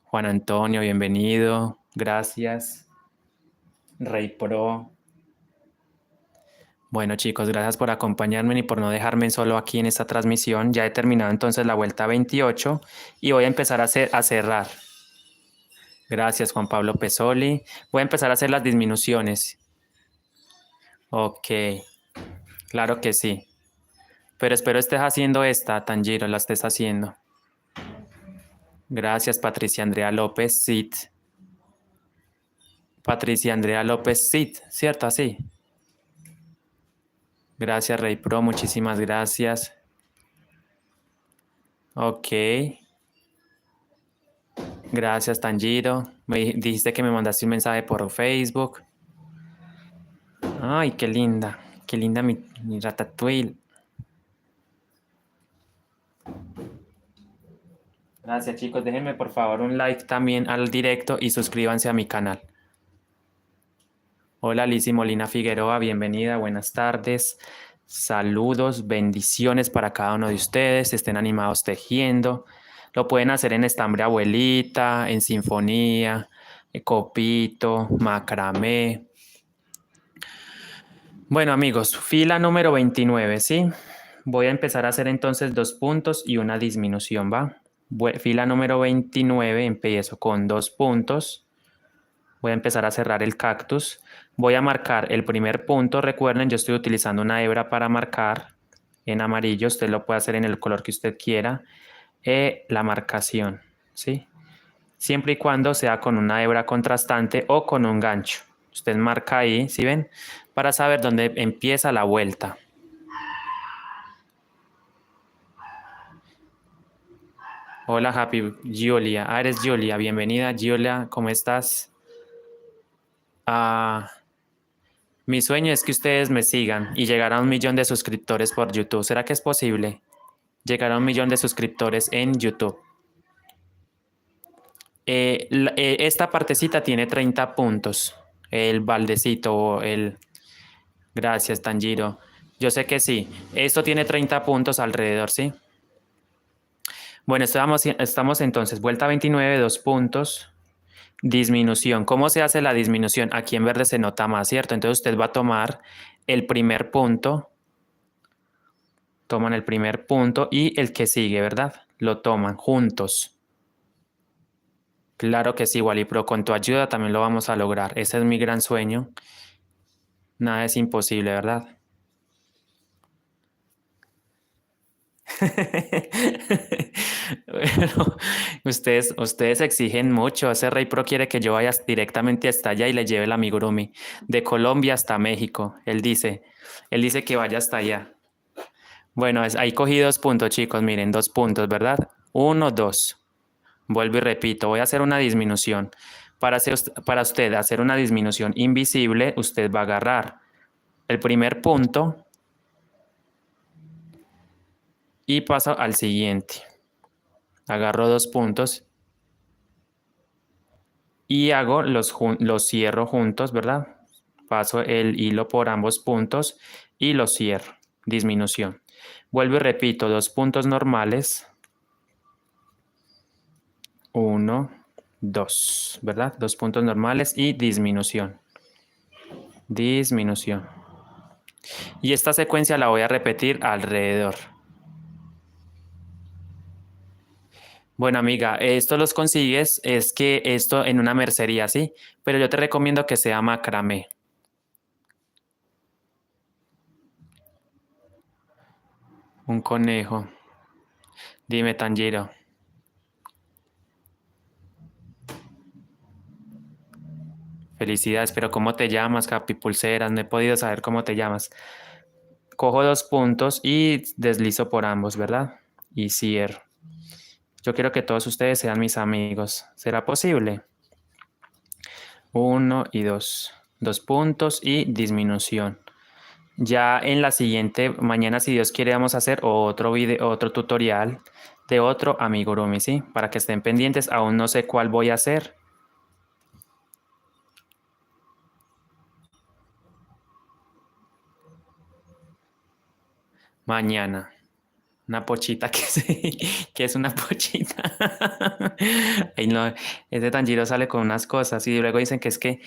Juan Antonio, bienvenido. Gracias. Rey Pro. Bueno, chicos, gracias por acompañarme y por no dejarme solo aquí en esta transmisión. Ya he terminado entonces la vuelta 28 y voy a empezar a cerrar. Gracias, Juan Pablo Pesoli. Voy a empezar a hacer las disminuciones. Ok, claro que sí. Pero espero estés haciendo esta, Tanjiro, la estés haciendo. Gracias, Patricia Andrea López Cid. Patricia Andrea López Cid, ¿cierto? Así. Gracias, Rey Pro, muchísimas gracias. Ok. Gracias, Tanjiro. Me dijiste que me mandaste un mensaje por Facebook. Ay, qué linda mi ratatouille. Gracias, chicos. Déjenme por favor un like también al directo y suscríbanse a mi canal. Hola, Lizzy Molina Figueroa, bienvenida, buenas tardes. Saludos, bendiciones para cada uno de ustedes. Estén animados tejiendo. Lo pueden hacer en estambre abuelita, en sinfonía, copito, macramé. Bueno, amigos, fila número 29, ¿sí? Voy a empezar a hacer entonces 2 puntos y una disminución, ¿va? Fila número 29, empiezo con 2 puntos. Voy a empezar a cerrar el cactus. Voy a marcar el primer punto. Recuerden, yo estoy utilizando una hebra para marcar en amarillo. Usted lo puede hacer en el color que usted quiera. La marcación, ¿sí? Siempre y cuando sea con una hebra contrastante o con un gancho. Usted marca ahí, ¿sí ven? Para saber dónde empieza la vuelta. Hola, Happy Giulia. Ah, eres Giulia. Bienvenida, Giulia. ¿Cómo estás? Mi sueño es que ustedes me sigan y llegar a 1.000.000 de suscriptores por YouTube. ¿Será que es posible llegar a 1.000.000 de suscriptores en YouTube? Esta partecita tiene 30 puntos. El baldecito o el... Gracias, Tanjiro. Yo sé que sí. Esto tiene 30 puntos alrededor, ¿sí? Bueno, estamos entonces. Vuelta 29, 2 puntos. Disminución. ¿Cómo se hace la disminución? Aquí en verde se nota más, ¿cierto? Entonces usted va a tomar el primer punto. Toman el primer punto y el que sigue, ¿verdad? Lo toman juntos. Claro que sí, Wally, pero con tu ayuda también lo vamos a lograr. Ese es mi gran sueño. Nada es imposible, ¿verdad? Bueno, ustedes exigen mucho. Ese Rey Pro quiere que yo vaya directamente hasta allá y le lleve el amigurumi. De Colombia hasta México. Él dice que vaya hasta allá. Bueno, ahí cogí 2 puntos, chicos. Miren, 2 puntos, ¿verdad? 1, 2. Vuelvo y repito, voy a hacer una disminución. Para usted hacer una disminución invisible, usted va a agarrar el primer punto y paso al siguiente. Agarro 2 puntos y los cierro juntos, ¿verdad? Paso el hilo por ambos puntos y los cierro. Disminución. Vuelvo y repito, 2 puntos normales. 1, 2, ¿verdad? 2 puntos normales y disminución. Disminución. Y esta secuencia la voy a repetir alrededor. Bueno, amiga, esto los consigues, es que esto en una mercería, ¿sí? Pero yo te recomiendo que sea macramé. Un conejo. Dime, Tanjiro. Felicidades, pero ¿cómo te llamas, Happy Pulseras? No he podido saber cómo te llamas. Cojo 2 puntos y deslizo por ambos, ¿verdad? Y cierro. Yo quiero que todos ustedes sean mis amigos. ¿Será posible? 1 y 2. 2 puntos y disminución. Ya en la siguiente, mañana, si Dios quiere, vamos a hacer otro video, otro tutorial de otro amigurumi, ¿sí? Para que estén pendientes. Aún no sé cuál voy a hacer. Mañana. Una pochita, que es una pochita. Ay, no, ese Tanjiro sale con unas cosas y luego dicen que es que,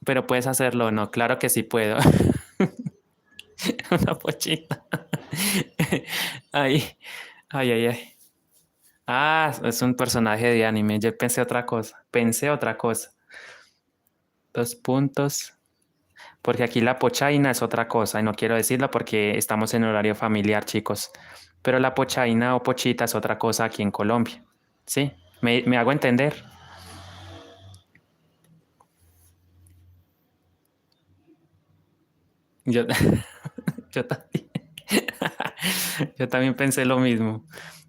pero puedes hacerlo, no, claro que sí puedo. Una pochita. Ay, ay, ay, ay. Ah, es un personaje de anime. Yo pensé otra cosa. Pensé otra cosa. 2 puntos. Porque aquí la pochaina es otra cosa. Y no quiero decirlo porque estamos en horario familiar, chicos. Pero la pochaina o pochita es otra cosa aquí en Colombia. ¿Sí? ¿Me hago entender? Yo, yo también. Yo también pensé lo mismo.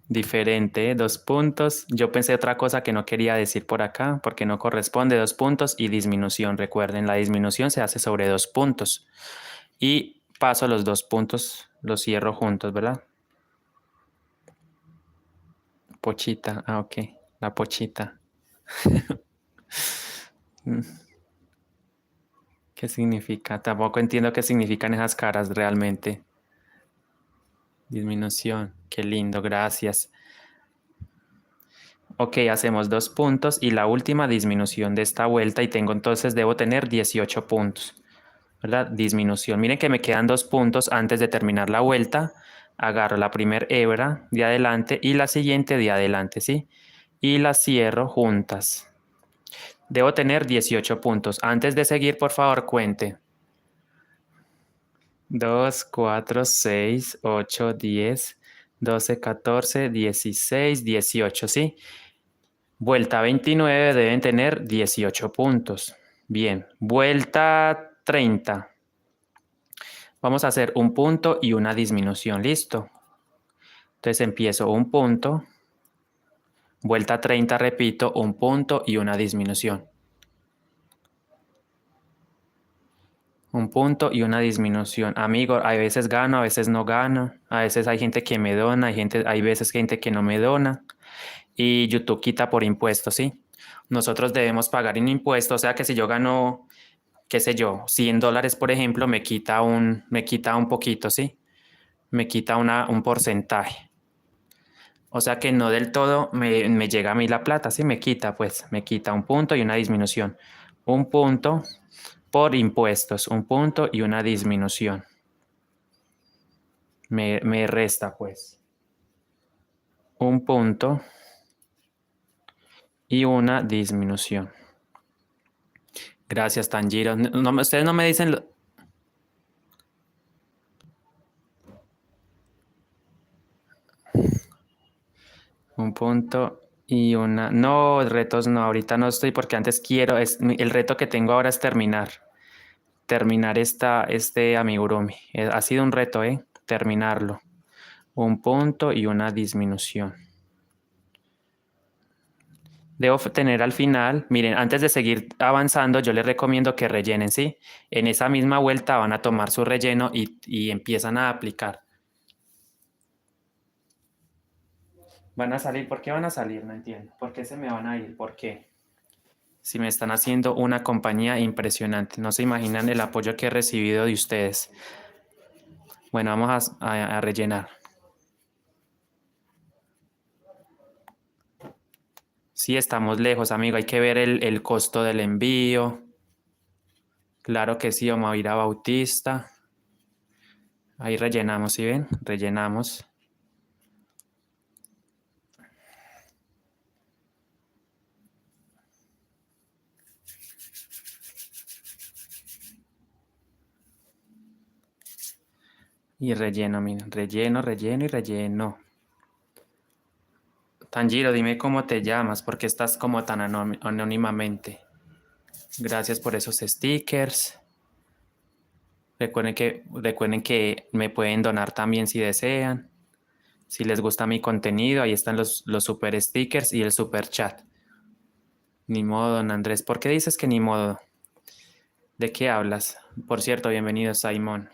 Diferente, ¿eh? 2 puntos. Yo pensé otra cosa que no quería decir por acá, porque no corresponde. 2 puntos y disminución. Recuerden, la disminución se hace sobre 2 puntos. Y paso los 2 puntos, los cierro juntos, ¿verdad? Pochita, ah, ok. La pochita. Mm, ¿qué significa? Tampoco entiendo qué significan esas caras realmente. Disminución. Qué lindo, gracias. Ok, hacemos 2 puntos y la última disminución de esta vuelta y tengo entonces, debo tener 18 puntos, ¿verdad? Disminución. Miren que me quedan 2 puntos antes de terminar la vuelta. Agarro la primera hebra de adelante y la siguiente de adelante, ¿sí? Y las cierro juntas. Debo tener 18 puntos. Antes de seguir, por favor, cuente. 2, 4, 6, 8, 10, 12, 14, 16, 18, ¿sí? Vuelta 29 deben tener 18 puntos. Bien, vuelta 30. Vamos a hacer un punto y una disminución, ¿listo? Entonces empiezo un punto, vuelta 30, repito, un punto y una disminución. Un punto y una disminución. Amigo, a veces gano, a veces no gano. A veces hay gente que me dona, hay veces gente que no me dona. Y YouTube quita por impuestos, ¿sí? Nosotros debemos pagar un impuesto, o sea que si yo gano, qué sé yo, $100, por ejemplo, me quita un poquito, ¿sí? Me quita un porcentaje. O sea que no del todo me llega a mí la plata, ¿sí? Me quita un punto y una disminución. Un punto por impuestos, un punto y una disminución. Me resta, pues, un punto y una disminución. Gracias, Tanjiro. No, ustedes no me dicen un punto y una. No, retos no, ahorita no estoy porque antes quiero. El reto que tengo ahora es terminar este amigurumi. Ha sido un reto, ¿eh? Terminarlo. Un punto y una disminución. Debo tener al final, miren, antes de seguir avanzando, yo les recomiendo que rellenen, ¿sí? En esa misma vuelta van a tomar su relleno y empiezan a aplicar. Van a salir, ¿por qué van a salir? No entiendo. ¿Por qué se me van a ir? ¿Por qué? Si me están haciendo una compañía impresionante. No se imaginan el apoyo que he recibido de ustedes. Bueno, vamos a rellenar. Sí, estamos lejos, amigo. Hay que ver el costo del envío. Claro que sí, vamos a ir a Bautista. Ahí rellenamos, ¿sí ven? Rellenamos. Y relleno, miren. Relleno, relleno y relleno. Tanjiro, dime cómo te llamas, porque estás como tan anónimamente. Gracias por esos stickers. Recuerden que me pueden donar también si desean. Si les gusta mi contenido, ahí están los super stickers y el super chat. Ni modo, don Andrés. ¿Por qué dices que ni modo? ¿De qué hablas? Por cierto, bienvenido, Simón.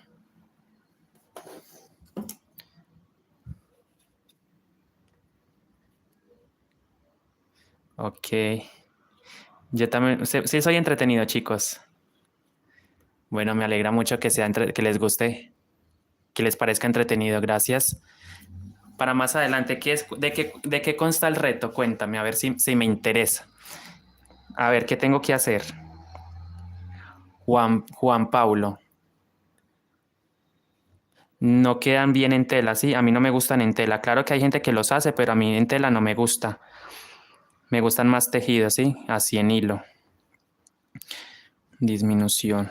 Ok. Yo también, sí soy entretenido, chicos. Bueno, me alegra mucho que les guste, que les parezca entretenido. Gracias. para más adelante. ¿De qué consta el reto? Cuéntame, a ver si me interesa. A ver, ¿qué tengo que hacer? Juan Paulo. No quedan bien en tela, sí. A mí no me gustan en tela. Claro que hay gente que los hace, pero a mí en tela no me gusta. Me gustan más tejidos, sí. Así en hilo. Disminución.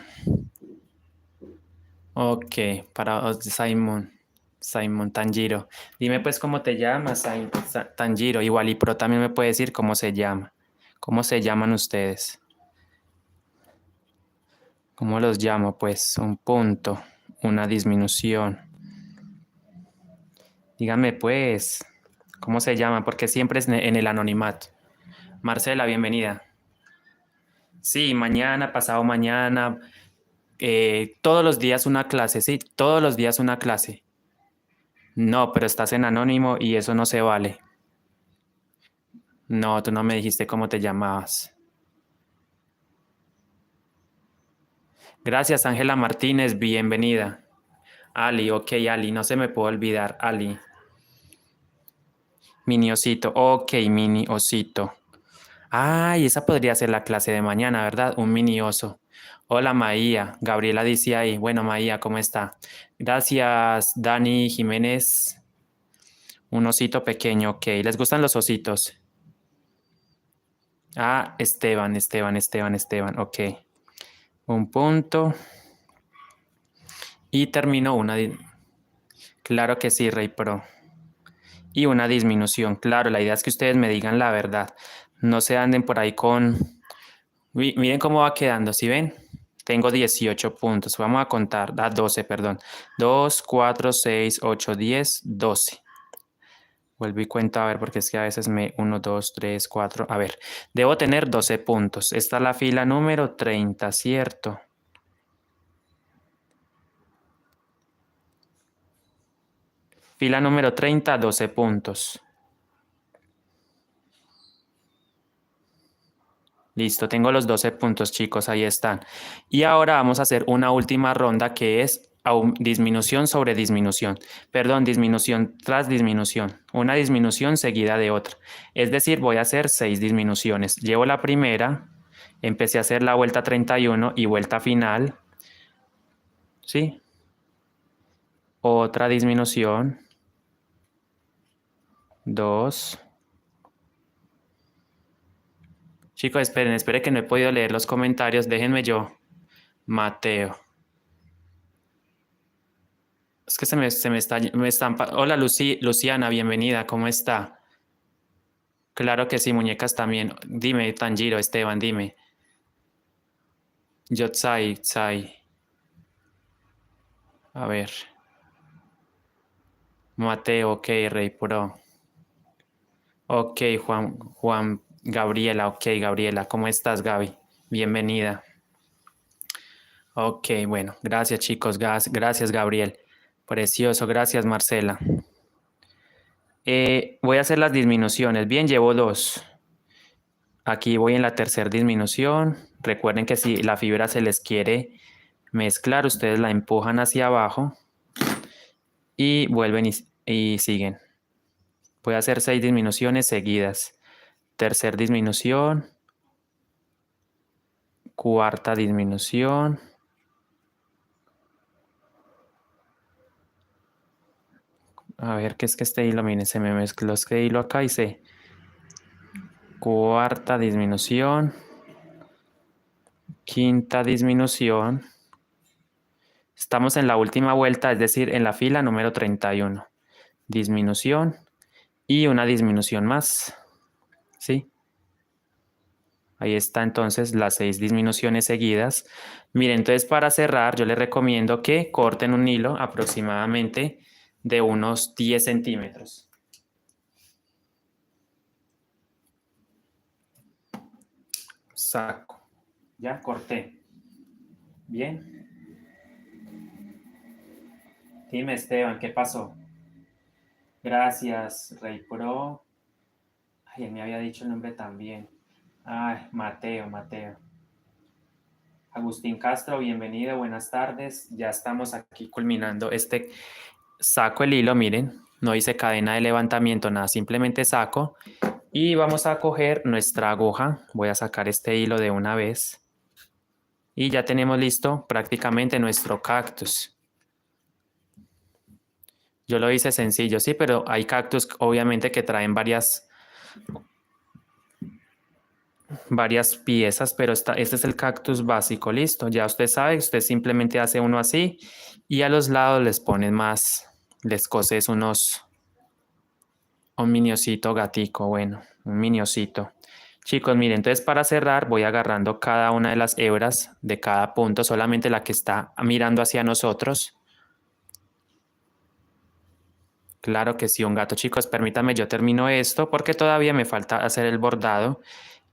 Ok, para Simon. Simon Tanjiro. Dime pues cómo te llamas, Tanjiro. Igual y Pro también me puede decir cómo se llama. ¿Cómo se llaman ustedes? ¿Cómo los llamo? Pues un punto, una disminución. Dígame pues, ¿cómo se llama? Porque siempre es en el anonimato. Marcela, bienvenida. Sí, mañana, pasado mañana, todos los días una clase, sí, todos los días una clase. No, pero estás en anónimo y eso no se vale. No, tú no me dijiste cómo te llamabas. Gracias, Ángela Martínez, bienvenida. Ali, ok, Ali, no se me puede olvidar, Ali. Mini osito, ok, mini osito. Ay, esa podría ser la clase de mañana, ¿verdad? Un mini oso. Hola, Maía. Gabriela dice ahí. Bueno, Maía, ¿cómo está? Gracias, Dani Jiménez. Un osito pequeño, ok. ¿Les gustan los ositos? Ah, Esteban, ok. Un punto. Y termino una. Claro que sí, Rey Pro. Y una disminución. Claro, la idea es que ustedes me digan la verdad. No se anden por ahí con... Miren cómo va quedando, ¿sí ven? Tengo 18 puntos. Vamos a contar. 12, perdón. 2, 4, 6, 8, 10, 12. Vuelvo y cuento a ver porque es que a veces 1, 2, 3, 4. A ver, debo tener 12 puntos. Esta es la fila número 30, ¿cierto? Fila número 30, 12 puntos. Listo, tengo los 12 puntos, chicos, ahí están. Y ahora vamos a hacer una última ronda que es disminución sobre disminución. Perdón, disminución tras disminución. Una disminución seguida de otra. Es decir, voy a hacer 6 disminuciones. Llevo la primera, empecé a hacer la vuelta 31 y vuelta final. ¿Sí? Otra disminución. 2. Chicos, esperen que no he podido leer los comentarios. Déjenme yo. Mateo. Es que me están. Hola, Luciana, bienvenida, ¿cómo está? Claro que sí, muñecas también. Dime, Tanjiro, Esteban, dime. Tsai. A ver. Mateo, ok, Rey Pro. Ok, Gabriela, ok, Gabriela, ¿cómo estás, Gaby? Bienvenida. Ok, bueno, gracias, chicos, gracias, Gabriel. Precioso, gracias, Marcela. Voy a hacer las disminuciones. Bien, llevo 2. Aquí voy en la tercera disminución. Recuerden que si la fibra se les quiere mezclar, ustedes la empujan hacia abajo y vuelven y siguen. Voy a hacer 6 disminuciones seguidas. Tercera disminución. Cuarta disminución. A ver, ¿qué es que este hilo? Miren, se me mezcló este hilo acá y se... Cuarta disminución. Quinta disminución. Estamos en la última vuelta, es decir, en la fila número 31. Disminución y una disminución más. ¿Sí? Ahí está entonces las 6 disminuciones seguidas. Miren, entonces para cerrar yo les recomiendo que corten un hilo aproximadamente de unos 10 centímetros. Saco. Ya corté. Bien. Dime, Esteban, ¿qué pasó? Gracias, Rey Pro. Ay, él me había dicho el nombre también. Ay, Mateo. Agustín Castro, bienvenido, buenas tardes. Ya estamos aquí culminando saco el hilo, miren. No hice cadena de levantamiento, nada, simplemente saco y vamos a coger nuestra aguja. Voy a sacar este hilo de una vez y ya tenemos listo prácticamente nuestro cactus. Yo lo hice sencillo, sí, pero hay cactus obviamente que traen varias piezas, pero este es el cactus básico, listo. Ya usted sabe, usted simplemente hace uno así y a los lados les pones más, les coses un miniosito gatico, bueno, un miniosito. Chicos, miren, entonces para cerrar voy agarrando cada una de las hebras de cada punto, solamente la que está mirando hacia nosotros. Claro que sí, un gato, chicos, permítanme, yo termino esto porque todavía me falta hacer el bordado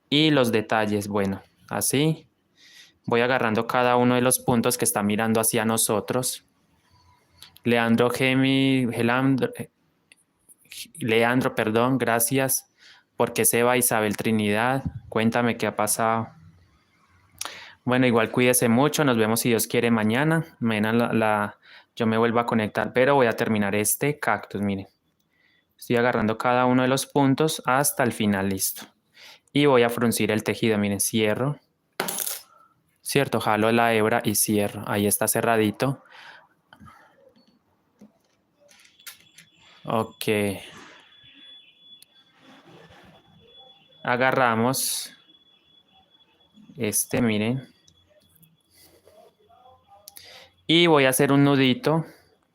y los detalles. Bueno, así voy agarrando cada uno de los puntos que está mirando hacia nosotros. Leandro, perdón, gracias. Porque se va Isabel Trinidad. Cuéntame qué ha pasado. Bueno, igual cuídese mucho. Nos vemos si Dios quiere mañana. Mañana yo me vuelvo a conectar, pero voy a terminar este cactus. Miren, estoy agarrando cada uno de los puntos hasta el final. Listo. Y voy a fruncir el tejido. Miren, cierro. Cierto, jalo la hebra y cierro. Ahí está cerradito. Ok. Agarramos miren. Y voy a hacer un nudito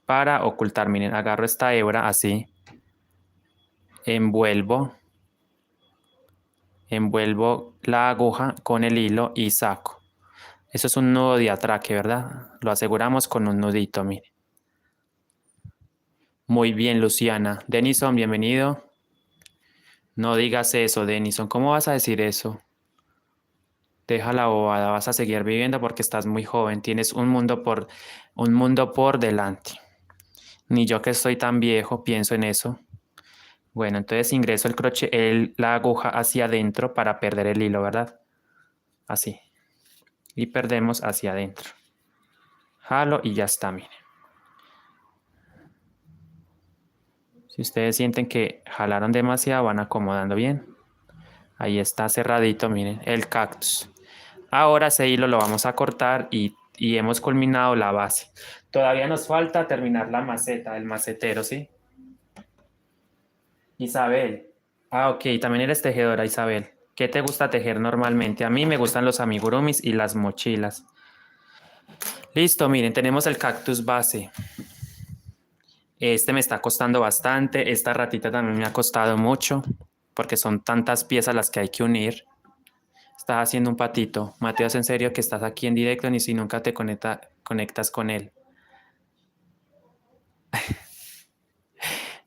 para ocultar. Miren, agarro esta hebra así. Envuelvo la aguja con el hilo y saco. Eso es un nudo de atraque, ¿verdad? Lo aseguramos con un nudito, mire. Muy bien, Luciana. Denison, bienvenido. No digas eso, Denison. ¿Cómo vas a decir eso? Deja la bobada, vas a seguir viviendo porque estás muy joven. Tienes un mundo por delante. Ni yo que estoy tan viejo pienso en eso. Bueno, entonces ingreso la aguja hacia adentro para perder el hilo, ¿verdad? Así. Y perdemos hacia adentro. Jalo y ya está, miren. Si ustedes sienten que jalaron demasiado, van acomodando bien. Ahí está cerradito, miren, el cactus. Ahora ese hilo lo vamos a cortar y hemos culminado la base. Todavía nos falta terminar la maceta, el macetero, ¿sí? Isabel. Ah, ok, también eres tejedora, Isabel. ¿Qué te gusta tejer normalmente? A mí me gustan los amigurumis y las mochilas. Listo, miren, tenemos el cactus base. Este me está costando bastante. Esta ratita también me ha costado mucho porque son tantas piezas las que hay que unir. Estás haciendo un patito. Mateo, ¿es en serio que estás aquí en directo ni si nunca te conectas con él?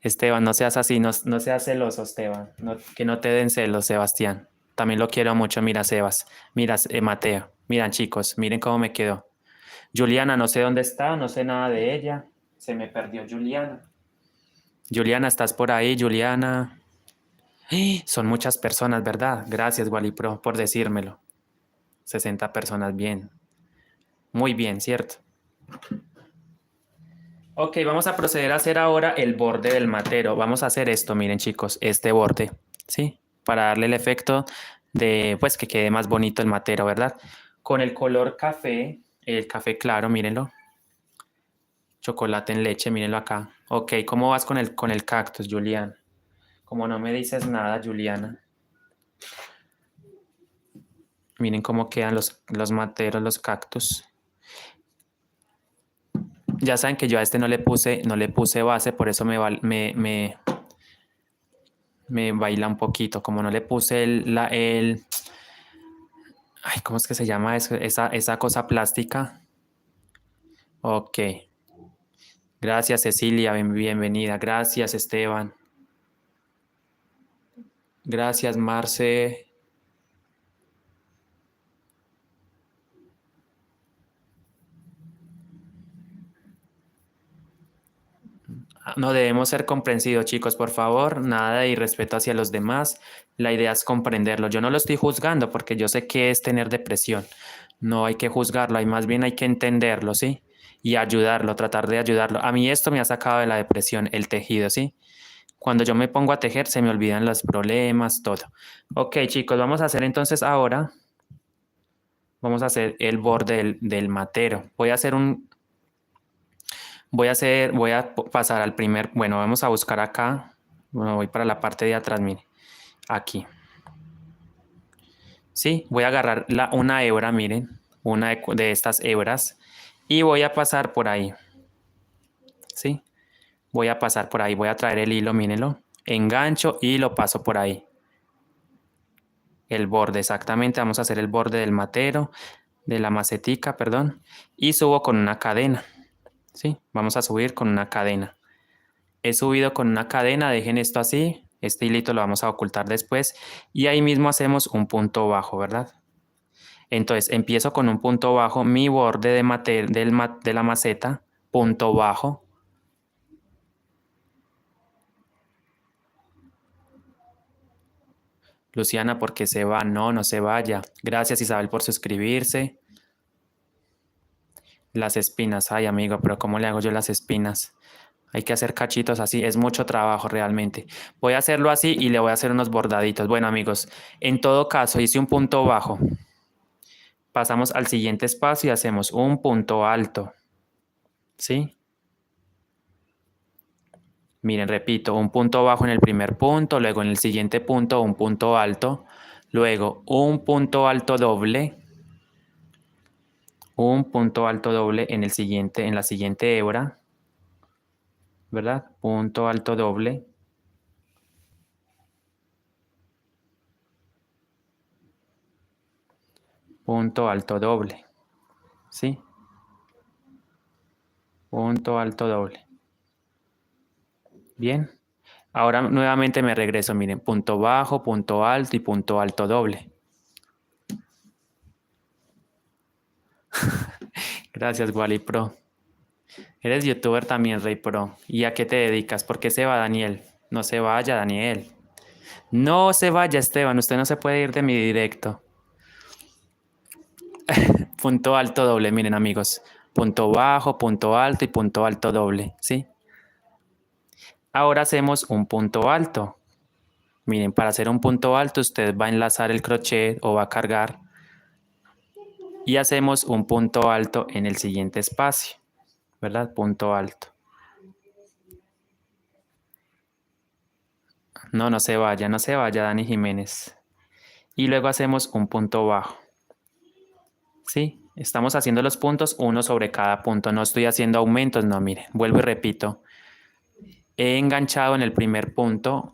Esteban, no seas así, no seas celoso, Esteban. Que no te den celos, Sebastián. También lo quiero mucho. Mira, Sebas. Mira, Mateo. Miren, chicos, miren cómo me quedó. Juliana, no sé dónde está, no sé nada de ella. Se me perdió Juliana. Juliana, ¿estás por ahí, Juliana? Son muchas personas, ¿verdad? Gracias, Walipro, por decírmelo. 60 personas, bien. Muy bien, ¿cierto? Ok, vamos a proceder a hacer ahora el borde del matero. Vamos a hacer esto, miren chicos, este borde, ¿sí? Para darle el efecto de, pues, que quede más bonito el matero, ¿verdad? Con el color café, el café claro, mírenlo. Chocolate en leche, mírenlo acá. Ok, ¿cómo vas con el cactus, Julián? Como no me dices nada, Juliana. Miren cómo quedan los materos, los cactus. Ya saben que yo a este no le puse base, por eso me baila un poquito. Como no le puse ay, ¿cómo es que se llama eso? Esa cosa plástica. Ok. Gracias, Cecilia, bienvenida. Gracias, Esteban. Gracias, Marce. No debemos ser comprensivos, chicos, por favor. Nada de irrespeto hacia los demás. La idea es comprenderlo. Yo no lo estoy juzgando porque yo sé que es tener depresión. No hay que juzgarlo, más bien hay que entenderlo, ¿sí? y ayudarlo, tratar de ayudarlo. A mí esto me ha sacado de la depresión, el tejido, ¿sí? Cuando yo me pongo a tejer se me olvidan los problemas, todo. Ok, chicos, vamos a hacer entonces ahora, vamos a hacer el borde del matero. Voy a pasar al primer, bueno, vamos a buscar acá. Bueno, voy para la parte de atrás, mire, aquí. Sí, voy a agarrar una hebra, miren, una de estas hebras y voy a pasar por ahí. Sí, voy a pasar por ahí, voy a traer el hilo, mírenlo, engancho y lo paso por ahí. El borde, exactamente, vamos a hacer el borde del matero, de la macetica, perdón, y subo con una cadena. Sí, vamos a subir con una cadena. He subido con una cadena, dejen esto así, este hilito lo vamos a ocultar después y ahí mismo hacemos un punto bajo, ¿verdad? Entonces empiezo con un punto bajo, mi borde de la maceta, punto bajo. Luciana, ¿por qué se va? No, no se vaya. Gracias Isabel por suscribirse. Las espinas, ay amigo, pero ¿cómo le hago yo las espinas? Hay que hacer cachitos así, es mucho trabajo realmente. Voy a hacerlo así y le voy a hacer unos bordaditos. Bueno amigos, en todo caso hice un punto bajo. Pasamos al siguiente espacio y hacemos un punto alto. ¿Sí? Miren, repito, un punto bajo en el primer punto, luego en el siguiente punto un punto alto, luego un punto alto doble, un punto alto doble en la siguiente hebra, ¿verdad? Punto alto doble, punto alto doble, ¿sí? Punto alto doble. Bien. Ahora nuevamente me regreso, miren, punto bajo, punto alto y punto alto doble. Gracias, Wally Pro. Eres youtuber también, Rey Pro. ¿Y a qué te dedicas? ¿Por qué se va Daniel? No se vaya, Daniel. No se vaya, Esteban. Usted no se puede ir de mi directo. Punto alto doble, miren amigos. Punto bajo, punto alto y punto alto doble, ¿sí? Ahora hacemos un punto alto. Miren, para hacer un punto alto usted va a enlazar el crochet o va a cargar y hacemos un punto alto en el siguiente espacio, ¿verdad? Punto alto. No, no se vaya, no se vaya, Dani Jiménez. Y luego hacemos un punto bajo. ¿Sí? Estamos haciendo los puntos uno sobre cada punto. No estoy haciendo aumentos, no, mire. Vuelvo y repito. He enganchado en el primer punto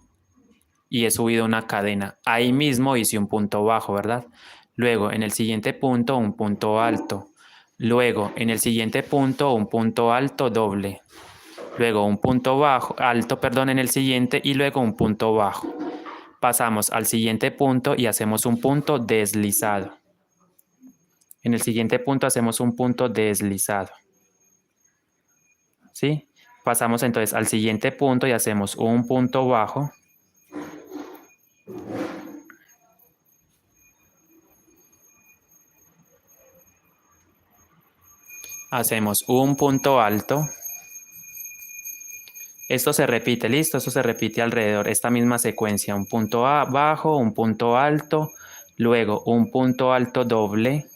y he subido una cadena. Ahí mismo hice un punto bajo, ¿verdad? Luego, en el siguiente punto, un punto alto. Luego, en el siguiente punto, un punto alto doble. Luego, un punto bajo, alto, perdón, en el siguiente y luego un punto bajo. Pasamos al siguiente punto y hacemos un punto deslizado. En el siguiente punto hacemos un punto deslizado. ¿Sí? Pasamos entonces al siguiente punto y hacemos un punto bajo. Hacemos un punto alto. Esto se repite, listo, esto se repite alrededor, esta misma secuencia, un punto bajo, un punto alto, luego un punto alto doble,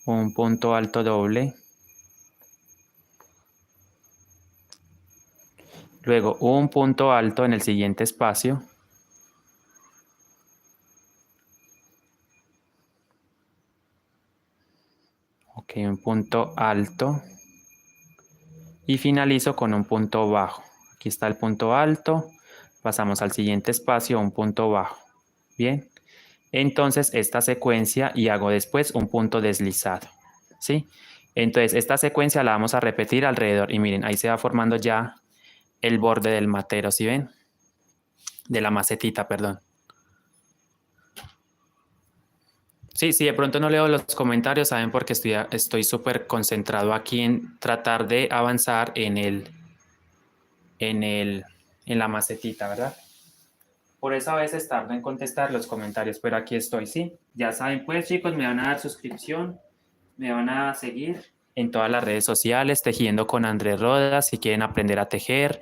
un punto alto doble, luego un punto alto en el siguiente espacio, ok, un punto alto y finalizo con un punto bajo. Aquí está el punto alto, pasamos al siguiente espacio, un punto bajo. Bien, entonces esta secuencia y hago después un punto deslizado, ¿sí? Entonces esta secuencia la vamos a repetir alrededor y miren, ahí se va formando ya el borde del matero, ¿sí ven? De la macetita, perdón. Sí, sí, de pronto no leo los comentarios, saben porque estoy súper concentrado aquí en tratar de avanzar en el, en la macetita, ¿verdad? Por eso a veces tardo en contestar los comentarios, pero aquí estoy, ¿sí? Ya saben, pues chicos, me van a dar suscripción, me van a seguir en todas las redes sociales, Tejiendo con Andrés Rodas, si quieren aprender a tejer.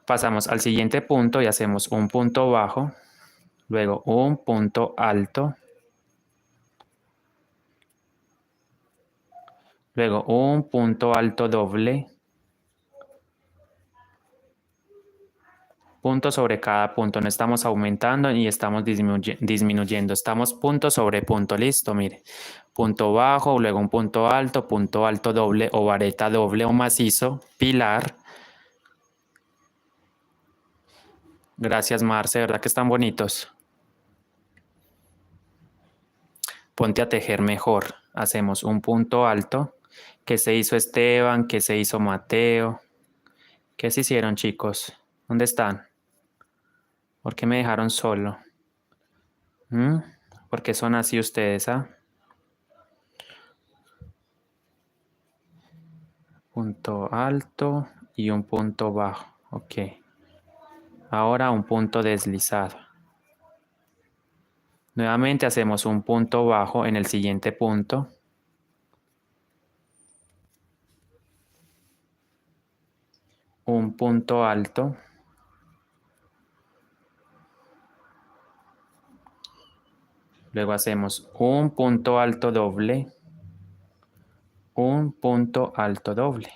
Pasamos al siguiente punto y hacemos un punto bajo, luego un punto alto, luego un punto alto doble, punto sobre cada punto, no estamos aumentando ni estamos disminuyendo, estamos punto sobre punto, listo, mire, punto bajo, luego un punto alto doble o vareta doble o macizo, pilar. Gracias, Marce, ¿verdad que están bonitos? Ponte a tejer mejor, hacemos un punto alto, ¿qué se hizo Esteban? ¿Qué se hizo Mateo? ¿Qué se hicieron, chicos? ¿Dónde están? ¿Por qué me dejaron solo? ¿Por qué son así ustedes, ah? Punto alto y un punto bajo. Ok. Ahora un punto deslizado. Nuevamente hacemos un punto bajo en el siguiente punto. Un punto alto. Luego hacemos un punto alto doble. Un punto alto doble.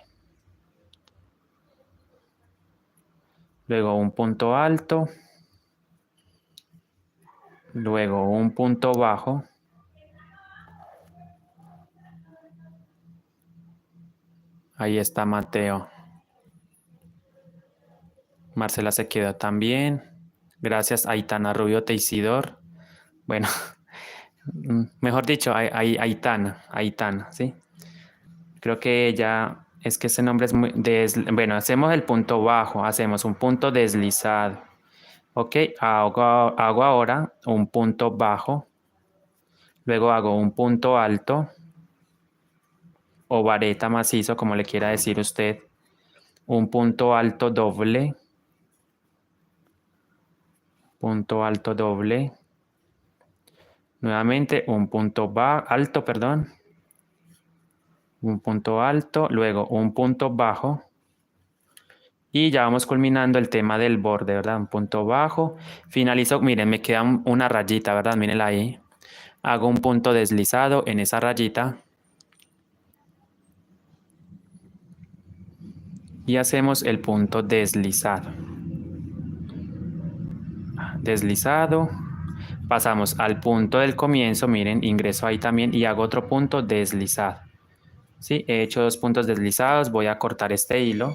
Luego un punto alto. Luego un punto bajo. Ahí está Mateo. Marcela se quedó también. Gracias, Aitana Rubio Teisidor. Bueno, mejor dicho, Aitana, ¿sí? Creo que ella, es que ese nombre es muy... bueno, hacemos el punto bajo, hacemos un punto deslizado. Ok, hago ahora un punto bajo. Luego hago un punto alto o vareta macizo, como le quiera decir usted. Un punto alto doble. Punto alto doble. Nuevamente un punto alto, perdón. Un punto alto, luego un punto bajo. Y ya vamos culminando el tema del borde, ¿verdad? Un punto bajo. Finalizo, miren, me queda una rayita, ¿verdad? Mírenla ahí. Hago un punto deslizado en esa rayita. Y hacemos el punto deslizado. Deslizado. Pasamos al punto del comienzo, miren, ingreso ahí también y hago otro punto deslizado. ¿Sí? He hecho 2 puntos deslizados, voy a cortar este hilo.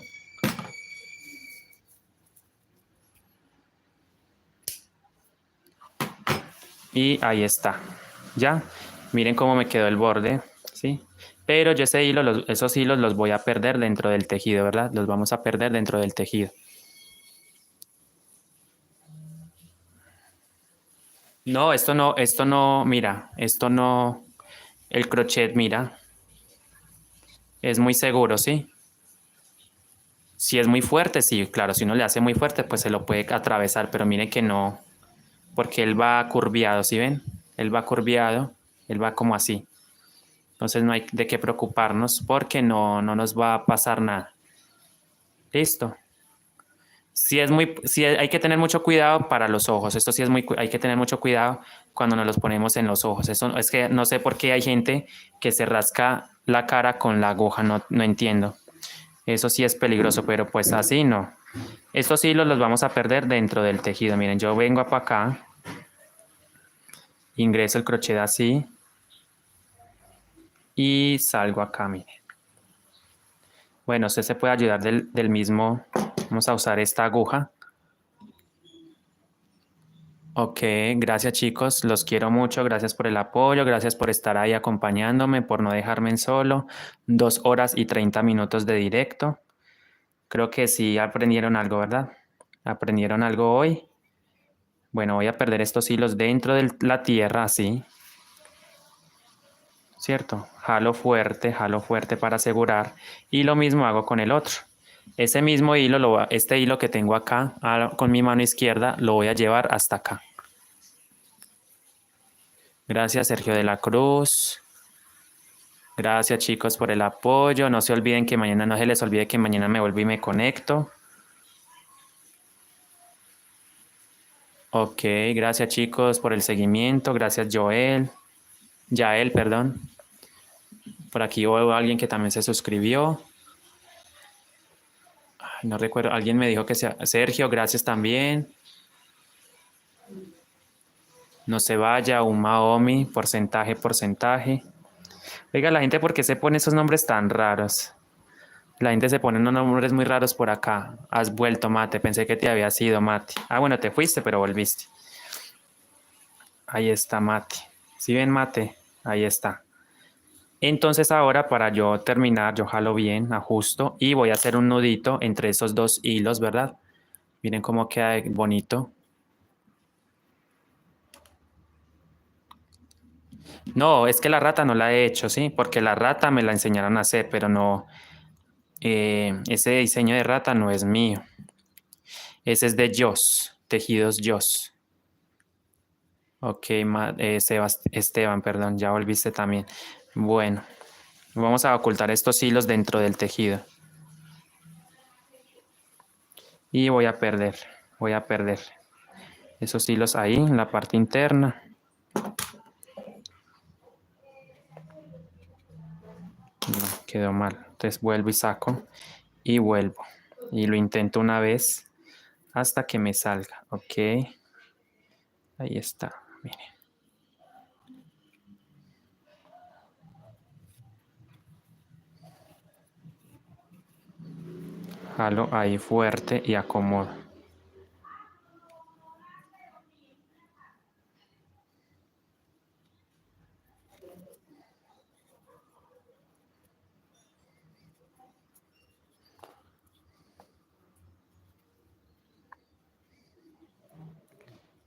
Y ahí está. ¿Ya? Miren cómo me quedó el borde, ¿sí? Pero yo esos hilos los voy a perder dentro del tejido, ¿verdad? Los vamos a perder dentro del tejido. No, mira, esto no, el crochet, mira, es muy seguro, ¿sí? Si es muy fuerte, sí, claro, si uno le hace muy fuerte, pues se lo puede atravesar, pero miren que no, porque él va curviado, ¿sí ven? Él va curviado, él va como así. Entonces no hay de qué preocuparnos porque no nos va a pasar nada. Listo. Sí hay que tener mucho cuidado para los ojos. Esto sí hay que tener mucho cuidado cuando nos los ponemos en los ojos. Eso es que no sé por qué hay gente que se rasca la cara con la aguja, no entiendo. Eso sí es peligroso, pero pues así no. Estos hilos los vamos a perder dentro del tejido. Miren, yo vengo para acá, ingreso el crochet así y salgo acá, miren. Bueno, usted se puede ayudar del mismo. Vamos a usar esta aguja. Ok, gracias chicos, los quiero mucho, gracias por el apoyo, gracias por estar ahí acompañándome, por no dejarme en solo. 2 horas y 30 minutos de directo. Creo que sí aprendieron algo, ¿verdad? ¿Aprendieron algo hoy? Bueno, voy a perder estos hilos dentro de la tierra, así. ¿Cierto? Jalo fuerte para asegurar. Y lo mismo hago con el otro. Ese mismo hilo, este hilo que tengo acá, con mi mano izquierda, lo voy a llevar hasta acá. Gracias, Sergio de la Cruz. Gracias chicos por el apoyo. No se olviden que mañana, no se les olvide que mañana me vuelvo y me conecto. Ok, gracias chicos por el seguimiento. Gracias Joel. Yael, perdón. Por aquí veo a alguien que también se suscribió. Ay, no recuerdo, alguien me dijo que sea Sergio, gracias también. No se vaya, un Maomi, porcentaje, porcentaje. Oiga, la gente, ¿por qué se pone esos nombres tan raros? La gente se pone unos nombres muy raros por acá. Has vuelto, Mate. Pensé que te había sido, Mate. Ah, bueno, te fuiste, pero volviste. Ahí está, Mate. ¿Sí ven, Mate? Ahí está. Entonces ahora para yo terminar, yo jalo bien, ajusto y voy a hacer un nudito entre esos dos hilos, ¿verdad? Miren cómo queda bonito. No, es que la rata no la he hecho, ¿sí? Porque la rata me la enseñaron a hacer, pero no, ese diseño de rata no es mío. Ese es de Joss, Tejidos Joss. Ok, Esteban, perdón, ya volviste también. Bueno, vamos a ocultar estos hilos dentro del tejido. Y voy a perder esos hilos ahí en la parte interna. No, quedó mal. Entonces vuelvo y saco y vuelvo. Y lo intento una vez hasta que me salga. Ok. Ahí está. Miren. Jalo ahí fuerte y acomodo.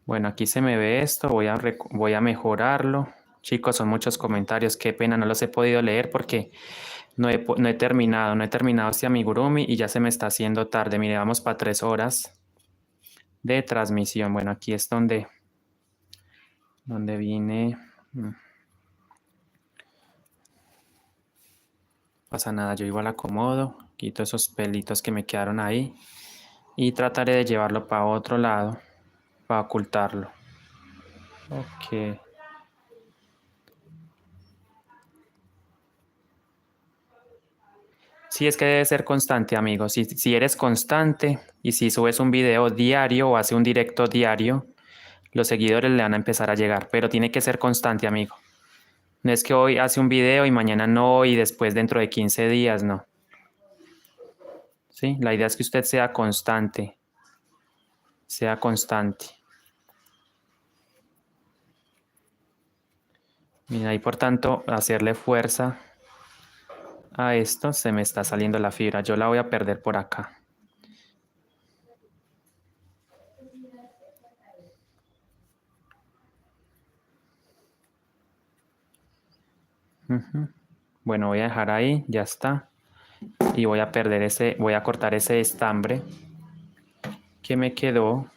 Bueno, aquí se me ve esto. Voy a mejorarlo. Chicos, son muchos comentarios. Qué pena, no los he podido leer porque no he terminado. No he terminado este amigurumi y ya se me está haciendo tarde. Mire, vamos para 3 horas de transmisión. Bueno, aquí es donde vine. Pasa nada, yo igual acomodo, quito esos pelitos que me quedaron ahí y trataré de llevarlo para otro lado para ocultarlo. Ok. Sí, es que debe ser constante, amigo. Si eres constante y si subes un video diario o hace un directo diario, los seguidores le van a empezar a llegar, pero tiene que ser constante, amigo. No es que hoy hace un video y mañana no y después dentro de 15 días, no. Sí, la idea es que usted sea constante, sea constante. Mira, y por tanto, hacerle fuerza a esto, se me está saliendo la fibra. Yo la voy a perder por acá. Bueno, voy a dejar ahí, ya está. Y voy a perder voy a cortar ese estambre que me quedó.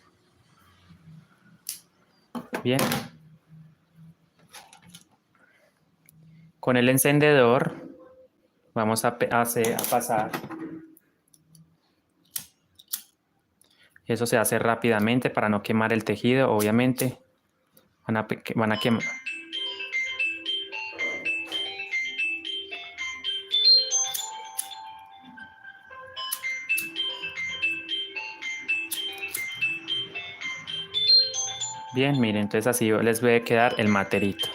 Bien. Con el encendedor vamos a pasar. Eso se hace rápidamente para no quemar el tejido, obviamente. Van a quemar. Bien, miren, entonces así les voy a quedar el materito,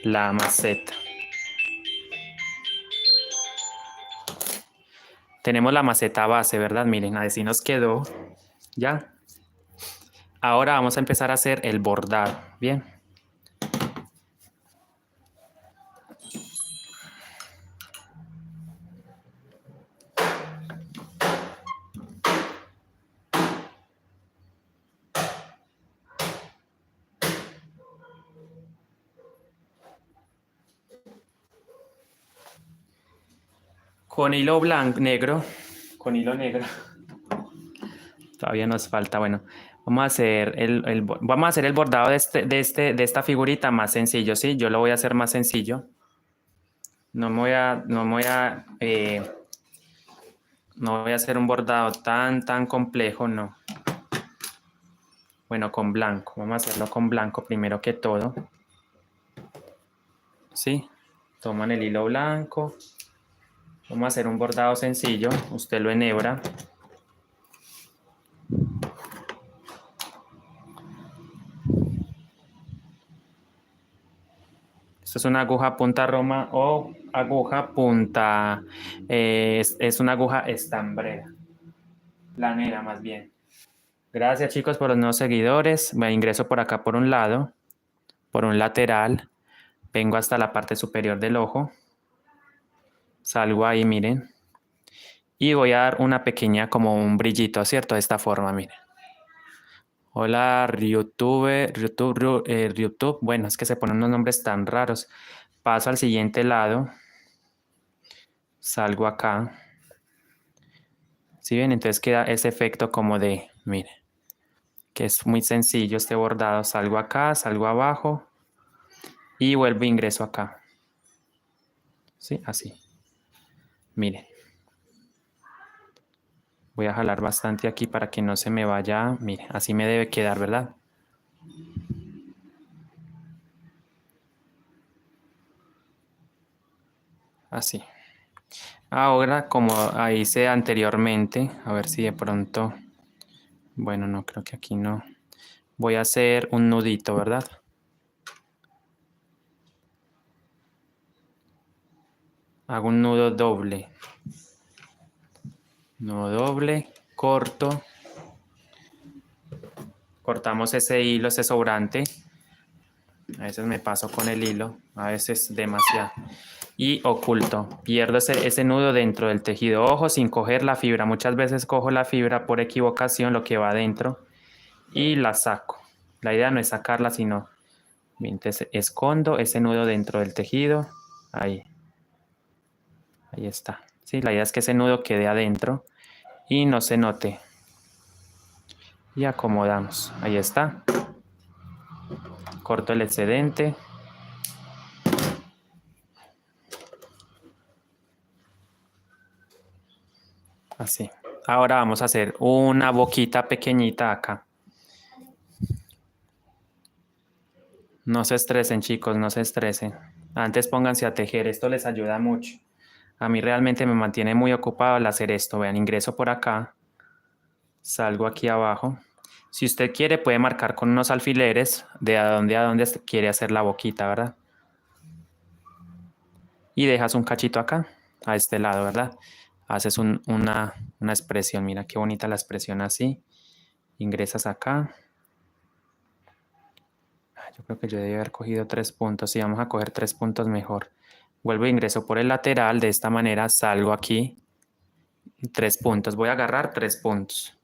la maceta. Tenemos la maceta base, ¿verdad? Miren, así nos quedó. Ya. Ahora vamos a empezar a hacer el bordado. Bien. Con hilo blanco, negro. Con hilo negro. Todavía nos falta. Bueno, vamos a hacer vamos a hacer el bordado de esta figurita más sencillo, ¿sí? Yo lo voy a hacer más sencillo. No voy a hacer un bordado tan complejo, no. Bueno, con blanco. Vamos a hacerlo con blanco primero que todo. ¿Sí? Toman el hilo blanco. Vamos a hacer un bordado sencillo. Usted lo enhebra. Esto es una aguja punta roma o aguja punta... es una aguja estambrera. Planera, más bien. Gracias, chicos, por los nuevos seguidores. Me ingreso por acá por un lado, por un lateral. Vengo hasta la parte superior del ojo. Salgo ahí, miren. Y voy a dar una pequeña, como un brillito, ¿cierto? De esta forma, miren. Hola, YouTube. Bueno, es que se ponen unos nombres tan raros. Paso al siguiente lado. Salgo acá. ¿Sí ven? Entonces queda ese efecto como de, miren, que es muy sencillo este bordado. Salgo acá, salgo abajo y vuelvo e ingreso acá. ¿Sí? Así. Miren. Voy a jalar bastante aquí para que no se me vaya. Mire, así me debe quedar, ¿verdad? Así. Ahora, como hice anteriormente, a ver si de pronto... Bueno, no, creo que aquí no. Voy a hacer un nudito, ¿verdad? Hago un nudo doble. Nudo doble, corto. Cortamos ese hilo, ese sobrante. A veces me paso con el hilo, a veces demasiado. Y oculto. Pierdo ese nudo dentro del tejido. Ojo, sin coger la fibra. Muchas veces cojo la fibra por equivocación, lo que va adentro, y la saco. La idea no es sacarla, sino entonces escondo ese nudo dentro del tejido. Ahí. Ahí está. Sí, la idea es que ese nudo quede adentro y no se note. Y acomodamos. Ahí está. Corto el excedente. Así. Ahora vamos a hacer una boquita pequeñita acá. No se estresen, chicos, no se estresen. Antes pónganse a tejer, esto les ayuda mucho. A mí realmente me mantiene muy ocupado al hacer esto. Vean, ingreso por acá, salgo aquí abajo. Si usted quiere, puede marcar con unos alfileres de a dónde quiere hacer la boquita, ¿verdad? Y dejas un cachito acá, a este lado, ¿verdad? Haces una expresión, mira qué bonita la expresión así. Ingresas acá. Yo creo que yo debí haber cogido 3 puntos. Sí, vamos a coger 3 puntos mejor. Vuelvo e ingreso por el lateral. De esta manera salgo aquí. 3 puntos. Voy a agarrar 3 puntos.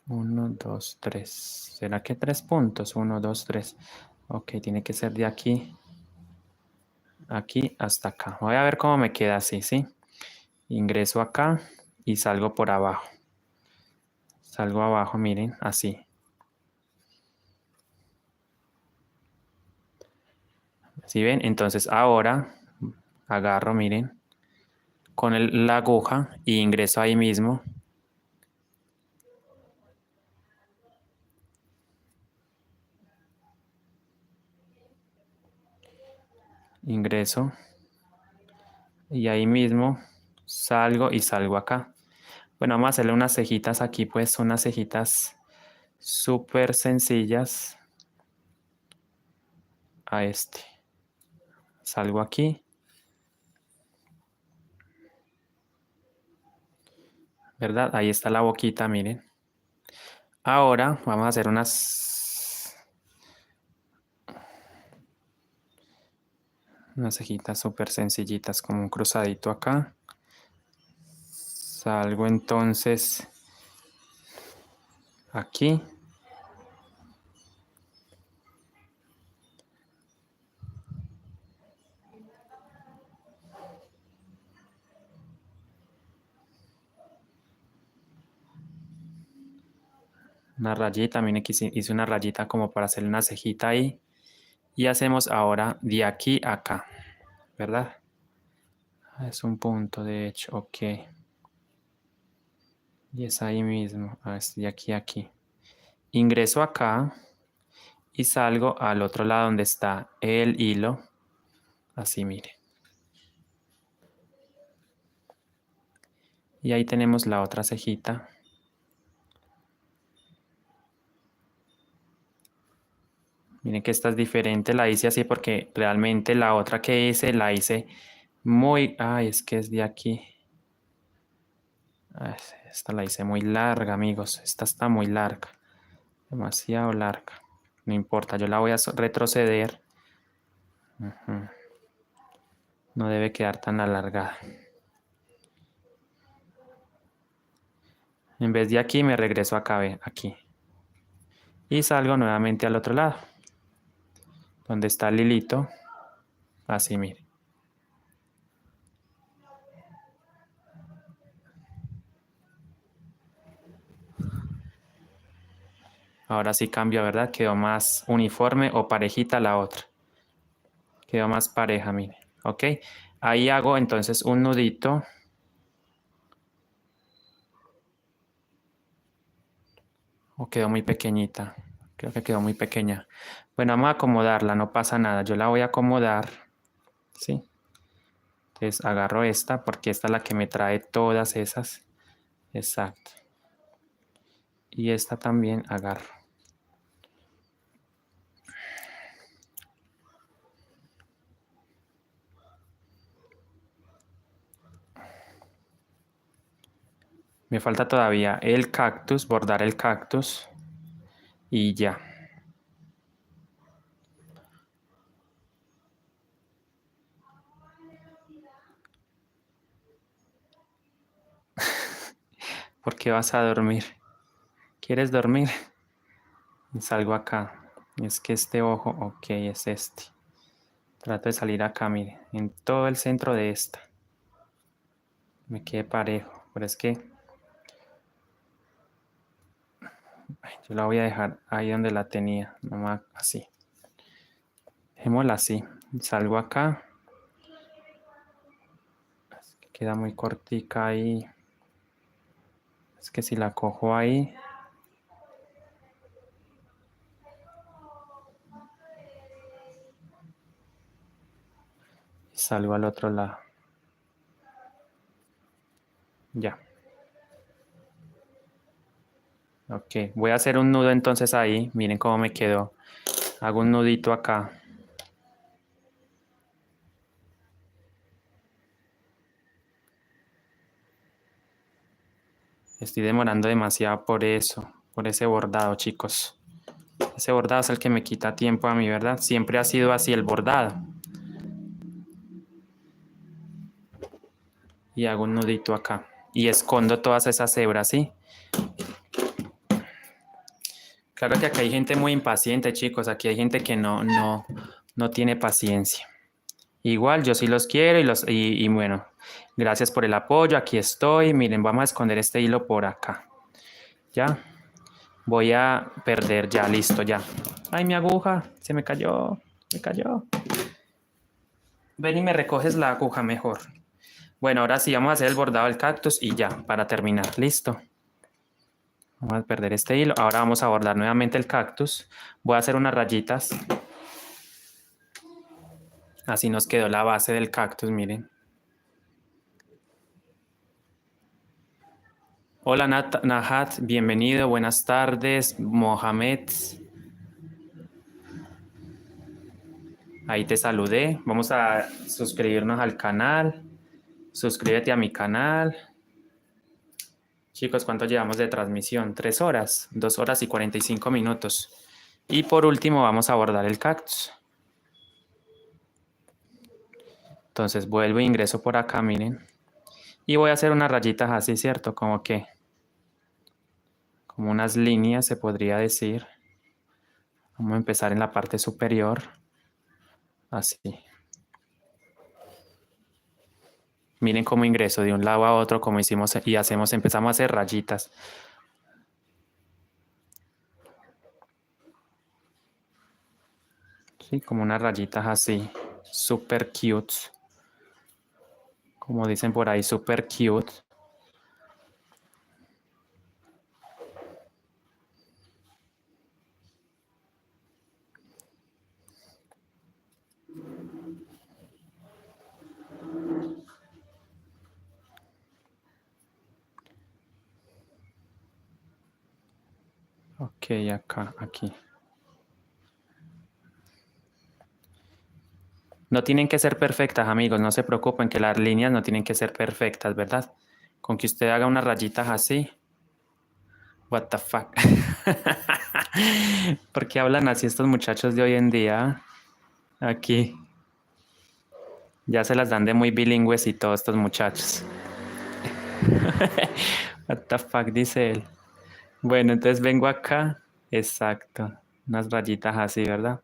1, 2, 3. ¿Será que 3 puntos? 1, 2, 3. Ok, tiene que ser de aquí. Aquí hasta acá. Voy a ver cómo me queda así, ¿sí? Ingreso acá y salgo por abajo. Salgo abajo, miren, así. ¿Sí ven? Entonces ahora agarro, miren, con la aguja y ingreso ahí mismo. Ingreso y ahí mismo salgo y salgo acá. Bueno, vamos a hacerle unas cejitas aquí, pues unas cejitas súper sencillas a este. Salgo aquí. ¿Verdad? Ahí está la boquita, miren. Ahora vamos a hacer unas cejitas súper sencillitas, como un cruzadito acá. Salgo entonces aquí. Una rayita, miren que hice una rayita como para hacerle una cejita ahí. Y hacemos ahora de aquí a acá, ¿verdad? Es un punto, de hecho, ok. Y es ahí mismo, es de aquí a aquí. Ingreso acá y salgo al otro lado donde está el hilo. Así, mire. Y ahí tenemos la otra cejita. Miren que esta es diferente, la hice así porque realmente la otra que hice, la hice muy... Ay, es que es de aquí. Ay, esta la hice muy larga, amigos. Esta está muy larga. Demasiado larga. No importa, yo la voy a retroceder. Ujú. No debe quedar tan alargada. En vez de aquí me regreso acá, ve, aquí. Y salgo nuevamente al otro lado. Donde está el hilito. Así, mire. Ahora sí cambia, ¿verdad? Quedó más uniforme o parejita la otra. Quedó más pareja, mire. ¿Ok? Ahí hago entonces un nudito. O quedó muy pequeñita. Creo que quedó muy pequeña. Bueno, vamos a acomodarla, no pasa nada. Yo la voy a acomodar. ¿Sí? Entonces agarro esta porque esta es la que me trae todas esas. Exacto. Y esta también agarro. Me falta todavía el cactus, bordar el cactus. Y ya. ¿Por qué vas a dormir? ¿Quieres dormir? Y salgo acá. Es que este ojo, ok, es este. Trato de salir acá, mire, en todo el centro de esta. Me quede parejo, pero es que yo la voy a dejar ahí donde la tenía, nomás así. Dejémosla así. Salgo acá. Queda muy cortica ahí. Es que si la cojo ahí. Y salgo al otro lado. Ya. Ok, voy a hacer un nudo entonces ahí. Miren cómo me quedó. Hago un nudito acá. Estoy demorando demasiado por eso, por ese bordado, chicos. Ese bordado es el que me quita tiempo a mí, ¿verdad? Siempre ha sido así el bordado. Y hago un nudito acá. Y escondo todas esas hebras, ¿sí? Claro que aquí hay gente muy impaciente, chicos. Aquí hay gente que no tiene paciencia. Igual, yo sí los quiero y bueno, gracias por el apoyo. Aquí estoy. Miren, vamos a esconder este hilo por acá. ¿Ya? Voy a perder ya, listo, ya. Ay, mi aguja, se me cayó, me cayó. Ven y me recoges la aguja mejor. Bueno, ahora sí vamos a hacer el bordado del cactus y ya, para terminar, listo. Vamos a perder este hilo. Ahora vamos a bordar nuevamente el cactus. Voy a hacer unas rayitas. Así nos quedó la base del cactus, miren. Hola Nahat, bienvenido, buenas tardes, Mohamed. Ahí te saludé. Vamos a suscribirnos al canal. Suscríbete a mi canal. Chicos, ¿cuánto llevamos de transmisión? 3 horas, 2 horas y 45 minutos. Y por último vamos a bordar el cactus. Entonces vuelvo e ingreso por acá, miren. Y voy a hacer unas rayitas así, ¿cierto? Como que, como unas líneas se podría decir. Vamos a empezar en la parte superior. Así. Miren cómo ingreso de un lado a otro, como hicimos y empezamos a hacer rayitas. Sí, como unas rayitas así. Super cute. Como dicen por ahí, super cute. Ok, acá, aquí. No tienen que ser perfectas, amigos. No se preocupen que las líneas no tienen que ser perfectas, ¿verdad? Con que usted haga unas rayitas así. What the fuck. ¿Por qué hablan así estos muchachos de hoy en día? Aquí. Ya se las dan de muy bilingües y todos estos muchachos. What the fuck, dice él. Bueno, entonces vengo acá. Exacto. Unas rayitas así, ¿verdad?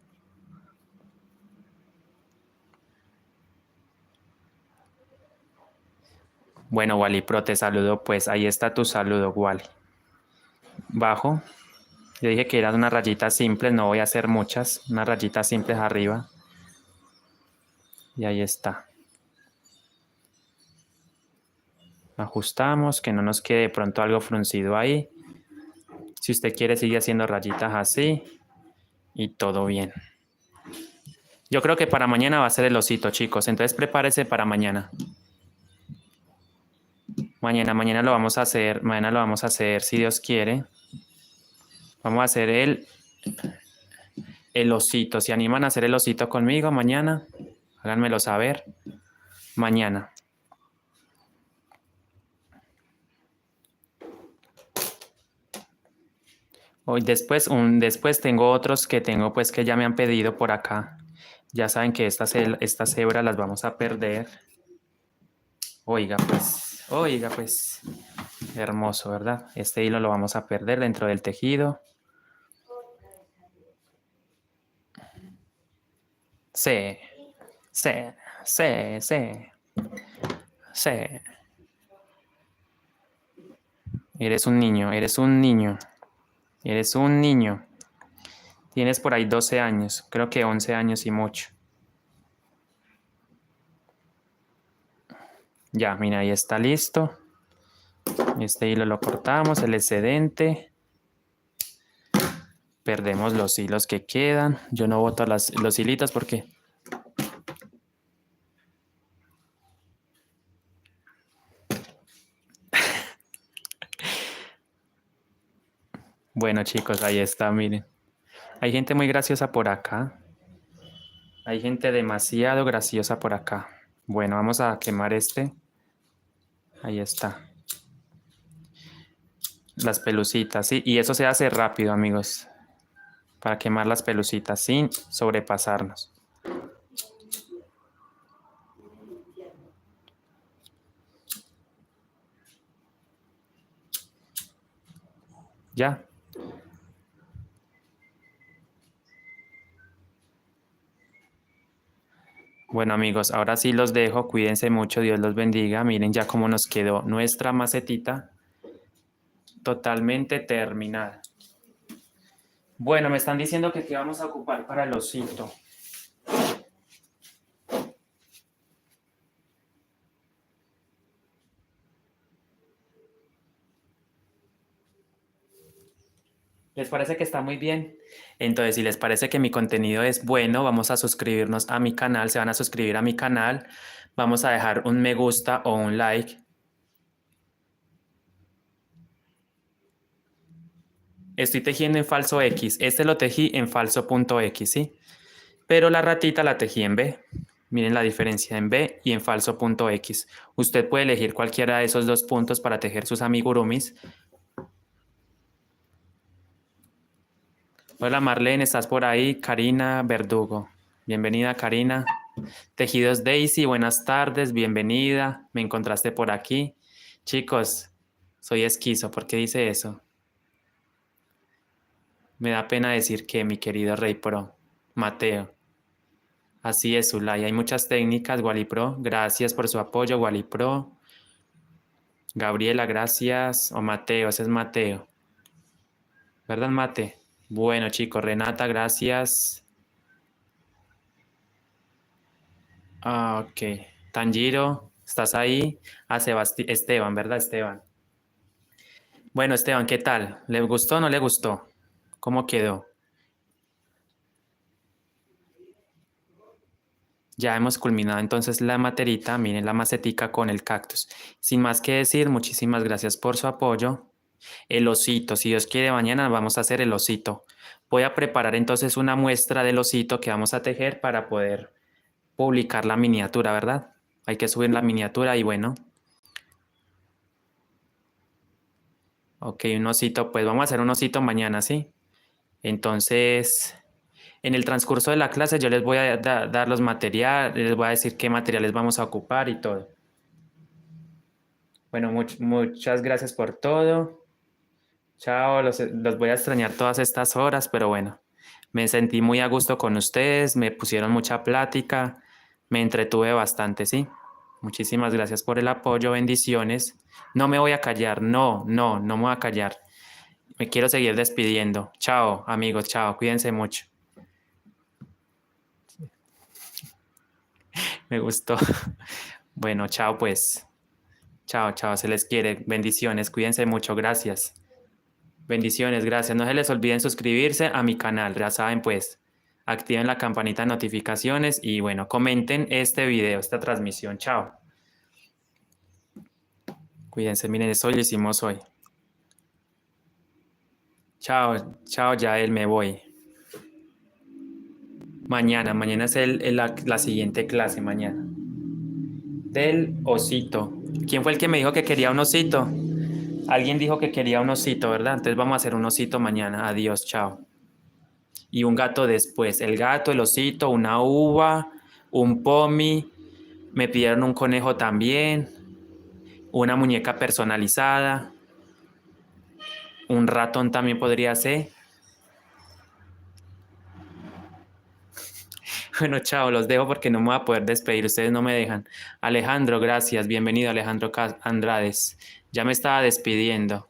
Bueno, Wally Pro, te saludo. Pues ahí está tu saludo, Wally. Bajo. Yo dije que eran unas rayitas simples, no voy a hacer muchas. Unas rayitas simples arriba. Y ahí está. Ajustamos, que no nos quede de pronto algo fruncido ahí. Si usted quiere, sigue haciendo rayitas así. Y todo bien. Yo creo que para mañana va a ser el osito, chicos. Entonces prepárese para mañana. Mañana lo vamos a hacer. Mañana lo vamos a hacer, si Dios quiere. Vamos a hacer el osito. ¿Se animan a hacer el osito conmigo mañana? Háganmelo saber. Mañana. Hoy después tengo otros que tengo pues que ya me han pedido por acá. Ya saben que estas hebras las vamos a perder. Oiga pues, hermoso, ¿verdad? Este hilo lo vamos a perder dentro del tejido. Sí, sí, sí, sí, sí. Eres un niño, eres un niño, eres un niño. Tienes por ahí 12 años, creo que 11 años y mucho. Ya, mira, ahí está listo. Este hilo lo cortamos, el excedente. Perdemos los hilos que quedan. Yo no boto los hilitos porque... Bueno, chicos, ahí está, miren. Hay gente muy graciosa por acá. Hay gente demasiado graciosa por acá. Bueno, vamos a quemar este. Ahí está. Las pelucitas, sí. Y eso se hace rápido, amigos. Para quemar las pelucitas sin sobrepasarnos. Ya. Bueno, amigos, ahora sí los dejo. Cuídense mucho. Dios los bendiga. Miren ya cómo nos quedó nuestra macetita totalmente terminada. Bueno, me están diciendo que qué vamos a ocupar para el osito. ¿Les parece que está muy bien? Entonces, si les parece que mi contenido es bueno, vamos a suscribirnos a mi canal, se van a suscribir a mi canal, vamos a dejar un me gusta o un like. Estoy tejiendo en falso X, este lo tejí en falso punto X, ¿sí? Pero la ratita la tejí en B. Miren la diferencia en B y en falso punto X. Usted puede elegir cualquiera de esos dos puntos para tejer sus amigurumis. Hola Marlene, ¿estás por ahí? Karina Verdugo. Bienvenida Karina. Tejidos Daisy, buenas tardes, bienvenida. Me encontraste por aquí. Chicos, soy esquizo, ¿por qué dice eso? Me da pena decir que mi querido Rey Pro, Mateo. Así es, Zulay. Hay muchas técnicas, Wally Pro. Gracias por su apoyo, Wally Pro. Gabriela, gracias. O Mateo, ese es Mateo. ¿Verdad, Mate? Bueno, chicos, Renata, gracias. Ah, ok. Tanjiro, ¿estás ahí? Ah, Esteban, ¿verdad, Esteban? Bueno, Esteban, ¿qué tal? ¿Le gustó o no le gustó? ¿Cómo quedó? Ya hemos culminado entonces la materita, miren la macetica con el cactus. Sin más que decir, muchísimas gracias por su apoyo. El osito, si Dios quiere, mañana vamos a hacer el osito. Voy a preparar entonces una muestra del osito que vamos a tejer para poder publicar la miniatura, ¿verdad? Hay que subir la miniatura y bueno, ok, un osito, pues vamos a hacer un osito mañana, ¿sí? Entonces, en el transcurso de la clase yo les voy a dar los materiales, les voy a decir qué materiales vamos a ocupar y todo. Bueno, muchas gracias por todo. Chao, los voy a extrañar todas estas horas, pero bueno, me sentí muy a gusto con ustedes, me pusieron mucha plática, me entretuve bastante, ¿sí? Muchísimas gracias por el apoyo, bendiciones. No me voy a callar, no me voy a callar. Me quiero seguir despidiendo. Chao, amigos, chao, cuídense mucho. Me gustó. Bueno, chao pues. Chao, chao, se les quiere. Bendiciones, cuídense mucho, gracias. Bendiciones, gracias. No se les olviden suscribirse a mi canal, ya saben pues. Activen la campanita de notificaciones y bueno, comenten este video, esta transmisión. Chao. Cuídense, miren, eso lo hicimos hoy. Chao, chao, Yael, me voy. Mañana es la siguiente clase, mañana. Del osito. ¿Quién fue el que me dijo que quería un osito? Alguien dijo que quería un osito, ¿verdad? Entonces vamos a hacer un osito mañana. Adiós, chao. Y un gato después. El gato, el osito, una uva, un pomi. Me pidieron un conejo también, una muñeca personalizada, un ratón también podría ser. Bueno, chao, los dejo porque no me voy a poder despedir, ustedes no me dejan. Alejandro, gracias, bienvenido Alejandro Andrades. Ya me estaba despidiendo.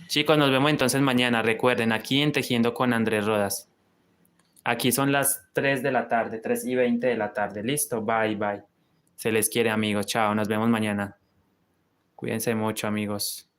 Chicos, nos vemos entonces mañana. Recuerden, aquí en Tejiendo con Andrés Rodas. Aquí son las 3 de la tarde, 3:20 de la tarde. Listo, bye, bye. Se les quiere, amigos. Chao, nos vemos mañana. Cuídense mucho, amigos.